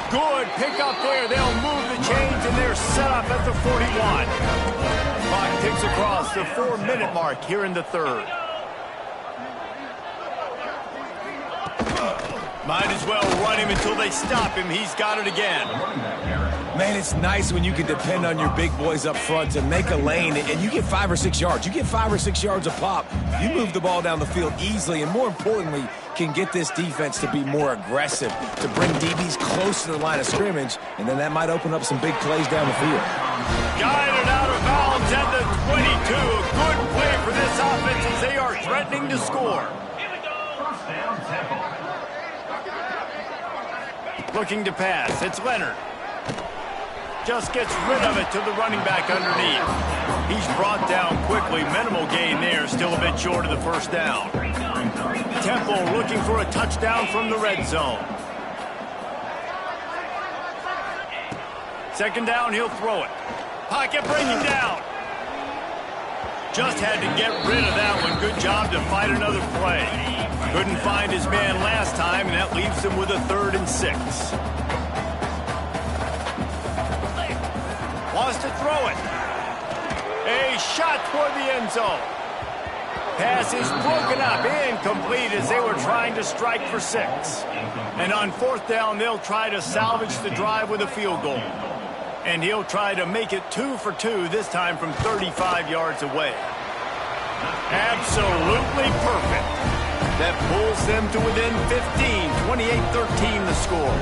Good pick up there. They'll move the chains, and they're set up at the 41. Clock ticks across the 4-minute mark here in the 3rd. Might as well run him until they stop him. He's got it again. Man, it's nice when you can depend on your big boys up front to make a lane, and you get 5 or 6 yards. You get 5 or 6 yards a pop. You move the ball down the field easily, and more importantly, can get this defense to be more aggressive, to bring DBs close to the line of scrimmage, and then that might open up some big plays down the field. Guided out of bounds at the 22. A good play for this offense as they are threatening to score. Looking to pass. It's Leonard. Just gets rid of it to the running back underneath. He's brought down quickly. Minimal gain there. Still a bit short of the first down. Temple looking for a touchdown from the red zone. 2nd down, he'll throw it. Pocket bringing down. Just had to get rid of that one. Good job to fight another play. Couldn't find his man last time, and that leaves him with a 3rd and 6. Wants to throw it. A shot toward the end zone. Pass is broken up, incomplete as they were trying to strike for 6. And on 4th down, they'll try to salvage the drive with a field goal. And he'll try to make it 2 for 2, this time from 35 yards away. Absolutely perfect. That pulls them to within 15, 28-13 the score.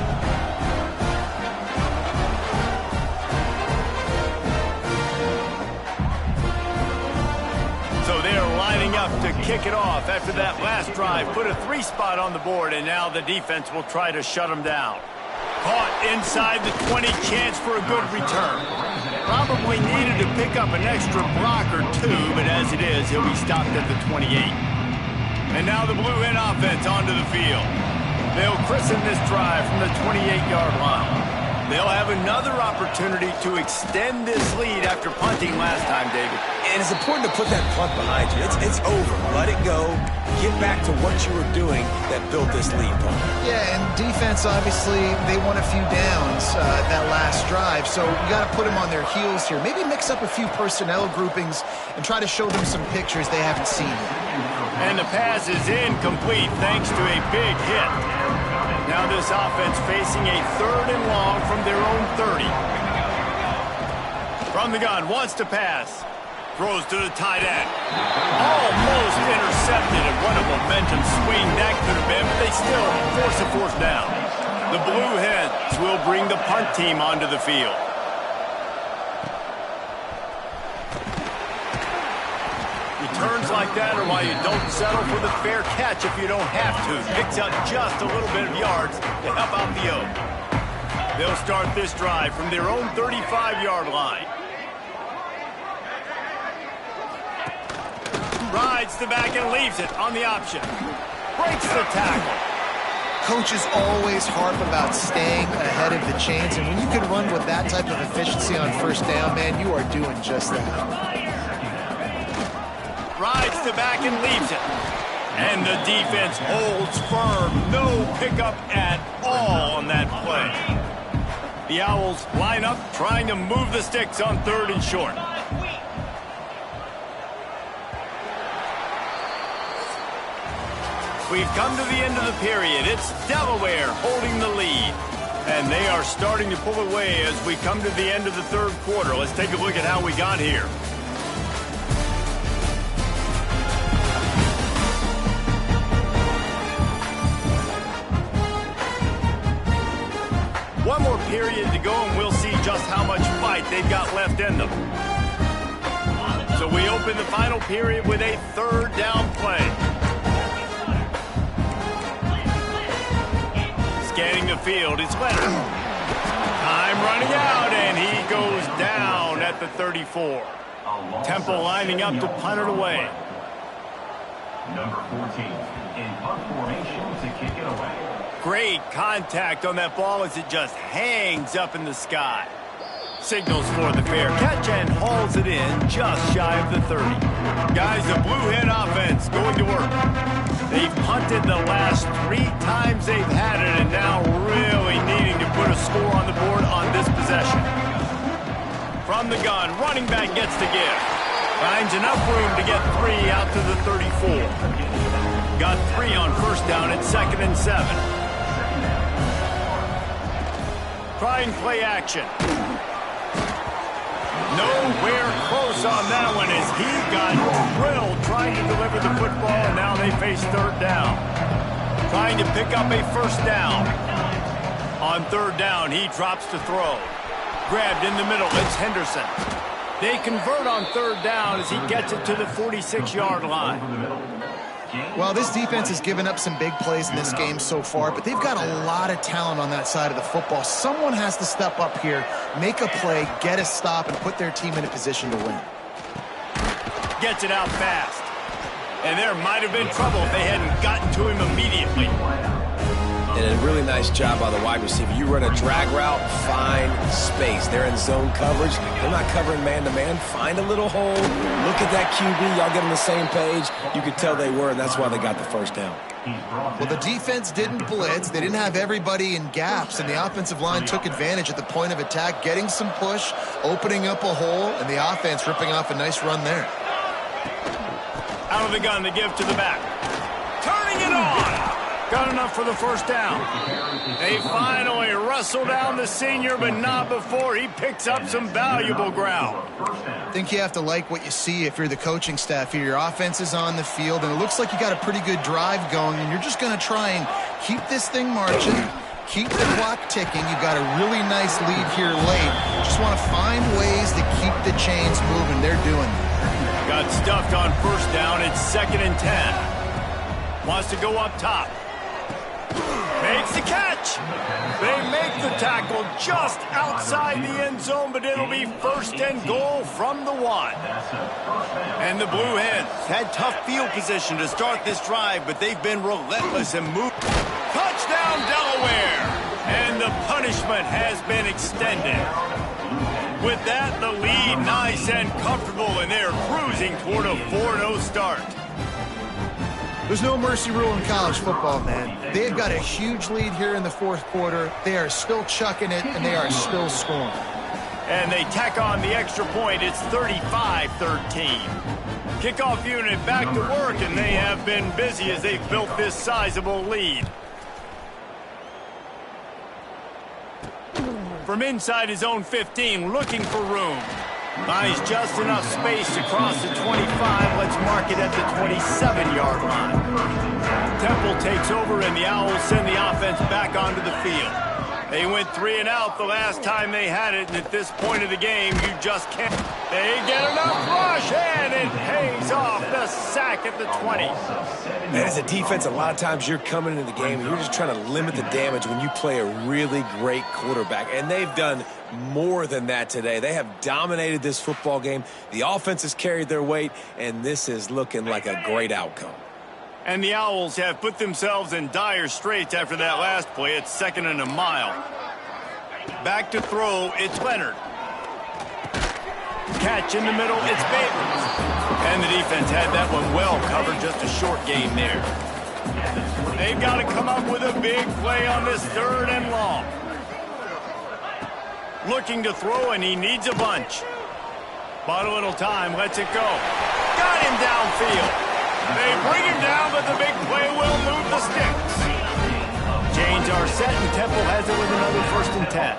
So they're lining up to kick it off after that last drive. Put a 3 spot on the board, and now the defense will try to shut them down. Caught inside the 20, chance for a good return. Probably needed to pick up an extra block or 2, but as it is, he'll be stopped at the 28. And now the Blue Hen offense onto the field. They'll christen this drive from the 28-yard line. They'll have another opportunity to extend this lead after punting last time, David. And it's important to put that punt behind you. It's over. Let it go. Get back to what you were doing that built this lead, Paul. Yeah, and defense, obviously, they won a few downs that last drive, so you got to put them on their heels here. Maybe mix up a few personnel groupings and try to show them some pictures they haven't seen yet. And the pass is incomplete thanks to a big hit. Now this offense facing a 3rd and long from their own 30. From the gun, wants to pass. Throws to the tight end. Almost intercepted, and what a momentum swing that could have been, but they still force a 4th down. The Blue Hens will bring the punt team onto the field. Returns like that are why you don't settle for the fair catch if you don't have to. Picks up just a little bit of yards to help out the Oak. They'll start this drive from their own 35-yard line. Rides the back and leaves it on the option. Breaks the tackle. Coaches always harp about staying ahead of the chains, and when you can run with that type of efficiency on 1st down, man, you are doing just that. Rides the back and leaves it. And the defense holds firm. No pickup at all on that play. The Owls line up trying to move the sticks on 3rd and short. We've come to the end of the period. It's Delaware holding the lead. And they are starting to pull away as we come to the end of the third quarter. Let's take a look at how we got here. One more period to go, and we'll see just how much fight they've got left in them. So we open the final period with a third down play. Scanning the field, it's Leonard. Time running out, and he goes down at the 34. Temple lining up to punt it away. Number 14 in punt formation to kick it away. Great contact on that ball as it just hangs up in the sky. Signals for the fair catch and hauls it in just shy of the 30. Guys, the Blue Hen offense going to work. They've punted the last 3 times they've had it, and now really needing to put a score on the board on this possession. From the gun, running back gets to give. Finds enough room to get 3 out to the 34. Got 3 on first down at 2nd and 7. Trying play action. Nowhere close on that one as he got drilled trying to deliver the football, and now they face third down. Trying to pick up a first down. On third down, he drops to throw. Grabbed in the middle, it's Henderson. They convert on third down as he gets it to the 46-yard line. Well, this defense has given up some big plays in this game so far, but they've got a lot of talent on that side of the football. Someone has to step up here, make a play, get a stop, and put their team in a position to win. Gets it out fast. And there might have been trouble if they hadn't gotten to him immediately. And a really nice job by the wide receiver. You run a drag route, find space. They're in zone coverage. They're not covering man-to-man. Find a little hole. Look at that QB. Y'all get on the same page. You could tell they were, and that's why they got the first down. Well, the defense didn't blitz. They didn't have everybody in gaps, and the offensive line took advantage at the point of attack, getting some push, opening up a hole, and the offense ripping off a nice run there. Out of the gun, the give to the back. Turning it on. Got enough for the first down. They finally wrestle down the senior, but not before he picks up some valuable ground. I think you have to like what you see if you're the coaching staff here. Your offense is on the field, and it looks like you got a pretty good drive going, and you're just going to try and keep this thing marching, keep the clock ticking. You've got a really nice lead here late. Just want to find ways to keep the chains moving. They're doing it. Got stuffed on first down. It's 2nd and 10. Wants to go up top. Makes the catch. They make the tackle just outside the end zone, but it'll be 1st and goal from the 1. And the Blue Hens had tough field position to start this drive, but they've been relentless and moved. Touchdown, Delaware. And the punishment has been extended. With that, the lead nice and comfortable, and they're cruising toward a 4-0 start. There's no mercy rule in college football, man. They've got a huge lead here in the fourth quarter. They are still chucking it, and they are still scoring. And they tack on the extra point. It's 35-13. Kickoff unit back to work, and they have been busy as they've built this sizable lead. From inside his own 15, looking for room. Finds just enough space to cross the 25. Let's mark it at the 27-yard line. Temple takes over, and the Owls send the offense back onto the field. They went 3 and out the last time they had it, and at this point of the game, you just can't. They get enough rush, and it pays off the sack at the 20. And as a defense, a lot of times you're coming into the game and you're just trying to limit the damage when you play a really great quarterback. And they've done more than that today. They have dominated this football game. The offense has carried their weight, and this is looking like a great outcome. And the Owls have put themselves in dire straits after that last play. It's 2nd and a mile. Back to throw, it's Leonard. Catch in the middle, it's Bateman. And the defense had that one well covered, just a short game there. They've got to come up with a big play on this 3rd and long. Looking to throw, and he needs a bunch. Bought a little time, lets it go. Got him downfield. They bring him down, but the big play will move the sticks. Chains are set, and Temple has it with another 1st and 10.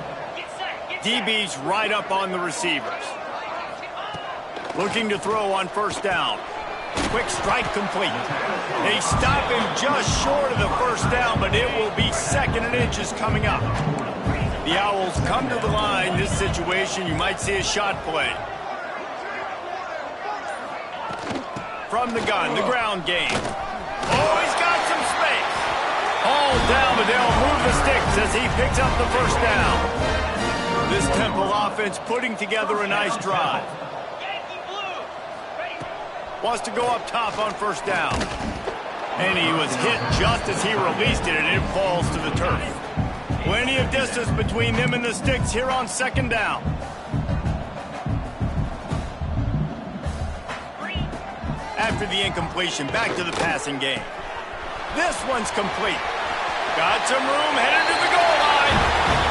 DB's right up on the receivers. Looking to throw on 1st down. Quick strike complete. They stop him just short of the 1st down, but it will be 2nd and inches coming up. The Owls come to the line. This situation, you might see a shot play. From the gun, the ground game. Oh, he's got some space. All down, but they'll move the sticks as he picks up the 1st down. This Temple offense putting together a nice drive. Wants to go up top on 1st down. And he was hit just as he released it, and it falls to the turf. Plenty of distance between them and the sticks here on 2nd down. After the incompletion, back to the passing game. This one's complete. Got some room, headed to the goal line.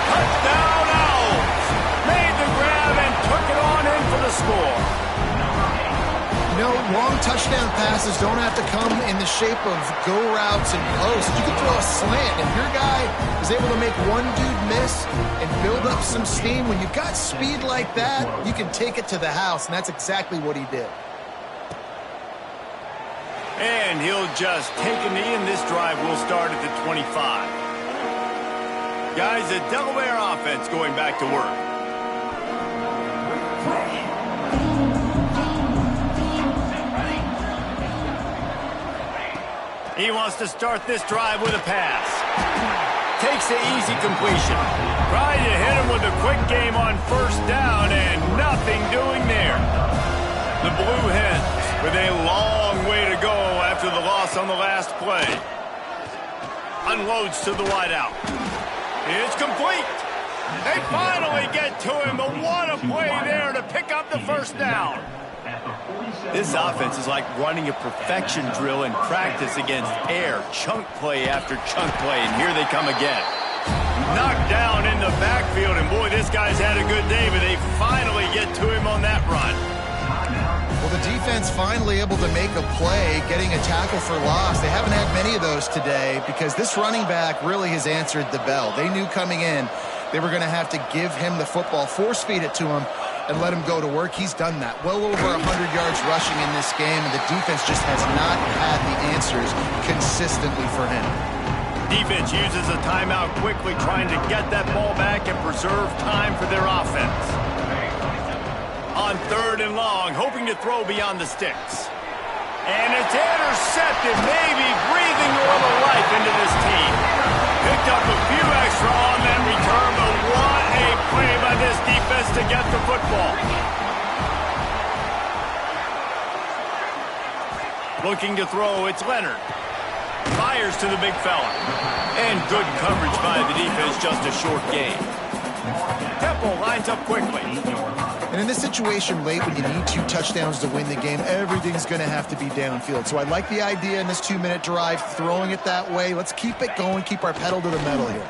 Touchdown Owls. Made the grab and took it on in for the score. You know, long touchdown passes don't have to come in the shape of go routes and posts. You can throw a slant. If your guy is able to make one dude miss and build up some steam, when you've got speed like that, you can take it to the house, and that's exactly what he did. And he'll just take a knee, and this drive will start at the 25. Guys, the Delaware offense going back to work. He wants to start this drive with a pass. Takes the easy completion. Trying to hit him with a quick game on 1st down, and nothing doing there. The Blue Hens with a long way to go after the loss on the last play. Unloads to the wideout. It's complete. They finally get to him, but what a play there to pick up the 1st down. This offense is like running a perfection drill in practice against air. Chunk play after chunk play, and here they come again. Knocked down in the backfield, and boy, this guy's had a good day, but they finally get to him on that run. Well, the defense finally able to make a play, getting a tackle for loss. They haven't had many of those today because this running back really has answered the bell. They knew coming in they were going to have to give him the football, force feed it to him, and let him go to work. He's done that. Well over 100 yards rushing in this game, and the defense just has not had the answers consistently for him. Defense uses a timeout quickly, trying to get that ball back and preserve time for their offense. On 3rd and long, hoping to throw beyond the sticks. And it's intercepted, maybe breathing a little life into this team. Picked up a few extra on that return, but what a play by this defense to get the football. Looking to throw, it's Leonard. Fires to the big fella. And good coverage by the defense, just a short gain. Temple lines up quickly. And in this situation late, when you need 2 touchdowns to win the game, everything's going to have to be downfield. So I like the idea in this 2-minute drive, throwing it that way. Let's keep it going, keep our pedal to the metal here.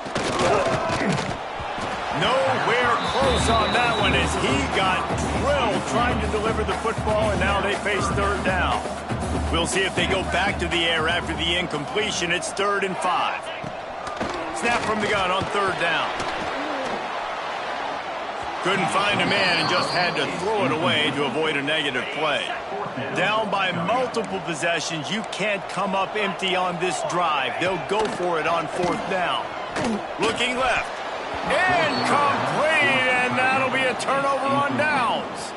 Nowhere close on that one as he got drilled trying to deliver the football, and now they face 3rd down. We'll see if they go back to the air after the incompletion. It's 3rd and 5. Snap from the gun on 3rd down. Couldn't find a man and just had to throw it away to avoid a negative play. Down by multiple possessions, you can't come up empty on this drive. They'll go for it on 4th down. Looking left. Incomplete, and that'll be a turnover on downs.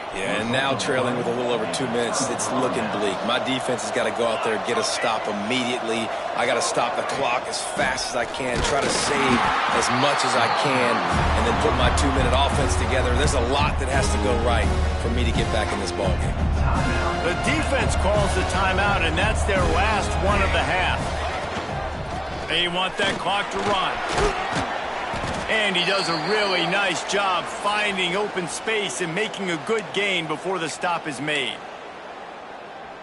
Yeah, and now trailing with a little over 2 minutes, it's looking bleak. My defense has got to go out there and get a stop immediately. I got to stop the clock as fast as I can, try to save as much as I can, and then put my 2-minute offense together. There's a lot that has to go right for me to get back in this ballgame. The defense calls the timeout, and that's their last one of the half. They want that clock to run. And he does a really nice job finding open space and making a good gain before the stop is made.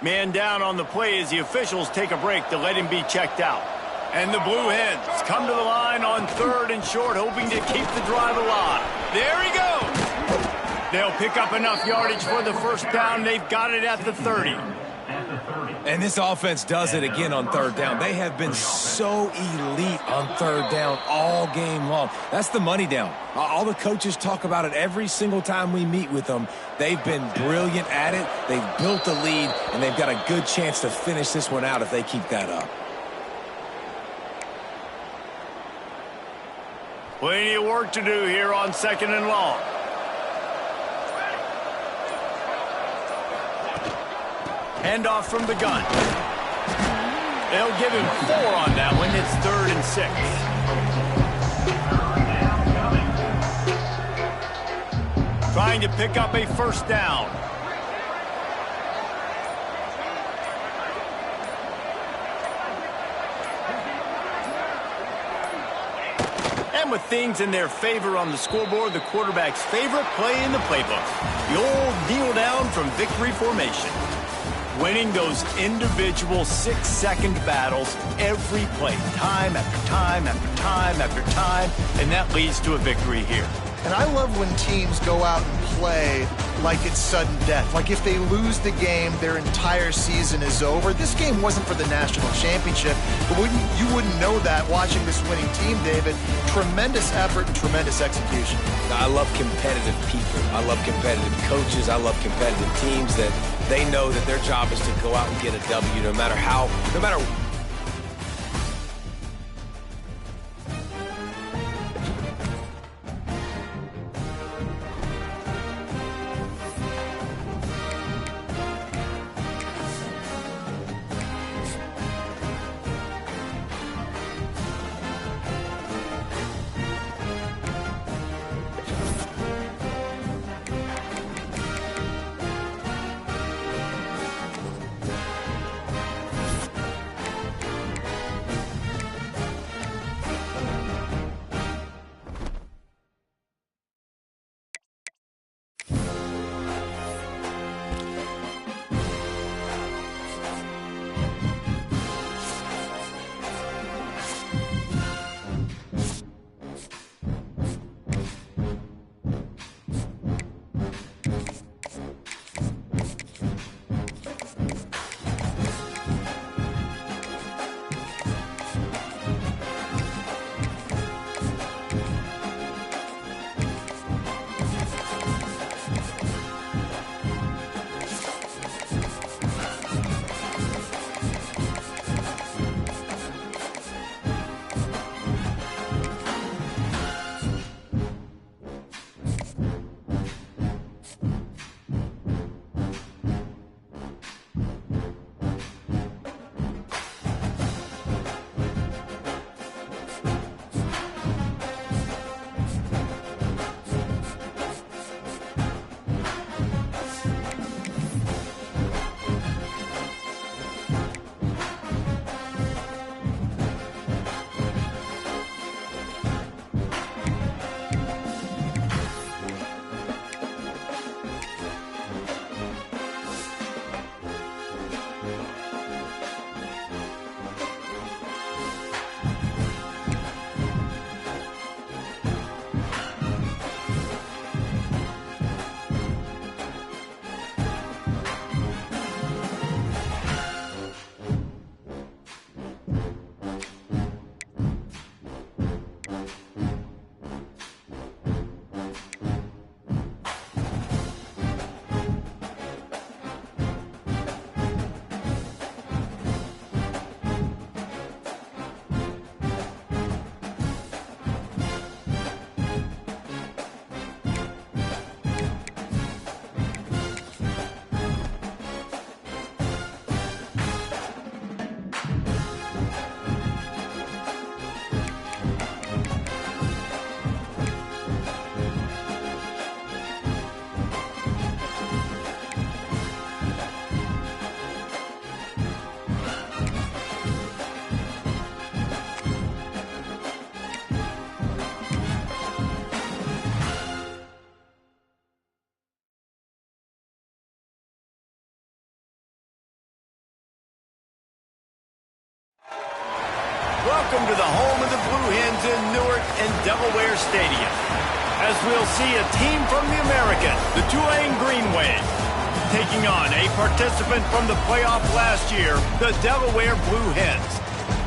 Man down on the play as the officials take a break to let him be checked out. And the Blue Hens come to the line on 3rd and short, hoping to keep the drive alive. There he goes. They'll pick up enough yardage for the 1st down. They've got it at the 30. And this offense does it again on third down. They have been so elite on third down all game long. That's the money down. All the coaches talk about it every single time we meet with them. They've been brilliant at it. They've built the lead, and they've got a good chance to finish this one out if they keep that up. Plenty of work to do here on 2nd and long. Handoff from the gun. They'll give him 4 on that one. It's 3rd and 6. Trying to pick up a first down. And with things in their favor on the scoreboard, the quarterback's favorite play in the playbook. The old kneel down from victory formation. Winning those individual 6-second battles every play, time after time after time after time, and that leads to a victory here. And I love when teams go out and play like it's sudden death. Like if they lose the game, their entire season is over. This game wasn't for the national championship, but you wouldn't know that watching this winning team, David. Tremendous effort and tremendous execution. I love competitive people. I love competitive coaches. I love competitive teams that they know that their job is to go out and get a W no matter how. Welcome to the home of the Blue Hens in Newark and Delaware Stadium. As we'll see a team from the American, the Tulane Green Wave, taking on a participant from the playoff last year, the Delaware Blue Hens.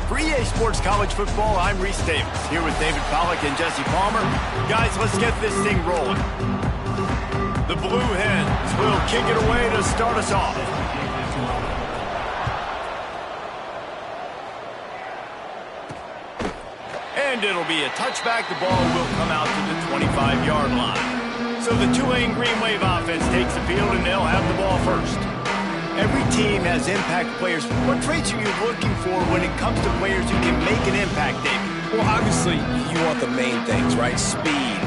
For EA Sports College Football, I'm Reese Davis, here with David Pollack and Jesse Palmer. Guys, let's get this thing rolling. The Blue Hens will kick it away to start us off. And it'll be a touchback. The ball will come out to the 25-yard line. So the Tulane Green Wave offense takes the field, and they'll have the ball first. Every team has impact players. What traits are you looking for when it comes to players who can make an impact, David? Well, obviously, you want the main things, right? Speed,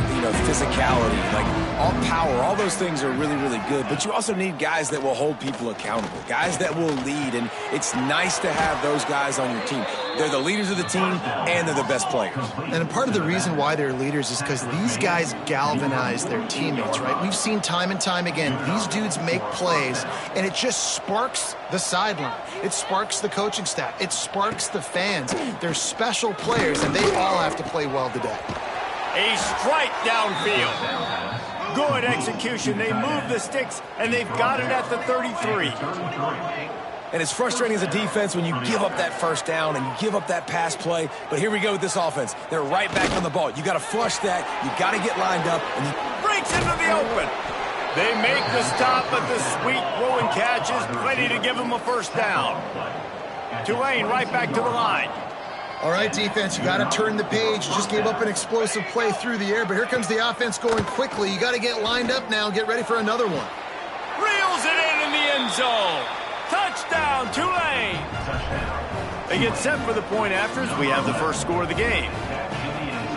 physicality, like all power, all those things are really, really good. But you also need guys that will hold people accountable, guys that will lead. And it's nice to have those guys on your team. They're the leaders of the team, and they're the best players. And part of the reason why they're leaders is because these guys galvanize their teammates, right? We've seen time and time again, these dudes make plays, and it just sparks the sideline. It sparks the coaching staff. It sparks the fans. They're special players, and they all have to play well today. A strike downfield. Good execution. They move the sticks, and they've got it at the 33. And it's frustrating as a defense when you give up that first down and you give up that pass play. But here we go with this offense. They're right back on the ball. You got to flush that. You got to get lined up. And breaks into the open. They make the stop, but the sweet throw and catch is plenty to give them a first down. Tulane right back to the line. All right, defense, you got to turn the page. You just gave up an explosive play through the air, but here comes the offense going quickly. You got to get lined up now and get ready for another one. Reels it in the end zone. Touchdown, Tulane. They get set for the point afters. We have the first score of the game.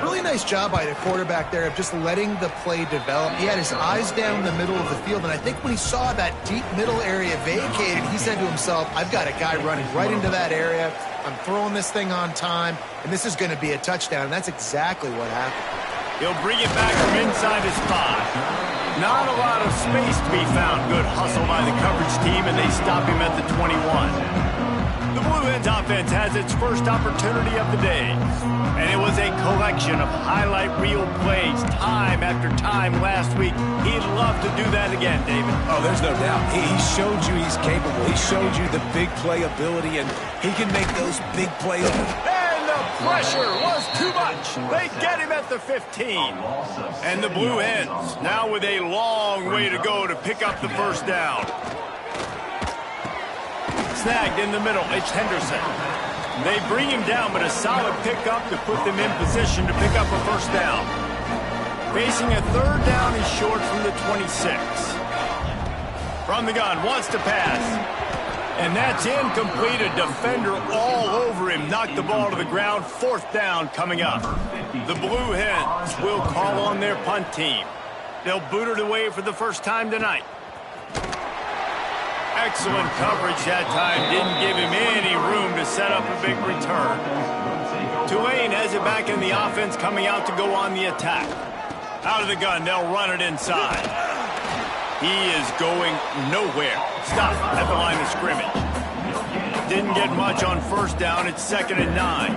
Really nice job by the quarterback there of just letting the play develop. He had his eyes down the middle of the field, and I think when he saw that deep middle area vacated, he said to himself, I've got a guy running right into that area. I'm throwing this thing on time, and this is going to be a touchdown, and that's exactly what happened. He'll bring it back from inside his 5. Not a lot of space to be found. Good hustle by the coverage team, and they stop him at the 21. The Blue Hens offense has its first opportunity of the day, and it was a collection of highlight reel plays time after time last week. He'd love to do that again, David. Oh, there's no doubt. He showed you he's capable. He showed you the big play ability, and he can make those big plays. And the pressure was too much. They get him at the 15. And the Blue Hens now with a long way to go to pick up the first down. Snagged in the middle, it's Henderson. They bring him down, but a solid pickup to put them in position to pick up a first down. Facing a third down and short from the 26. From the gun, wants to pass. And that's incomplete. A defender all over him. Knocked the ball to the ground. Fourth down coming up. The Blue Hens will call on their punt team. They'll boot it away for the first time tonight. Excellent coverage that time. Didn't give him any room to set up a big return. Tulane has it back in the offense, coming out to go on the attack. Out of the gun, they'll run it inside. He is going nowhere. Stop at the line of scrimmage. Didn't get much on first down. It's 2nd and 9.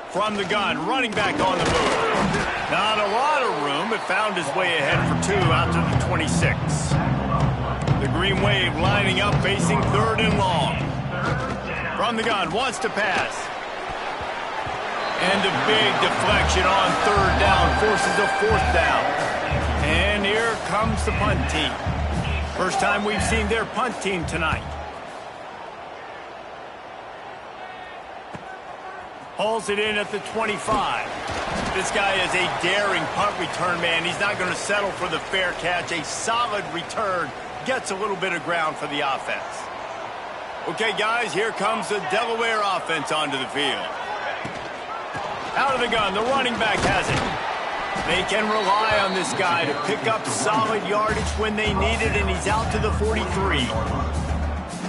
From the gun, running back on the move. Not a lot of room, but found his way ahead for 2 out to the 26. The Green Wave lining up, facing 3rd and long. From the gun, wants to pass. And a big deflection on 3rd down, forces a 4th down. And here comes the punt team. First time we've seen their punt team tonight. Hauls it in at the 25. This guy is a daring punt return man. He's not going to settle for the fair catch. A solid return. Gets a little bit of ground for the offense. Okay, guys, here comes the Delaware offense onto the field. Out of the gun, the running back has it. They can rely on this guy to pick up solid yardage when they need it, and he's out to the 43.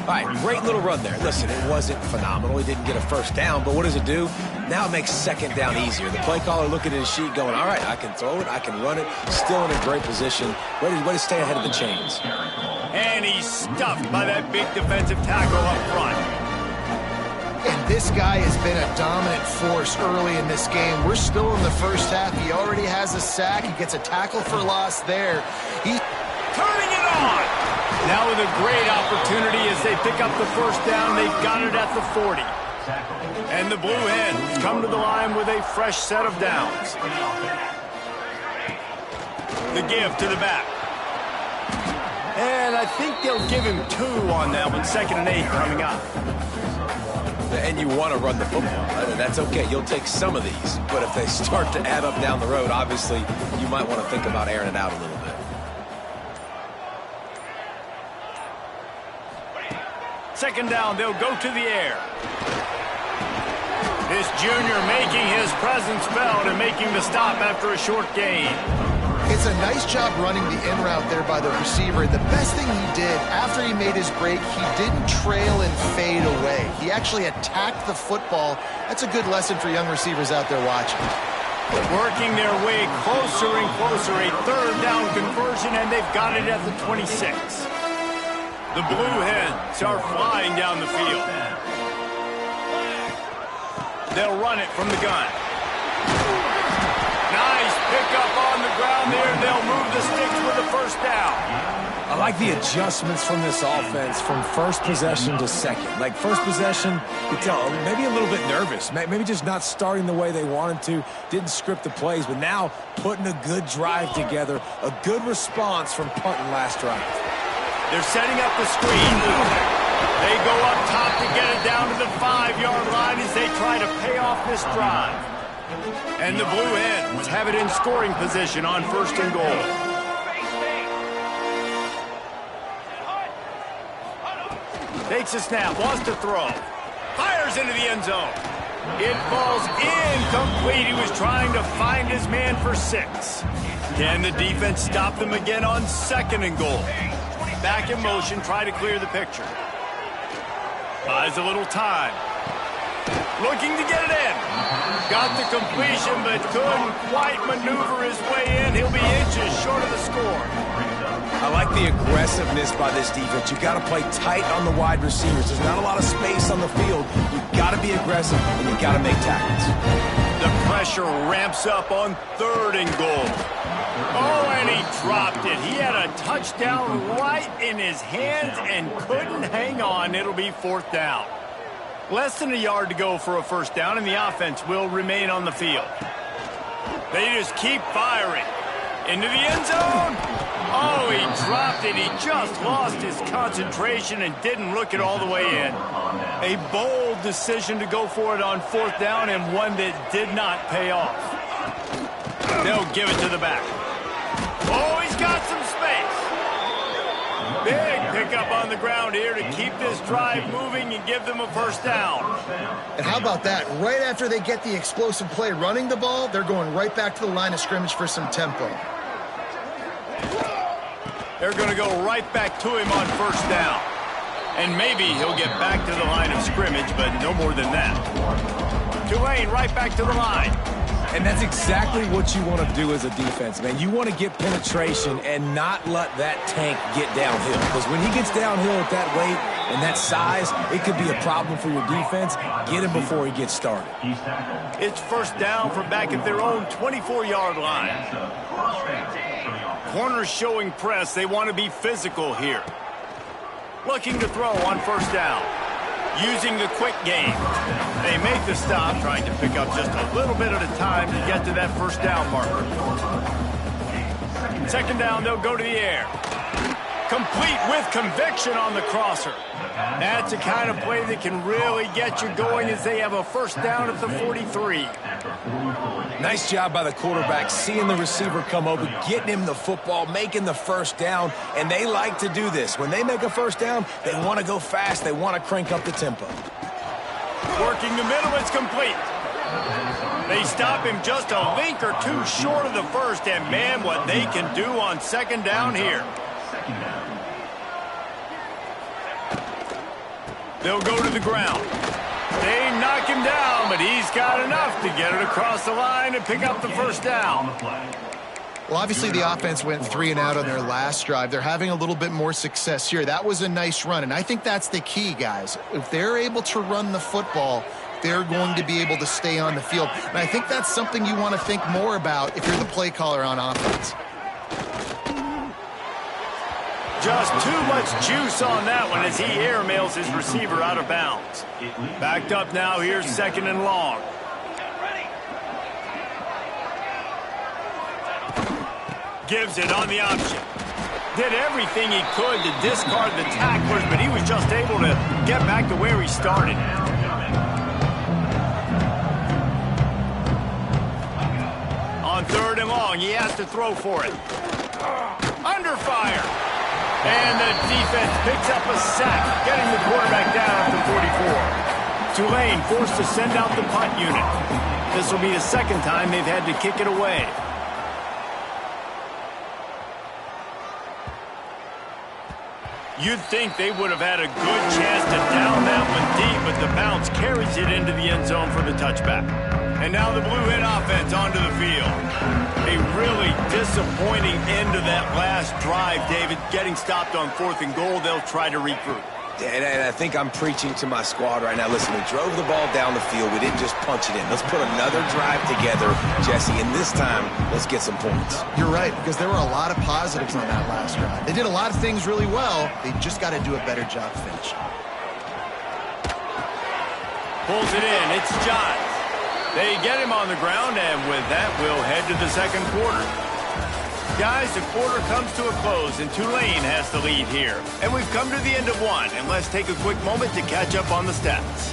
All right, great little run there. Listen, it wasn't phenomenal. He didn't get a first down, but what does it do? Now it makes 2nd down easier. The play caller looking at his sheet going, all right, I can throw it, I can run it. Still in a great position. Ready to stay ahead of the chains. And he's stuffed by that big defensive tackle up front. And this guy has been a dominant force early in this game. We're still in the first half. He already has a sack. He gets a tackle for loss there. He's turning it on. Now with a great opportunity as they pick up the first down. They've got it at the 40. And the Blue Hens come to the line with a fresh set of downs. The give to the back. And I think they'll give him 2 on that one. 2nd and 8 coming up. And you want to run the football. That's okay. You'll take some of these. But if they start to add up down the road, obviously, you might want to think about airing it out a little bit. Second down, they'll go to the air. This junior making his presence felt and making the stop after a short gain. It's a nice job running the in route there by the receiver. The best thing he did after he made his break, he didn't trail and fade away. He actually attacked the football. That's a good lesson for young receivers out there watching. Working their way closer and closer. A 3rd down conversion, and they've got it at the 26. The Blue Hens are flying down the field. They'll run it from the gun. Nice pickup on the ground there. They'll move the sticks with the first down. I like the adjustments from this offense from first possession to second. Like first possession, you tell maybe a little bit nervous, maybe just not starting the way they wanted to, didn't script the plays, but now putting a good drive together, a good response from punting last drive. They're setting up the screen. They go up top to get it down to the 5-yard line as they try to pay off this drive. And the Blue Hens have it in scoring position on 1st and goal. Takes a snap, wants to throw. Fires into the end zone. It falls incomplete. He was trying to find his man for 6. Can the defense stop them again on 2nd and goal? Back in motion, try to clear the picture. Buys a little time. Looking to get it in. Got the completion, but couldn't quite maneuver his way in. He'll be inches short of the score. I like the aggressiveness by this defense. You got to play tight on the wide receivers. There's not a lot of space on the field. You got to be aggressive, and you got to make tackles. The pressure ramps up on 3rd and goal. Oh, and he dropped it. He had a touchdown right in his hands and couldn't hang on. It'll be 4th down. Less than a yard to go for a first down, and the offense will remain on the field. They just keep firing. Into the end zone. Oh, he dropped it. He just lost his concentration and didn't look it all the way in. A bold decision to go for it on 4th down, and one that did not pay off. They'll give it to the back. Oh, he's got some space. Big pickup on the ground here to keep this drive moving and give them a first down. And how about that? Right after they get the explosive play running the ball, they're going right back to the line of scrimmage for some tempo. They're going to go right back to him on 1st down. And maybe he'll get back to the line of scrimmage, but no more than that. Tulane right back to the line. And that's exactly what you want to do as a defense, man. You want to get penetration and not let that tank get downhill. Because when he gets downhill at that weight and that size, it could be a problem for your defense. Get him before he gets started. It's first down from back at their own 24-yard line. Corners showing press. They want to be physical here. Looking to throw on 1st down. Using the quick game. They make the stop, trying to pick up just a little bit at a time to get to that 1st down marker. 2nd down, they'll go to the air. Complete with conviction on the crosser. That's the kind of play that can really get you going as they have a 1st down at the 43. Nice job by the quarterback, seeing the receiver come over, getting him the football, making the 1st down, and they like to do this. When they make a 1st down, they want to go fast. They want to crank up the tempo. Working the middle, it's complete. They stop him just a link or two short of the 1st, and man, what they can do on 2nd down here. They'll go to the ground. They knock him down, but he's got enough to get it across the line and pick up the 1st down. Well, obviously the offense went 3 and out on their last drive. They're having a little bit more success here. That was a nice run, and I think that's the key, guys. If they're able to run the football, they're going to be able to stay on the field. And I think that's something you want to think more about if you're the play caller on offense. Just too much juice on that one as he airmails his receiver out of bounds. Backed up now, here's 2nd and long. Gives it on the option. Did everything he could to discard the tacklers, but he was just able to get back to where he started. On 3rd and long, he has to throw for it. Under fire. And the defense picks up a sack, getting the quarterback down at the 44. Tulane forced to send out the punt unit. This will be the 2nd time they've had to kick it away. You'd think they would have had a good chance to down that one deep, but the bounce carries it into the end zone for the touchback. And now the Blue Hen offense onto the field. A really disappointing end to that last drive, David. Getting stopped on 4th and goal, they'll try to regroup. And I think I'm preaching to my squad right now. Listen, we drove the ball down the field. We didn't just punch it in. Let's put another drive together, Jesse, and this time, let's get some points. You're right, because there were a lot of positives on that last drive. They did a lot of things really well. They just got to do a better job finishing. Pulls it in. It's Johns. They get him on the ground, and with that, we'll head to the 2nd quarter. Guys, the quarter comes to a close, and Tulane has the lead here. And we've come to the end of one, and let's take a quick moment to catch up on the stats.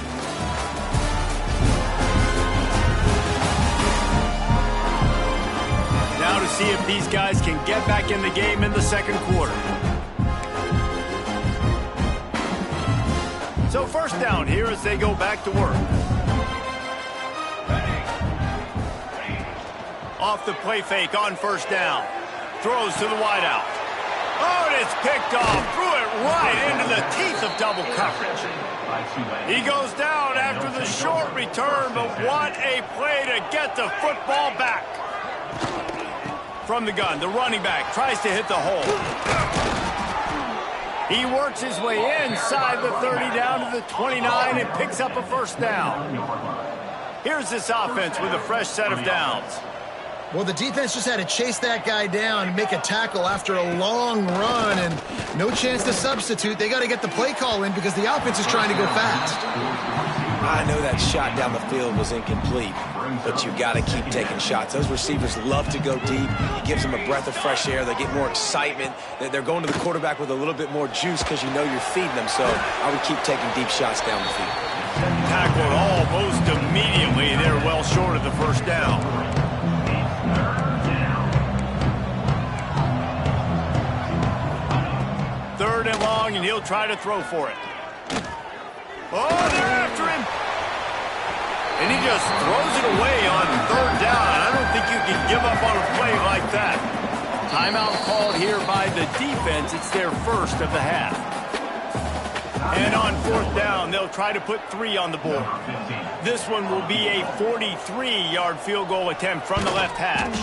Now to see if these guys can get back in the game in the 2nd quarter. So 1st down here as they go back to work. Off the play fake on 1st down. Throws to the wideout. Oh, and it's picked off. Threw it right into the teeth of double coverage. He goes down after the short return, but what a play to get the football back. From the gun, the running back tries to hit the hole. He works his way inside the 30 down to the 29 and picks up a 1st down. Here's this offense with a fresh set of downs. Well, the defense just had to chase that guy down and make a tackle after a long run, and no chance to substitute. They got to get the play call in because the offense is trying to go fast. I know that shot down the field was incomplete, but you got to keep taking shots. Those receivers love to go deep. It gives them a breath of fresh air. They get more excitement. They're going to the quarterback with a little bit more juice because you know you're feeding them, so I would keep taking deep shots down the field. Tackled almost immediately. They're well short of the 1st down. 3rd and long, and he'll try to throw for it. Oh, they're after him. And he just throws it away on 3rd down. I don't think you can give up on a play like that. Timeout called here by the defense. It's their 1st of the half. And on 4th down, they'll try to put 3 on the board. This one will be a 43-yard field goal attempt from the left hash.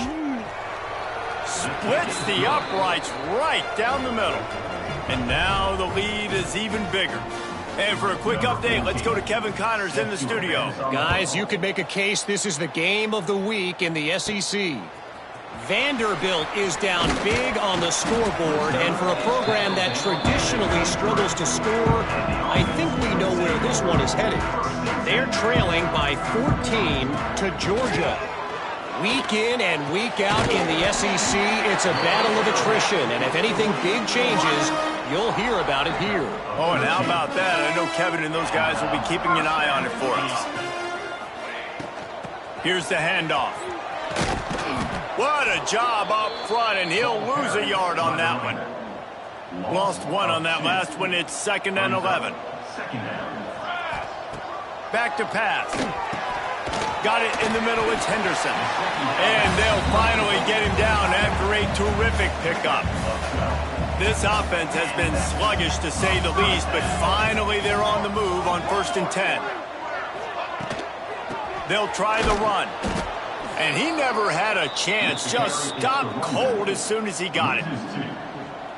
Splits the uprights right down the middle. And now the lead is even bigger. And for a quick update, let's go to Kevin Connors in the studio. Guys, you could make a case this is the game of the week in the SEC. Vanderbilt is down big on the scoreboard, and for a program that traditionally struggles to score, I think we know where this one is headed. They're trailing by 14 to Georgia. Week in and week out in the SEC, it's a battle of attrition, and if anything big changes, you'll hear about it here. Oh, and how about that? I know Kevin and those guys will be keeping an eye on it for us. Here's the handoff. What a job up front, and he'll lose a yard on that one. Lost 1 on that last one. It's 2nd and 11. Back to pass. Got it in the middle. It's Henderson. And they'll finally get him down after a terrific pickup. This offense has been sluggish, to say the least, but finally they're on the move on 1st and 10. They'll try the run. And he never had a chance. Just stopped cold as soon as he got it.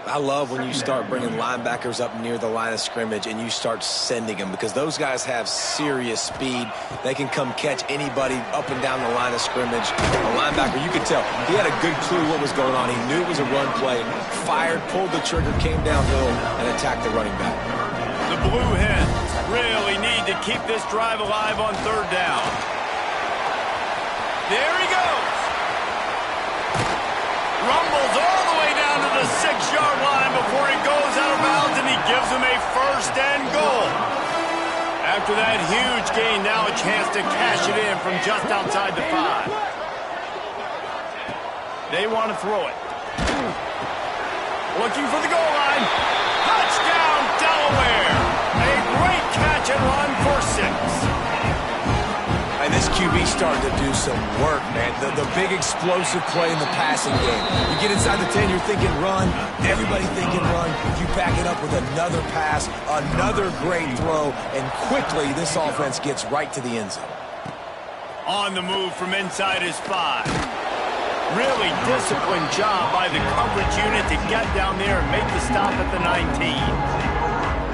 I love when you start bringing linebackers up near the line of scrimmage and you start sending them, because those guys have serious speed. They can come catch anybody up and down the line of scrimmage. A linebacker, you could tell, he had a good clue what was going on. He knew it was a run play, fired, pulled the trigger, came downhill, and attacked the running back. The Blue Hens really need to keep this drive alive on third down. There he goes. Rumbles all the way down to the 6-yard line before he goes out of bounds, and he gives him a first and goal. After that huge gain, now a chance to cash it in from just outside the 5. They want to throw it. Looking for the goal line. Touchdown, Delaware. A great catch and run for 6. And this QB started to do some work, man. The big explosive play in the passing game. You get inside the 10, you're thinking run. Everybody thinking run. You back it up with another pass, another great throw, and quickly this offense gets right to the end zone. On the move from inside his 5. Really disciplined job by the coverage unit to get down there and make the stop at the 19.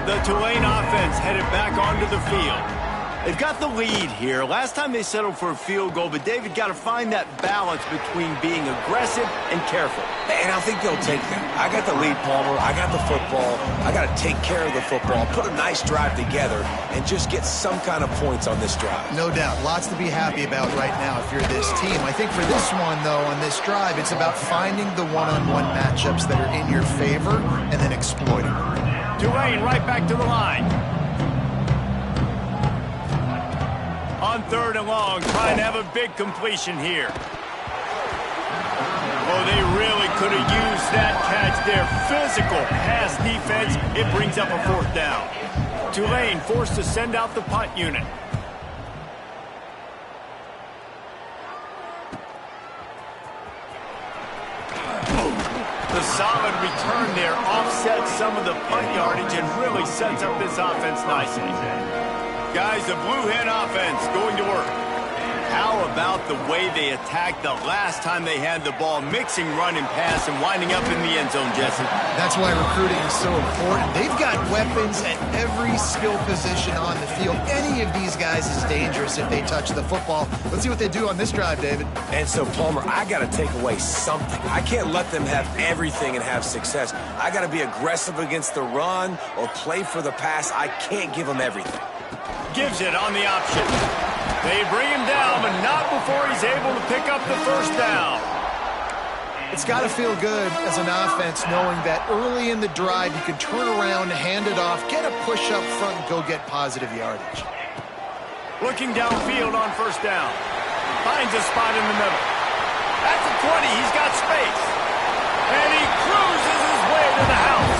The Tulane offense headed back onto the field. They've got the lead here. Last time they settled for a field goal, but David got to find that balance between being aggressive and careful. And I think they'll take that. I got the lead, Palmer. I got the football. I got to take care of the football, put a nice drive together, and just get some kind of points on this drive. No doubt. Lots to be happy about right now if you're this team. I think for this one, though, on this drive, it's about finding the one-on-one matchups that are in your favor and then exploiting them. Tulane right back to the line. On third and long, trying to have a big completion here. Oh, they really could have used that catch there. Physical pass defense. It brings up a fourth down. Tulane forced to send out the punt unit. The solid return there offsets some of the punt yardage and really sets up this offense nicely. Guys, the Blue Hen offense going to work. How about the way they attacked the last time they had the ball, mixing run and pass and winding up in the end zone, Jesse? That's why recruiting is so important. They've got weapons at every skill position on the field. Any of these guys is dangerous if they touch the football. Let's see what they do on this drive, David. And so, Palmer, I got to take away something. I can't let them have everything and have success. I got to be aggressive against the run or play for the pass. I can't give them everything. Gives it on the option. They bring him down, but not before he's able to pick up the first down. It's got to feel good as an offense knowing that early in the drive you can turn around, hand it off, get a push up front, and go get positive yardage. Looking downfield on first down. Finds a spot in the middle. At the 20, he's got space. And he cruises his way to the house.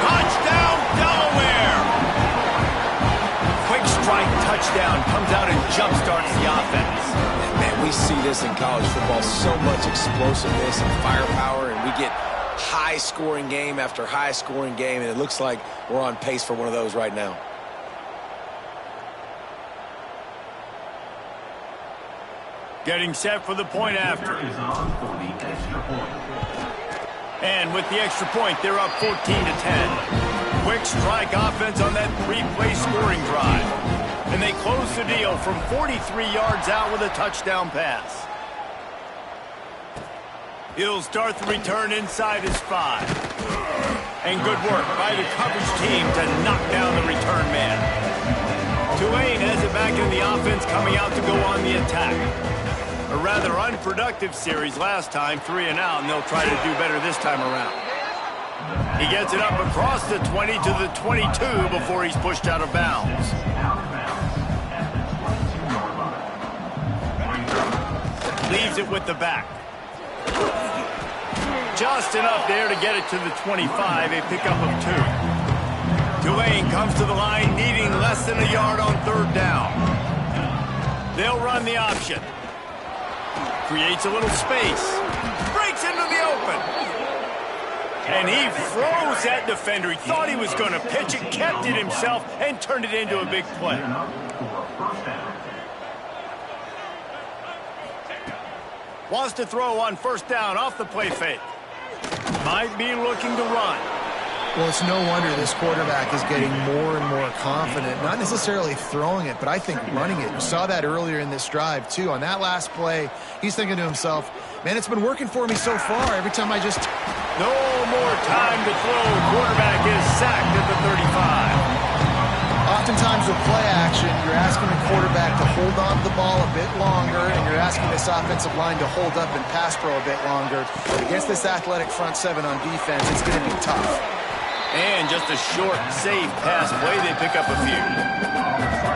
Touchdown, Delaware! Quick strike touchdown comes out and jumpstarts the offense. And man, we see this in college football, so much explosiveness and firepower, and we get high-scoring game after high-scoring game, and it looks like we're on pace for one of those right now. Getting set for the point after. And with the extra point, they're up 14-10. Quick strike offense on that three-play scoring drive. And they close the deal from 43 yards out with a touchdown pass. He'll start the return inside his 5. And good work by the coverage team to knock down the return man. Tulane has it back in the offense, coming out to go on the attack. A rather unproductive series last time, 3 and out, and they'll try to do better this time around. He gets it up across the 20 to the 22 before he's pushed out of bounds. Leaves it with the back. Just enough there to get it to the 25, a pickup of 2. Tulane comes to the line needing less than a yard on third down. They'll run the option. Creates a little space. Breaks into the open. And he froze that defender. He thought he was going to pitch it, kept it himself, and turned it into a big play. Wants to throw on first down off the play fake. Might be looking to run. Well, it's no wonder this quarterback is getting more and more confident, not necessarily throwing it, but I think running it. You saw that earlier in this drive, too. On that last play, he's thinking to himself, man, it's been working for me so far. Every time I just... No more time to throw. Quarterback is sacked at the 35. Oftentimes with play action, you're asking the quarterback to hold on to the ball a bit longer, and you're asking this offensive line to hold up and pass pro a bit longer. But against this athletic front seven on defense, it's going to be tough. And just a short, safe pass play, they pick up a few.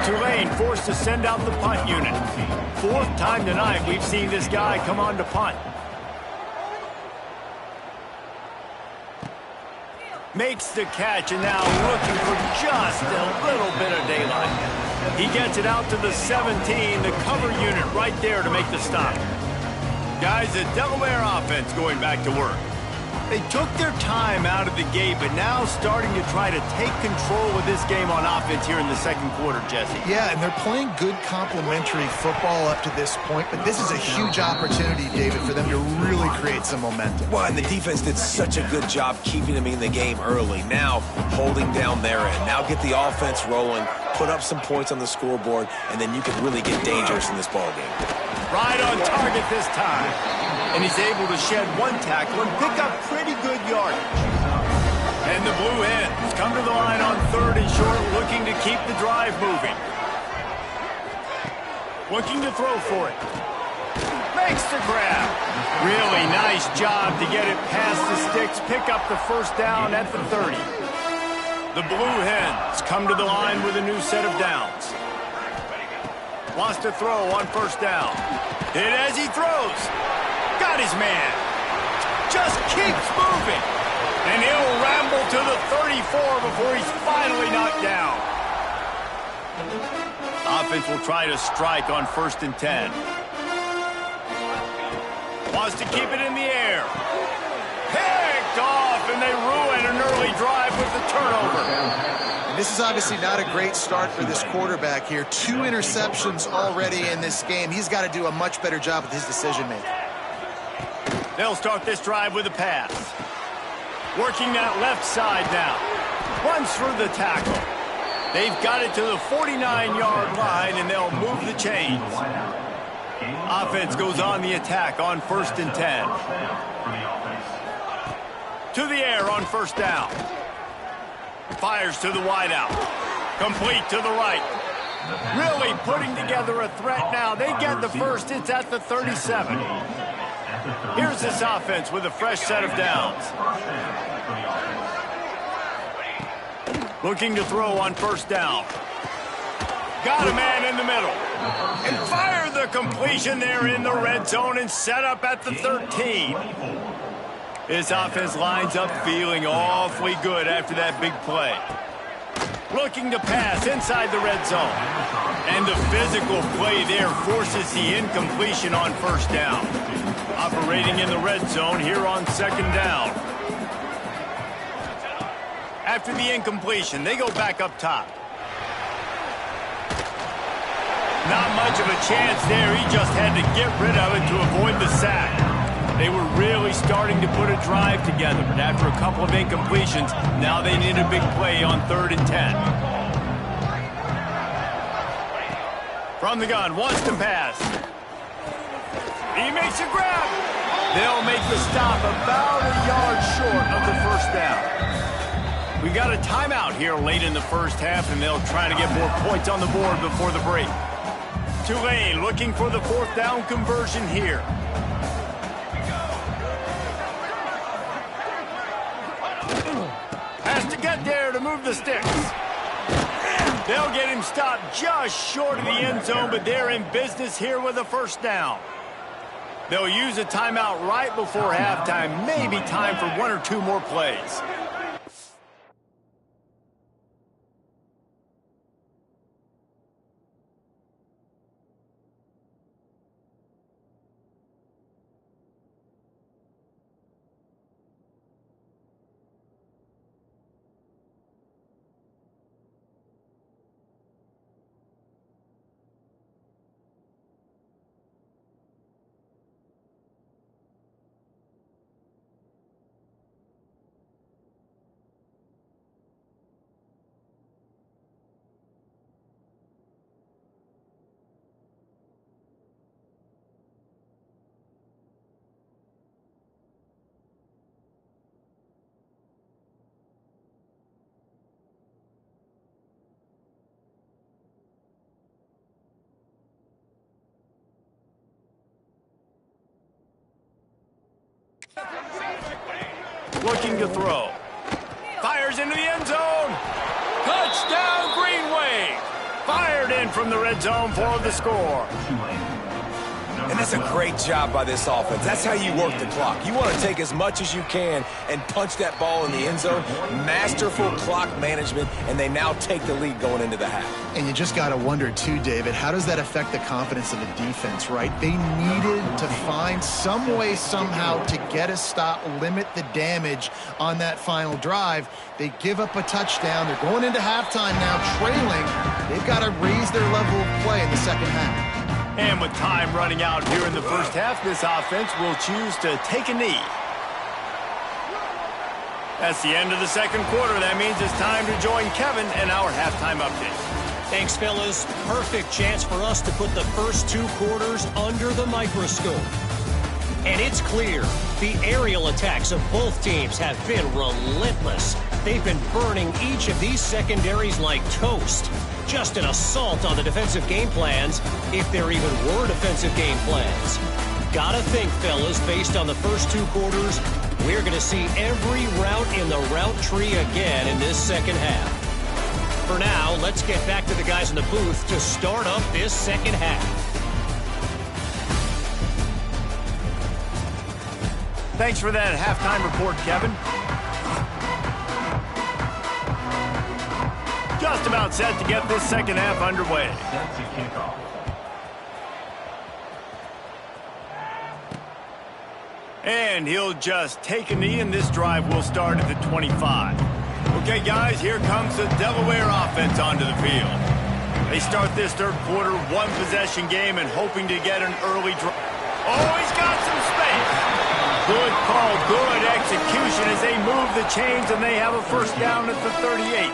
Tulane forced to send out the punt unit. Fourth time tonight we've seen this guy come on to punt. Makes the catch and now looking for just a little bit of daylight. He gets it out to the 17, the cover unit right there to make the stop. Guys, the Delaware offense going back to work. They took their time out of the gate, but now starting to try to take control of this game on offense here in the second quarter, Jesse. Yeah, and they're playing good complementary football up to this point, but this is a huge opportunity, David, for them to really create some momentum. Well, and the defense did such a good job keeping them in the game early. Now holding down their end. Now get the offense rolling, put up some points on the scoreboard, and then you can really get dangerous in this ball game. Right on target this time. And he's able to shed one tackle and pick up pretty good yardage. And the Blue Hens come to the line on third and short, looking to keep the drive moving. Looking to throw for it. Makes the grab. Really nice job to get it past the sticks, pick up the first down at the 30. The Blue Hens come to the line with a new set of downs. Wants to throw on first down. Hit as he throws. Got his man. Just keeps moving. And he'll ramble to the 34 before he's finally knocked down. Offense will try to strike on 1st and 10. Wants to keep it in the air. Picked off, and they ruin an early drive with the turnover. And this is obviously not a great start for this quarterback here. 2 interceptions already in this game. He's got to do a much better job with his decision-making. They'll start this drive with a pass. Working that left side now. Runs through the tackle. They've got it to the 49-yard line, and they'll move the chains. Offense goes on the attack on 1st and 10. To the air on first down. Fires to the wideout. Complete to the right. Really putting together a threat now. They get the first. It's at the 37. Here's this offense with a fresh set of downs. Looking to throw on first down. Got a man in the middle. And fire the completion there in the red zone and set up at the 13. This offense lines up feeling awfully good after that big play. Looking to pass inside the red zone. And the physical play there forces the incompletion on first down. Operating in the red zone here on 2nd down. After the incompletion, they go back up top. Not much of a chance there. He just had to get rid of it to avoid the sack. They were really starting to put a drive together, but after a couple of incompletions, now they need a big play on 3rd and 10. From the gun, wants to pass. He makes a grab. They'll make the stop about a yard short of the first down. We got a timeout here late in the first half, and they'll try to get more points on the board before the break. Tulane looking for the 4th down conversion here. Has to get there to move the sticks. They'll get him stopped just short of the end zone, but they're in business here with a first down. They'll use a timeout right before halftime. Maybe time for 1 or 2 more plays. looking to throw. Fires into the end zone. Touchdown, Green Wave. Fired in from the red zone for the score. And that's a great job by this offense. That's how you work the clock. You want to take as much as you can and punch that ball in the end zone. Masterful clock management, and they now take the lead going into the half. And you just got to wonder, too, David, how does that affect the confidence of the defense, right? They needed to find some way, somehow, to get a stop, limit the damage on that final drive. They give up a touchdown. They're going into halftime now, trailing. They've got to raise their level of play in the second half. And with time running out here in the first half, this offense will choose to take a knee. That's the end of the second quarter. That means it's time to join Kevin and our halftime update. Thanks, fellas. Perfect chance for us to put the first 2 quarters under the microscope. And it's clear the aerial attacks of both teams have been relentless. They've been burning each of these secondaries like toast. Just an assault on the defensive game plans, if there even were defensive game plans. Gotta think, fellas, based on the first 2 quarters, we're going to see every route in the route tree again in this second half. For now, let's get back to the guys in the booth to start up this second half. Thanks for that halftime report, Kevin. Just about set to get this second half underway. Set to kick off. And he'll just take a knee, and this drive will start at the 25. Okay, guys, here comes the Delaware offense onto the field. They start this third quarter, 1-possession game, and hoping to get an early drive. Oh, he's got some space. Good call, good execution as they move the chains, and they have a first down at the 38.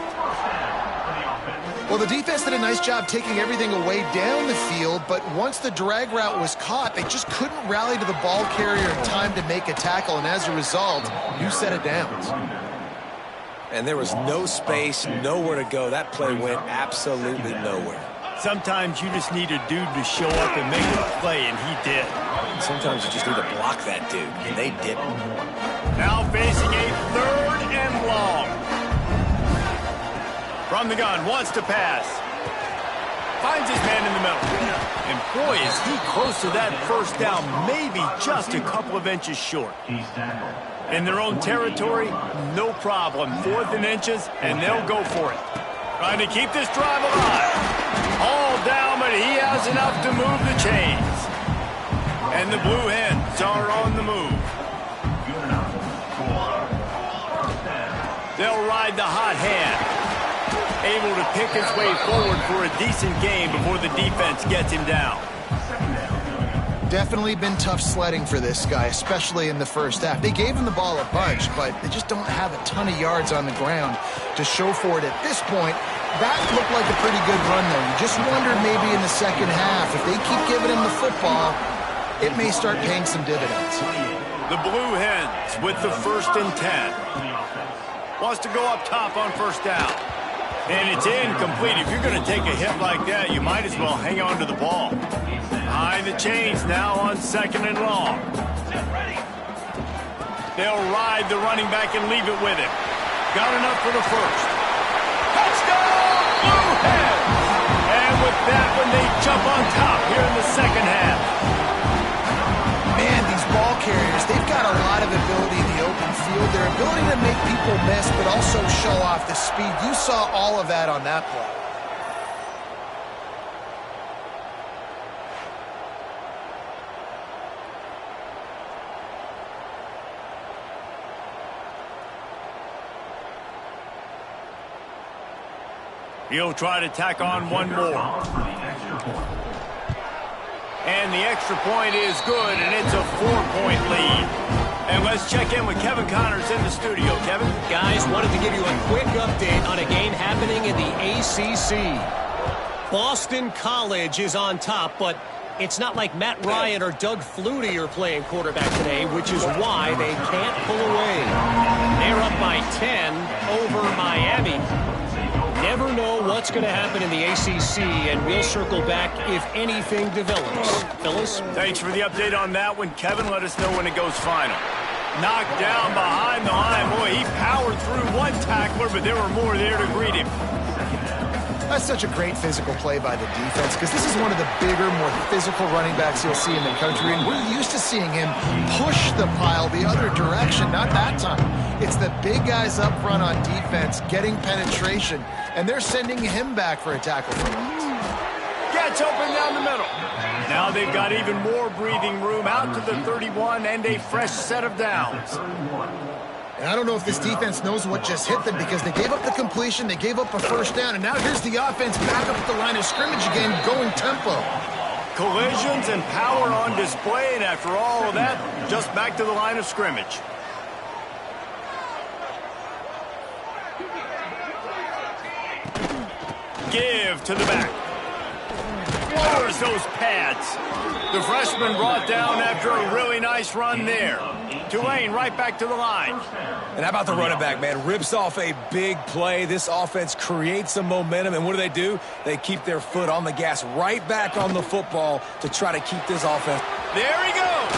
Well, the defense did a nice job taking everything away down the field, but once the drag route was caught, they just couldn't rally to the ball carrier in time to make a tackle, and as a result, new set of downs. And there was no space, nowhere to go. That play went absolutely nowhere. Sometimes you just need a dude to show up and make a play, and he did. Sometimes you just need to block that dude, and they didn't. Now facing a 3rd and long. From the gun, wants to pass. Finds his man in the middle. And boy, is he close to that first down, maybe just a couple of inches short. In their own territory, no problem. 4th and inches, and they'll go for it. Trying to keep this drive alive. All down, but he has enough to move the chains. And the Blue Hens are on the move. They'll ride the hot hand. Able to pick his way forward for a decent game before the defense gets him down. Definitely been tough sledding for this guy, especially in the first half. They gave him the ball a bunch, but they just don't have a ton of yards on the ground to show for it at this point. That looked like a pretty good run, though. You just wonder maybe in the second half, if they keep giving him the football, it may start paying some dividends. The Blue Hens with the 1st and 10. Wants to go up top on first down. And it's incomplete. If you're going to take a hit like that, you might as well hang on to the ball. Behind the chains now on 2nd and long. They'll ride the running back and leave it with him. Got enough for the first. Touchdown, Blue Hens! And with that one, they jump on top here in the second half. Man, these ball carriers, they've got a lot of ability in the open field. Their ability to make people miss, but also show off the speed. You saw all of that on that play. He'll try to tack on one more. And the extra point is good, and it's a 4-point lead. And let's check in with Kevin Connors in the studio. Kevin? Guys, wanted to give you a quick update on a game happening in the ACC. Boston College is on top, but it's not like Matt Ryan or Doug Flutie are playing quarterback today, which is why they can't pull away. They're up by 10 over Miami. Never know what's going to happen in the ACC, and we'll circle back if anything develops. Phyllis? Thanks for the update on that one, Kevin. Let us know when it goes final. Knocked down behind the line. Boy, he powered through one tackler, but there were more there to greet him. That's such a great physical play by the defense because this is one of the bigger, more physical running backs you'll see in the country, and we're used to seeing him push the pile the other direction. Not that time. It's the big guys up front on defense getting penetration, and they're sending him back for a tackle for loss. Gets open down the middle. Now they've got even more breathing room out to the 31 and a fresh set of downs. And I don't know if this defense knows what just hit them because they gave up the completion, they gave up a first down, and now here's the offense back up at the line of scrimmage again, going tempo. Collisions and power on display, and after all of that, just back to the line of scrimmage. Give to the back. Lowers those pads. The freshman brought down after a really nice run there. Tulane right back to the line. And how about the running back, man? Rips off a big play. This offense creates some momentum, and what do? They keep their foot on the gas right back on the football to try to keep this offense. There he goes.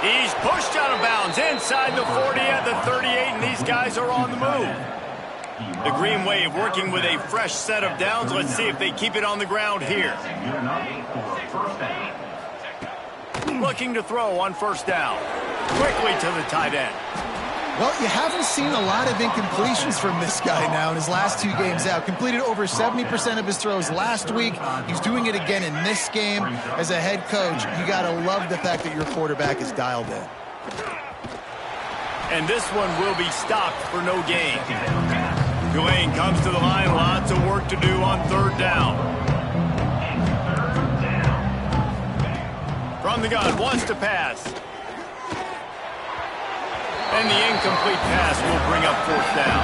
He's pushed out of bounds inside the 40 at the 38, and these guys are on the move. The Green Wave working with a fresh set of downs. Let's see if they keep it on the ground here. Looking to throw on first down. Quickly to the tight end. Well, you haven't seen a lot of incompletions from this guy now in his last 2 games out. Completed over 70% of his throws last week. He's doing it again in this game. As a head coach, you got to love the fact that your quarterback is dialed in. And this one will be stopped for no gain. Tulane comes to the line. Lots of work to do on third down. From the gun, wants to pass. And the incomplete pass will bring up fourth down.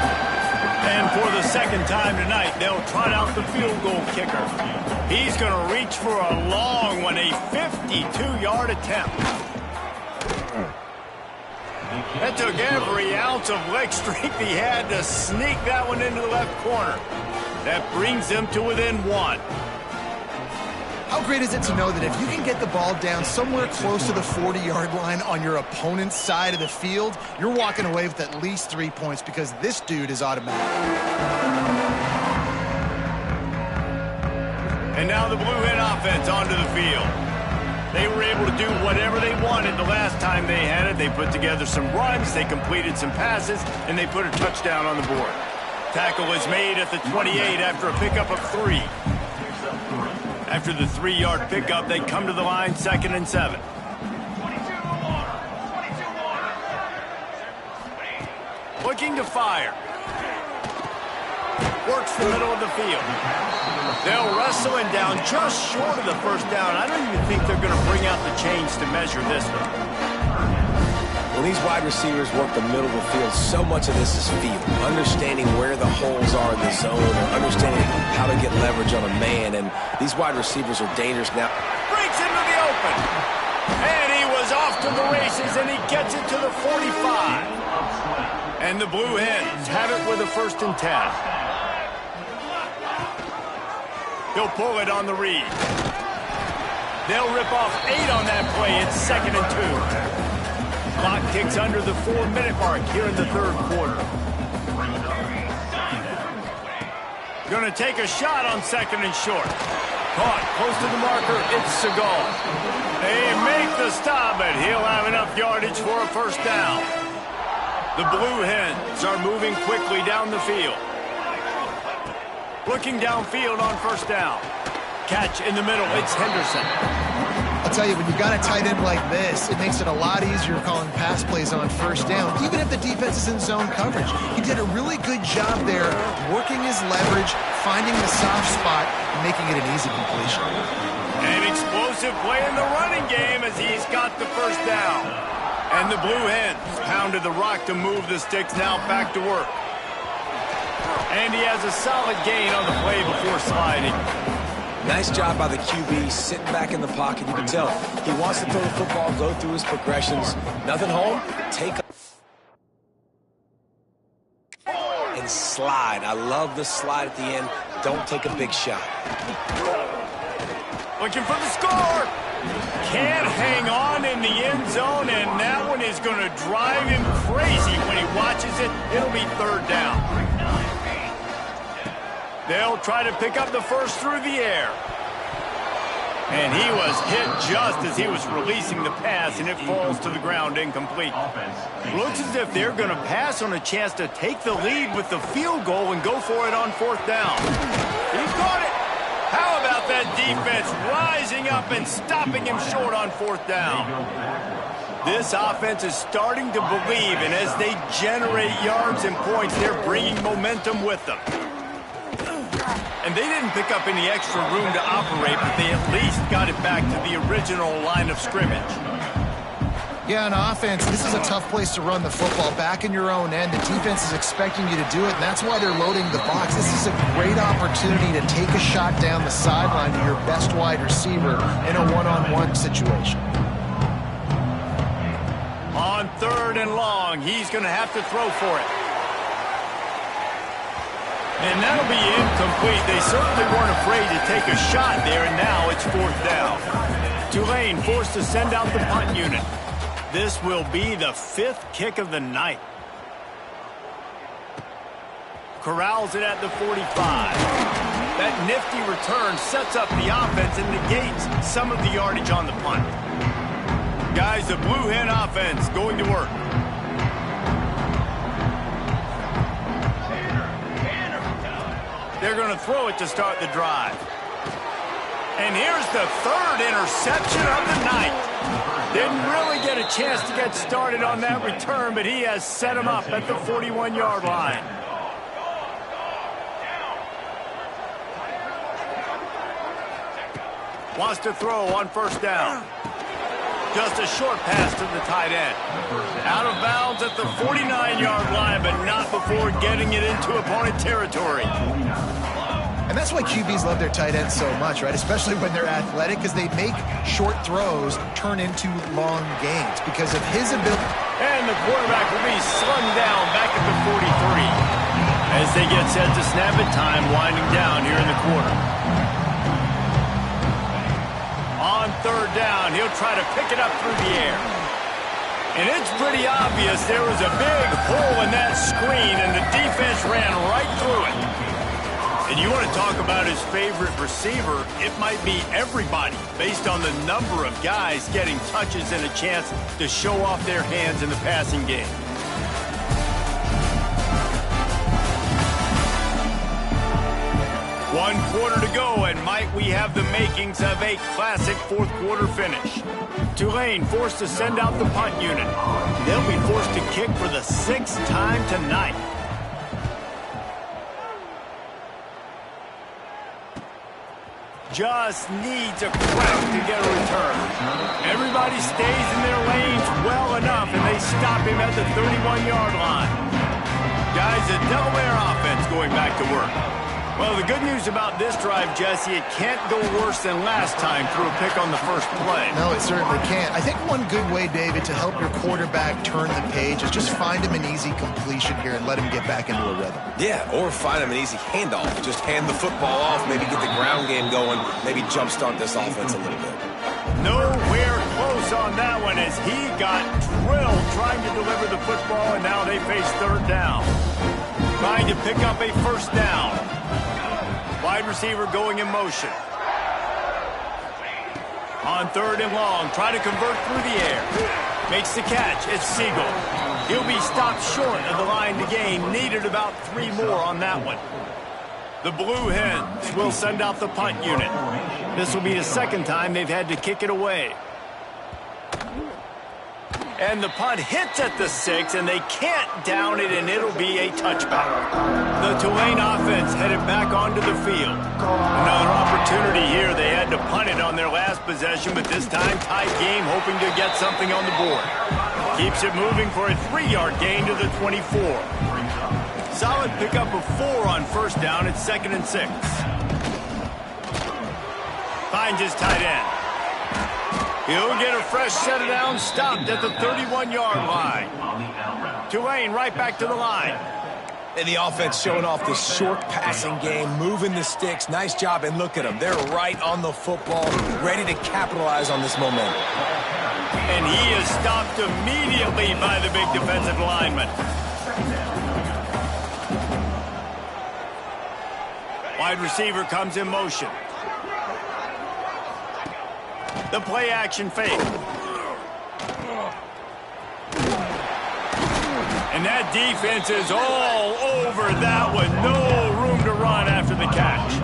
And for the second time tonight, they'll trot out the field goal kicker. He's going to reach for a long one, a 52-yard attempt. That took every ounce of leg strength he had to sneak that one into the left corner. That brings them to within 1. How great is it to know that if you can get the ball down somewhere close to the 40-yard line on your opponent's side of the field, you're walking away with at least 3 points because this dude is automatic. And now the Blue Hen offense onto the field. They were able to do whatever they wanted the last time they had it. They put together some runs, they completed some passes, and they put a touchdown on the board. Tackle is made at the 28 after a pickup of 3. After the 3-yard pickup, they come to the line, 2nd and 7. Looking to fire. Works the middle of the field. They'll wrestle him down just short of the first down. I don't even think they're going to bring out the chains to measure this one. When these wide receivers work the middle of the field, so much of this is feel. Understanding where the holes are in the zone, or understanding how to get leverage on a man. And these wide receivers are dangerous now. Breaks into the open. And he was off to the races, and he gets it to the 45. And the Blue Hens have it with a 1st and 10. He'll pull it on the read. They'll rip off 8 on that play. It's 2nd and 2. Clock ticks under the 4-minute mark here in the 3rd quarter. Going to take a shot on 2nd and short. Caught close to the marker. It's Seagal. They make the stop, but he'll have enough yardage for a first down. The Blue Hens are moving quickly down the field. Looking downfield on first down. Catch in the middle. It's Henderson. I'll tell you, when you got a tight end like this, it makes it a lot easier calling pass plays on first down, even if the defense is in zone coverage. He did a really good job there, working his leverage, finding the soft spot, and making it an easy completion. An explosive play in the running game as he's got the first down. And the Blue Hens pounded the rock to move the sticks, now back to work. And he has a solid gain on the play before sliding. Nice job by the QB, sitting back in the pocket. You can tell he wants to throw the football, go through his progressions. Nothing home, take and slide. I love the slide at the end. Don't take a big shot. Looking for the score. Can't hang on in the end zone, and that one is going to drive him crazy when he watches it. It'll be third down. They'll try to pick up the first through the air. And he was hit just as he was releasing the pass, and it falls to the ground incomplete. Looks as if they're going to pass on a chance to take the lead with the field goal and go for it on fourth down. He's got it. How about that defense rising up and stopping him short on fourth down? This offense is starting to believe, and as they generate yards and points, they're bringing momentum with them. And they didn't pick up any extra room to operate, but they at least got it back to the original line of scrimmage. Yeah, on offense, this is a tough place to run the football. Back in your own end, the defense is expecting you to do it, and that's why they're loading the box. This is a great opportunity to take a shot down the sideline to your best wide receiver in a one-on-one situation. On third and long, he's going to have to throw for it. And that'll be incomplete. They certainly weren't afraid to take a shot there, and now it's fourth down. Tulane forced to send out the punt unit. This will be the 5th kick of the night. Corrals it at the 45. That nifty return sets up the offense and negates some of the yardage on the punt. Guys, the Blue Hen offense going to work. They're going to throw it to start the drive. And here's the 3rd interception of the night. Didn't really get a chance to get started on that return, but he has set him up at the 41-yard line. Wants to throw on first down. Just a short pass to the tight end. Out of bounds at the 49-yard line, but not before getting it into opponent territory. And that's why QBs love their tight ends so much, right? Especially when they're athletic, because they make short throws turn into long gains because of his ability. And the quarterback will be slung down back at the 43. As they get set to snap it, time winding down here in the quarter. On third down, he'll try to pick it up through the air. And it's pretty obvious there was a big hole in that screen, and the defense ran right through it. And you want to talk about his favorite receiver, it might be everybody, based on the number of guys getting touches and a chance to show off their hands in the passing game. One quarter to go, and might we have the makings of a classic fourth quarter finish. Tulane forced to send out the punt unit. They'll be forced to kick for the 6th time tonight. Just needs a crack to get a return. Everybody stays in their lanes well enough, and they stop him at the 31-yard line. Guys, the Delaware offense going back to work. Well, the good news about this drive, Jesse, it can't go worse than last time through a pick on the first play. No, it certainly can't. I think one good way, David, to help your quarterback turn the page is just find him an easy completion here and let him get back into a rhythm. Yeah, or find him an easy handoff. Just hand the football off, maybe get the ground game going, maybe jumpstart this offense a little bit. Nowhere close on that one as he got drilled trying to deliver the football, and now they face third down. Trying to pick up a first down. Wide receiver going in motion. On third and long, try to convert through the air. Makes the catch. It's Siegel. He'll be stopped short of the line to gain. Needed about 3 more on that one. The Blue Hens will send out the punt unit. This will be the 2nd time they've had to kick it away. And the punt hits at the 6, and they can't down it, and it'll be a touchback. The Tulane offense headed back onto the field. Another opportunity here. They had to punt it on their last possession, but this time tight game, hoping to get something on the board. Keeps it moving for a 3-yard gain to the 24. Solid pickup of 4 on first down. It's 2nd and 6. Finds his tight end. He'll get a fresh set of downs stopped at the 31-yard line. Tulane right back to the line. And the offense showing off this short passing game, moving the sticks. Nice job, and look at them. They're right on the football, ready to capitalize on this momentum. And he is stopped immediately by the big defensive lineman. Wide receiver comes in motion. The play action fake. And that defense is all over that one. No room to run after the catch.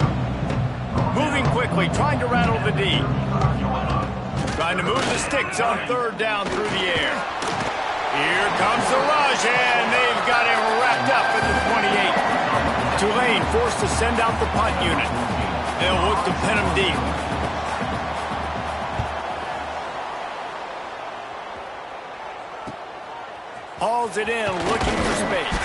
Moving quickly, trying to rattle the D. Trying to move the sticks on third down through the air. Here comes the rush, and they've got him wrapped up at the 28. Tulane forced to send out the punt unit. They'll look to pin him deep. Hauls it in, looking for space.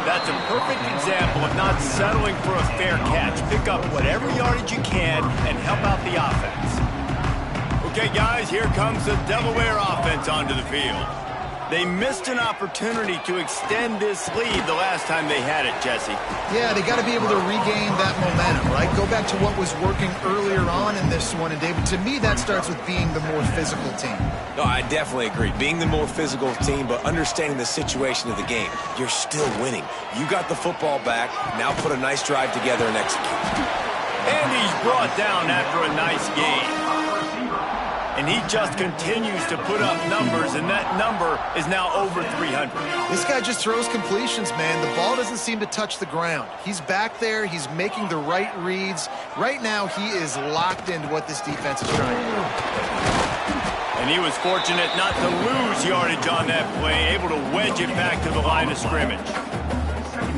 That's a perfect example of not settling for a fair catch. Pick up whatever yardage you can and help out the offense. Okay, guys, here comes the Delaware offense onto the field. They missed an opportunity to extend this lead the last time they had it, Jesse. Yeah, they got to be able to regain that momentum, right? Go back to what was working earlier on in this one. And, David, to me, that starts with being the more physical team. No, I definitely agree. Being the more physical team, but understanding the situation of the game. You're still winning. You got the football back. Now put a nice drive together and execute. And he's brought down after a nice game. And he just continues to put up numbers, and that number is now over 300. This guy just throws completions, man. The ball doesn't seem to touch the ground. He's back there. He's making the right reads. Right now, he is locked into what this defense is trying to do. And he was fortunate not to lose yardage on that play, able to wedge it back to the line of scrimmage.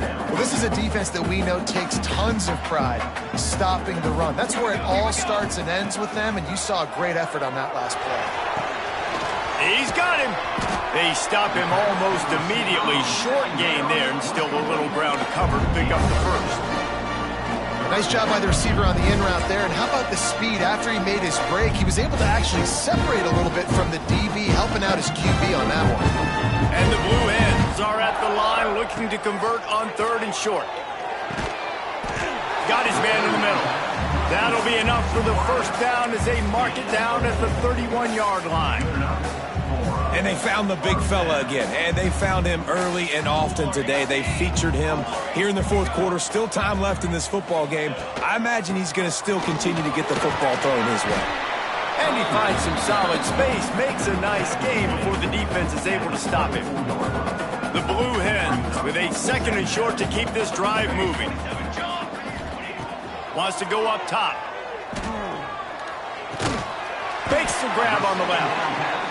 Well, this is a defense that we know takes tons of pride stopping the run. That's where it all starts and ends with them, and you saw a great effort on that last play. He's got him. They stop him almost immediately. Short gain there, and still a little ground to cover to pick up the first. Nice job by the receiver on the in route there. And how about the speed after he made his break? He was able to actually separate a little bit from the DB, helping out his QB on that one. And the Blue Hens are at the line looking to convert on third and short. Got his man in the middle. That'll be enough for the first down as they mark it down at the 31-yard line. And they found the big fella again, and they found him early and often today. They featured him here in the fourth quarter. Still time left in this football game. I imagine he's going to still continue to get the football thrown his way. And he finds some solid space, makes a nice game before the defense is able to stop him. The Blue Hens with a second and short to keep this drive moving. Wants to go up top. Fakes the grab on the left.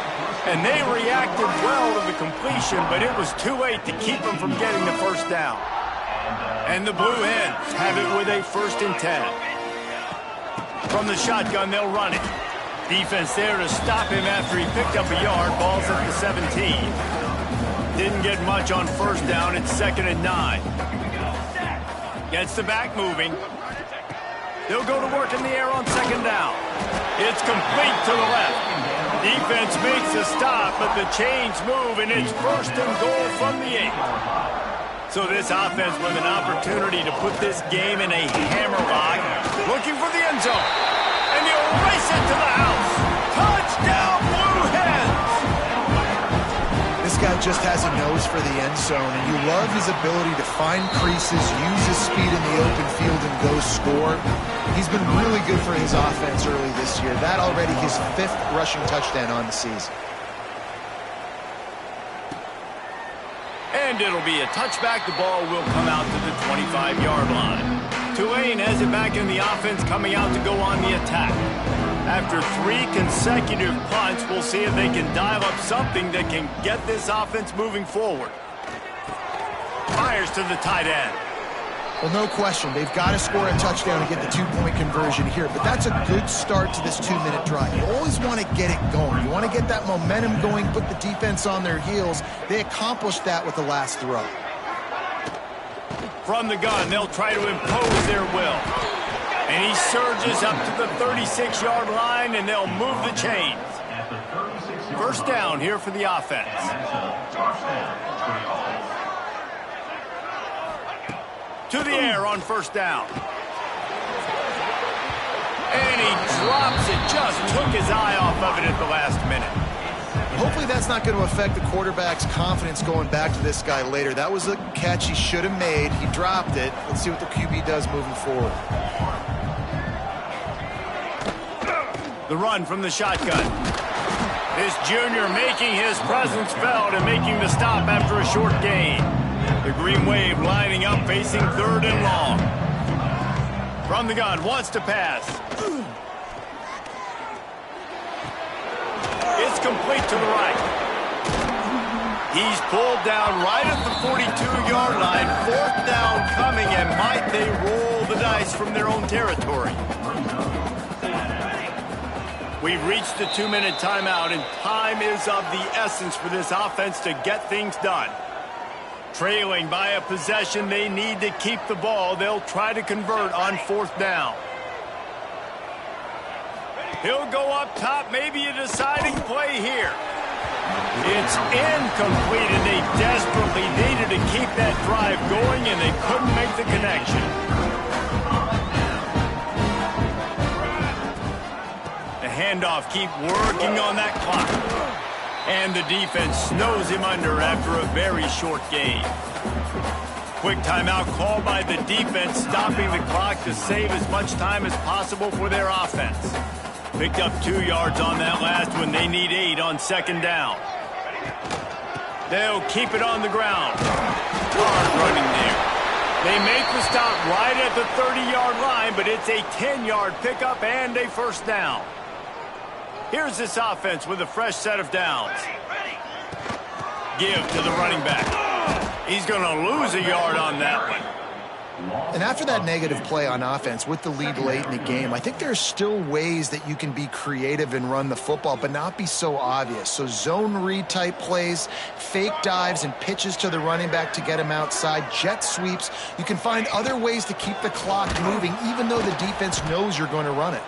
And they reacted well to the completion, but it was too late to keep them from getting the first down. And the Blue Hens have it with a 1st and 10. From the shotgun, they'll run it. Defense there to stop him after he picked up a yard. Ball's at the 17. Didn't get much on first down. It's 2nd and 9. Gets the back moving. They'll go to work in the air on 2nd down. It's complete to the left. Defense makes a stop, but the chains move, and it's 1st and goal from the 8. So this offense with an opportunity to put this game in a hammerlock, looking for the end zone. And they'll race it to the house. Touchdown, Blue Hens! This guy just has a nose for the end zone, and you love his ability to find creases, use his speed in the open field, and go score. He's been really good for his offense early this year. That already his 5th rushing touchdown on the season. And it'll be a touchback. The ball will come out to the 25-yard line. Tulane has it back in the offense, coming out to go on the attack. After 3 consecutive punts, we'll see if they can dial up something that can get this offense moving forward. Fires to the tight end. Well, no question. They've got to score a touchdown to get the 2-point conversion here. But that's a good start to this 2-minute drive. You always want to get it going. You want to get that momentum going, put the defense on their heels. They accomplished that with the last throw. From the gun, they'll try to impose their will. And he surges up to the 36-yard line, and they'll move the chains. First down here for the offense. to the air on first down. And he drops it. Just took his eye off of it at the last minute. Hopefully that's not going to affect the quarterback's confidence going back to this guy later. That was a catch he should have made. He dropped it. Let's see what the QB does moving forward. The run from the shotgun. This junior making his presence felt and making the stop after a short gain. The Green Wave lining up, facing third and long. From the gun, wants to pass. It's complete to the right. He's pulled down right at the 42-yard line. Fourth down coming, and might they roll the dice from their own territory. We've reached the 2-minute timeout, and time is of the essence for this offense to get things done. Trailing by a possession, they need to keep the ball. They'll try to convert on fourth down. He'll go up top, maybe a deciding play here. It's incomplete, and they desperately needed to keep that drive going, and they couldn't make the connection. The handoff, keep working on that clock. And the defense snows him under after a very short gain. Quick timeout called by the defense, stopping the clock to save as much time as possible for their offense. Picked up 2 yards on that last one. They need 8 on second down. They'll keep it on the ground. Hard running there. They make the stop right at the 30-yard line, but it's a 10-yard pickup and a first down. Here's this offense with a fresh set of downs. Give to the running back. He's going to lose a yard on that one. And after that negative play on offense with the lead late in the game, I think there's still ways that you can be creative and run the football, but not be so obvious. So zone read type plays, fake dives and pitches to the running back to get him outside, jet sweeps. You can find other ways to keep the clock moving, even though the defense knows you're going to run it.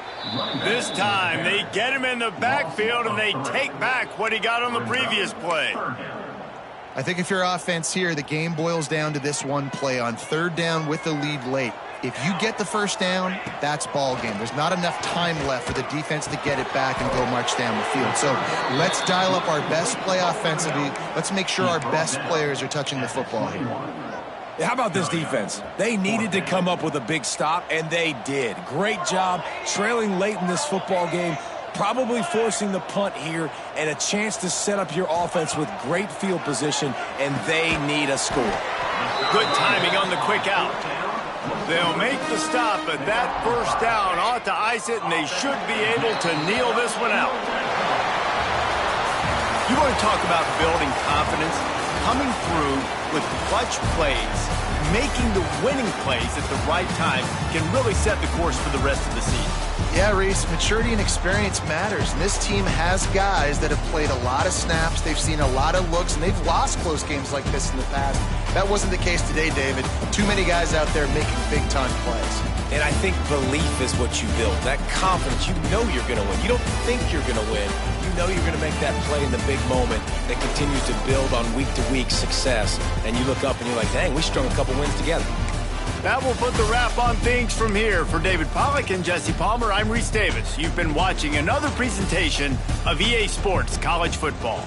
This time they get him in the backfield and they take back what he got on the previous play. I think if you're offense here, the game boils down to this one play on third down with the lead late. If you get the first down, that's ball game. There's not enough time left for the defense to get it back and go march down the field. So let's dial up our best play offensively. Let's make sure our best players are touching the football here. How about this defense? They needed to come up with a big stop, and they did. Great job trailing late in this football game, probably forcing the punt here, and a chance to set up your offense with great field position, and they need a score. Good timing on the quick out. They'll make the stop, but that first down ought to ice it, and they should be able to kneel this one out. You want to talk about building confidence? Coming through with clutch plays, making the winning plays at the right time can really set the course for the rest of the season. Yeah, Reese, maturity and experience matters. And this team has guys that have played a lot of snaps. They've seen a lot of looks, and they've lost close games like this in the past. That wasn't the case today, David. Too many guys out there making big-time plays. And I think belief is what you build. That confidence, you know you're going to win. You don't think you're going to win. You know you're going to make that play in the big moment that continues to build on week-to-week success. And you look up and you're like, dang, we strung a couple wins together. That will put the wrap on things from here. For David Pollack and Jesse Palmer, I'm Reese Davis. You've been watching another presentation of EA Sports College Football.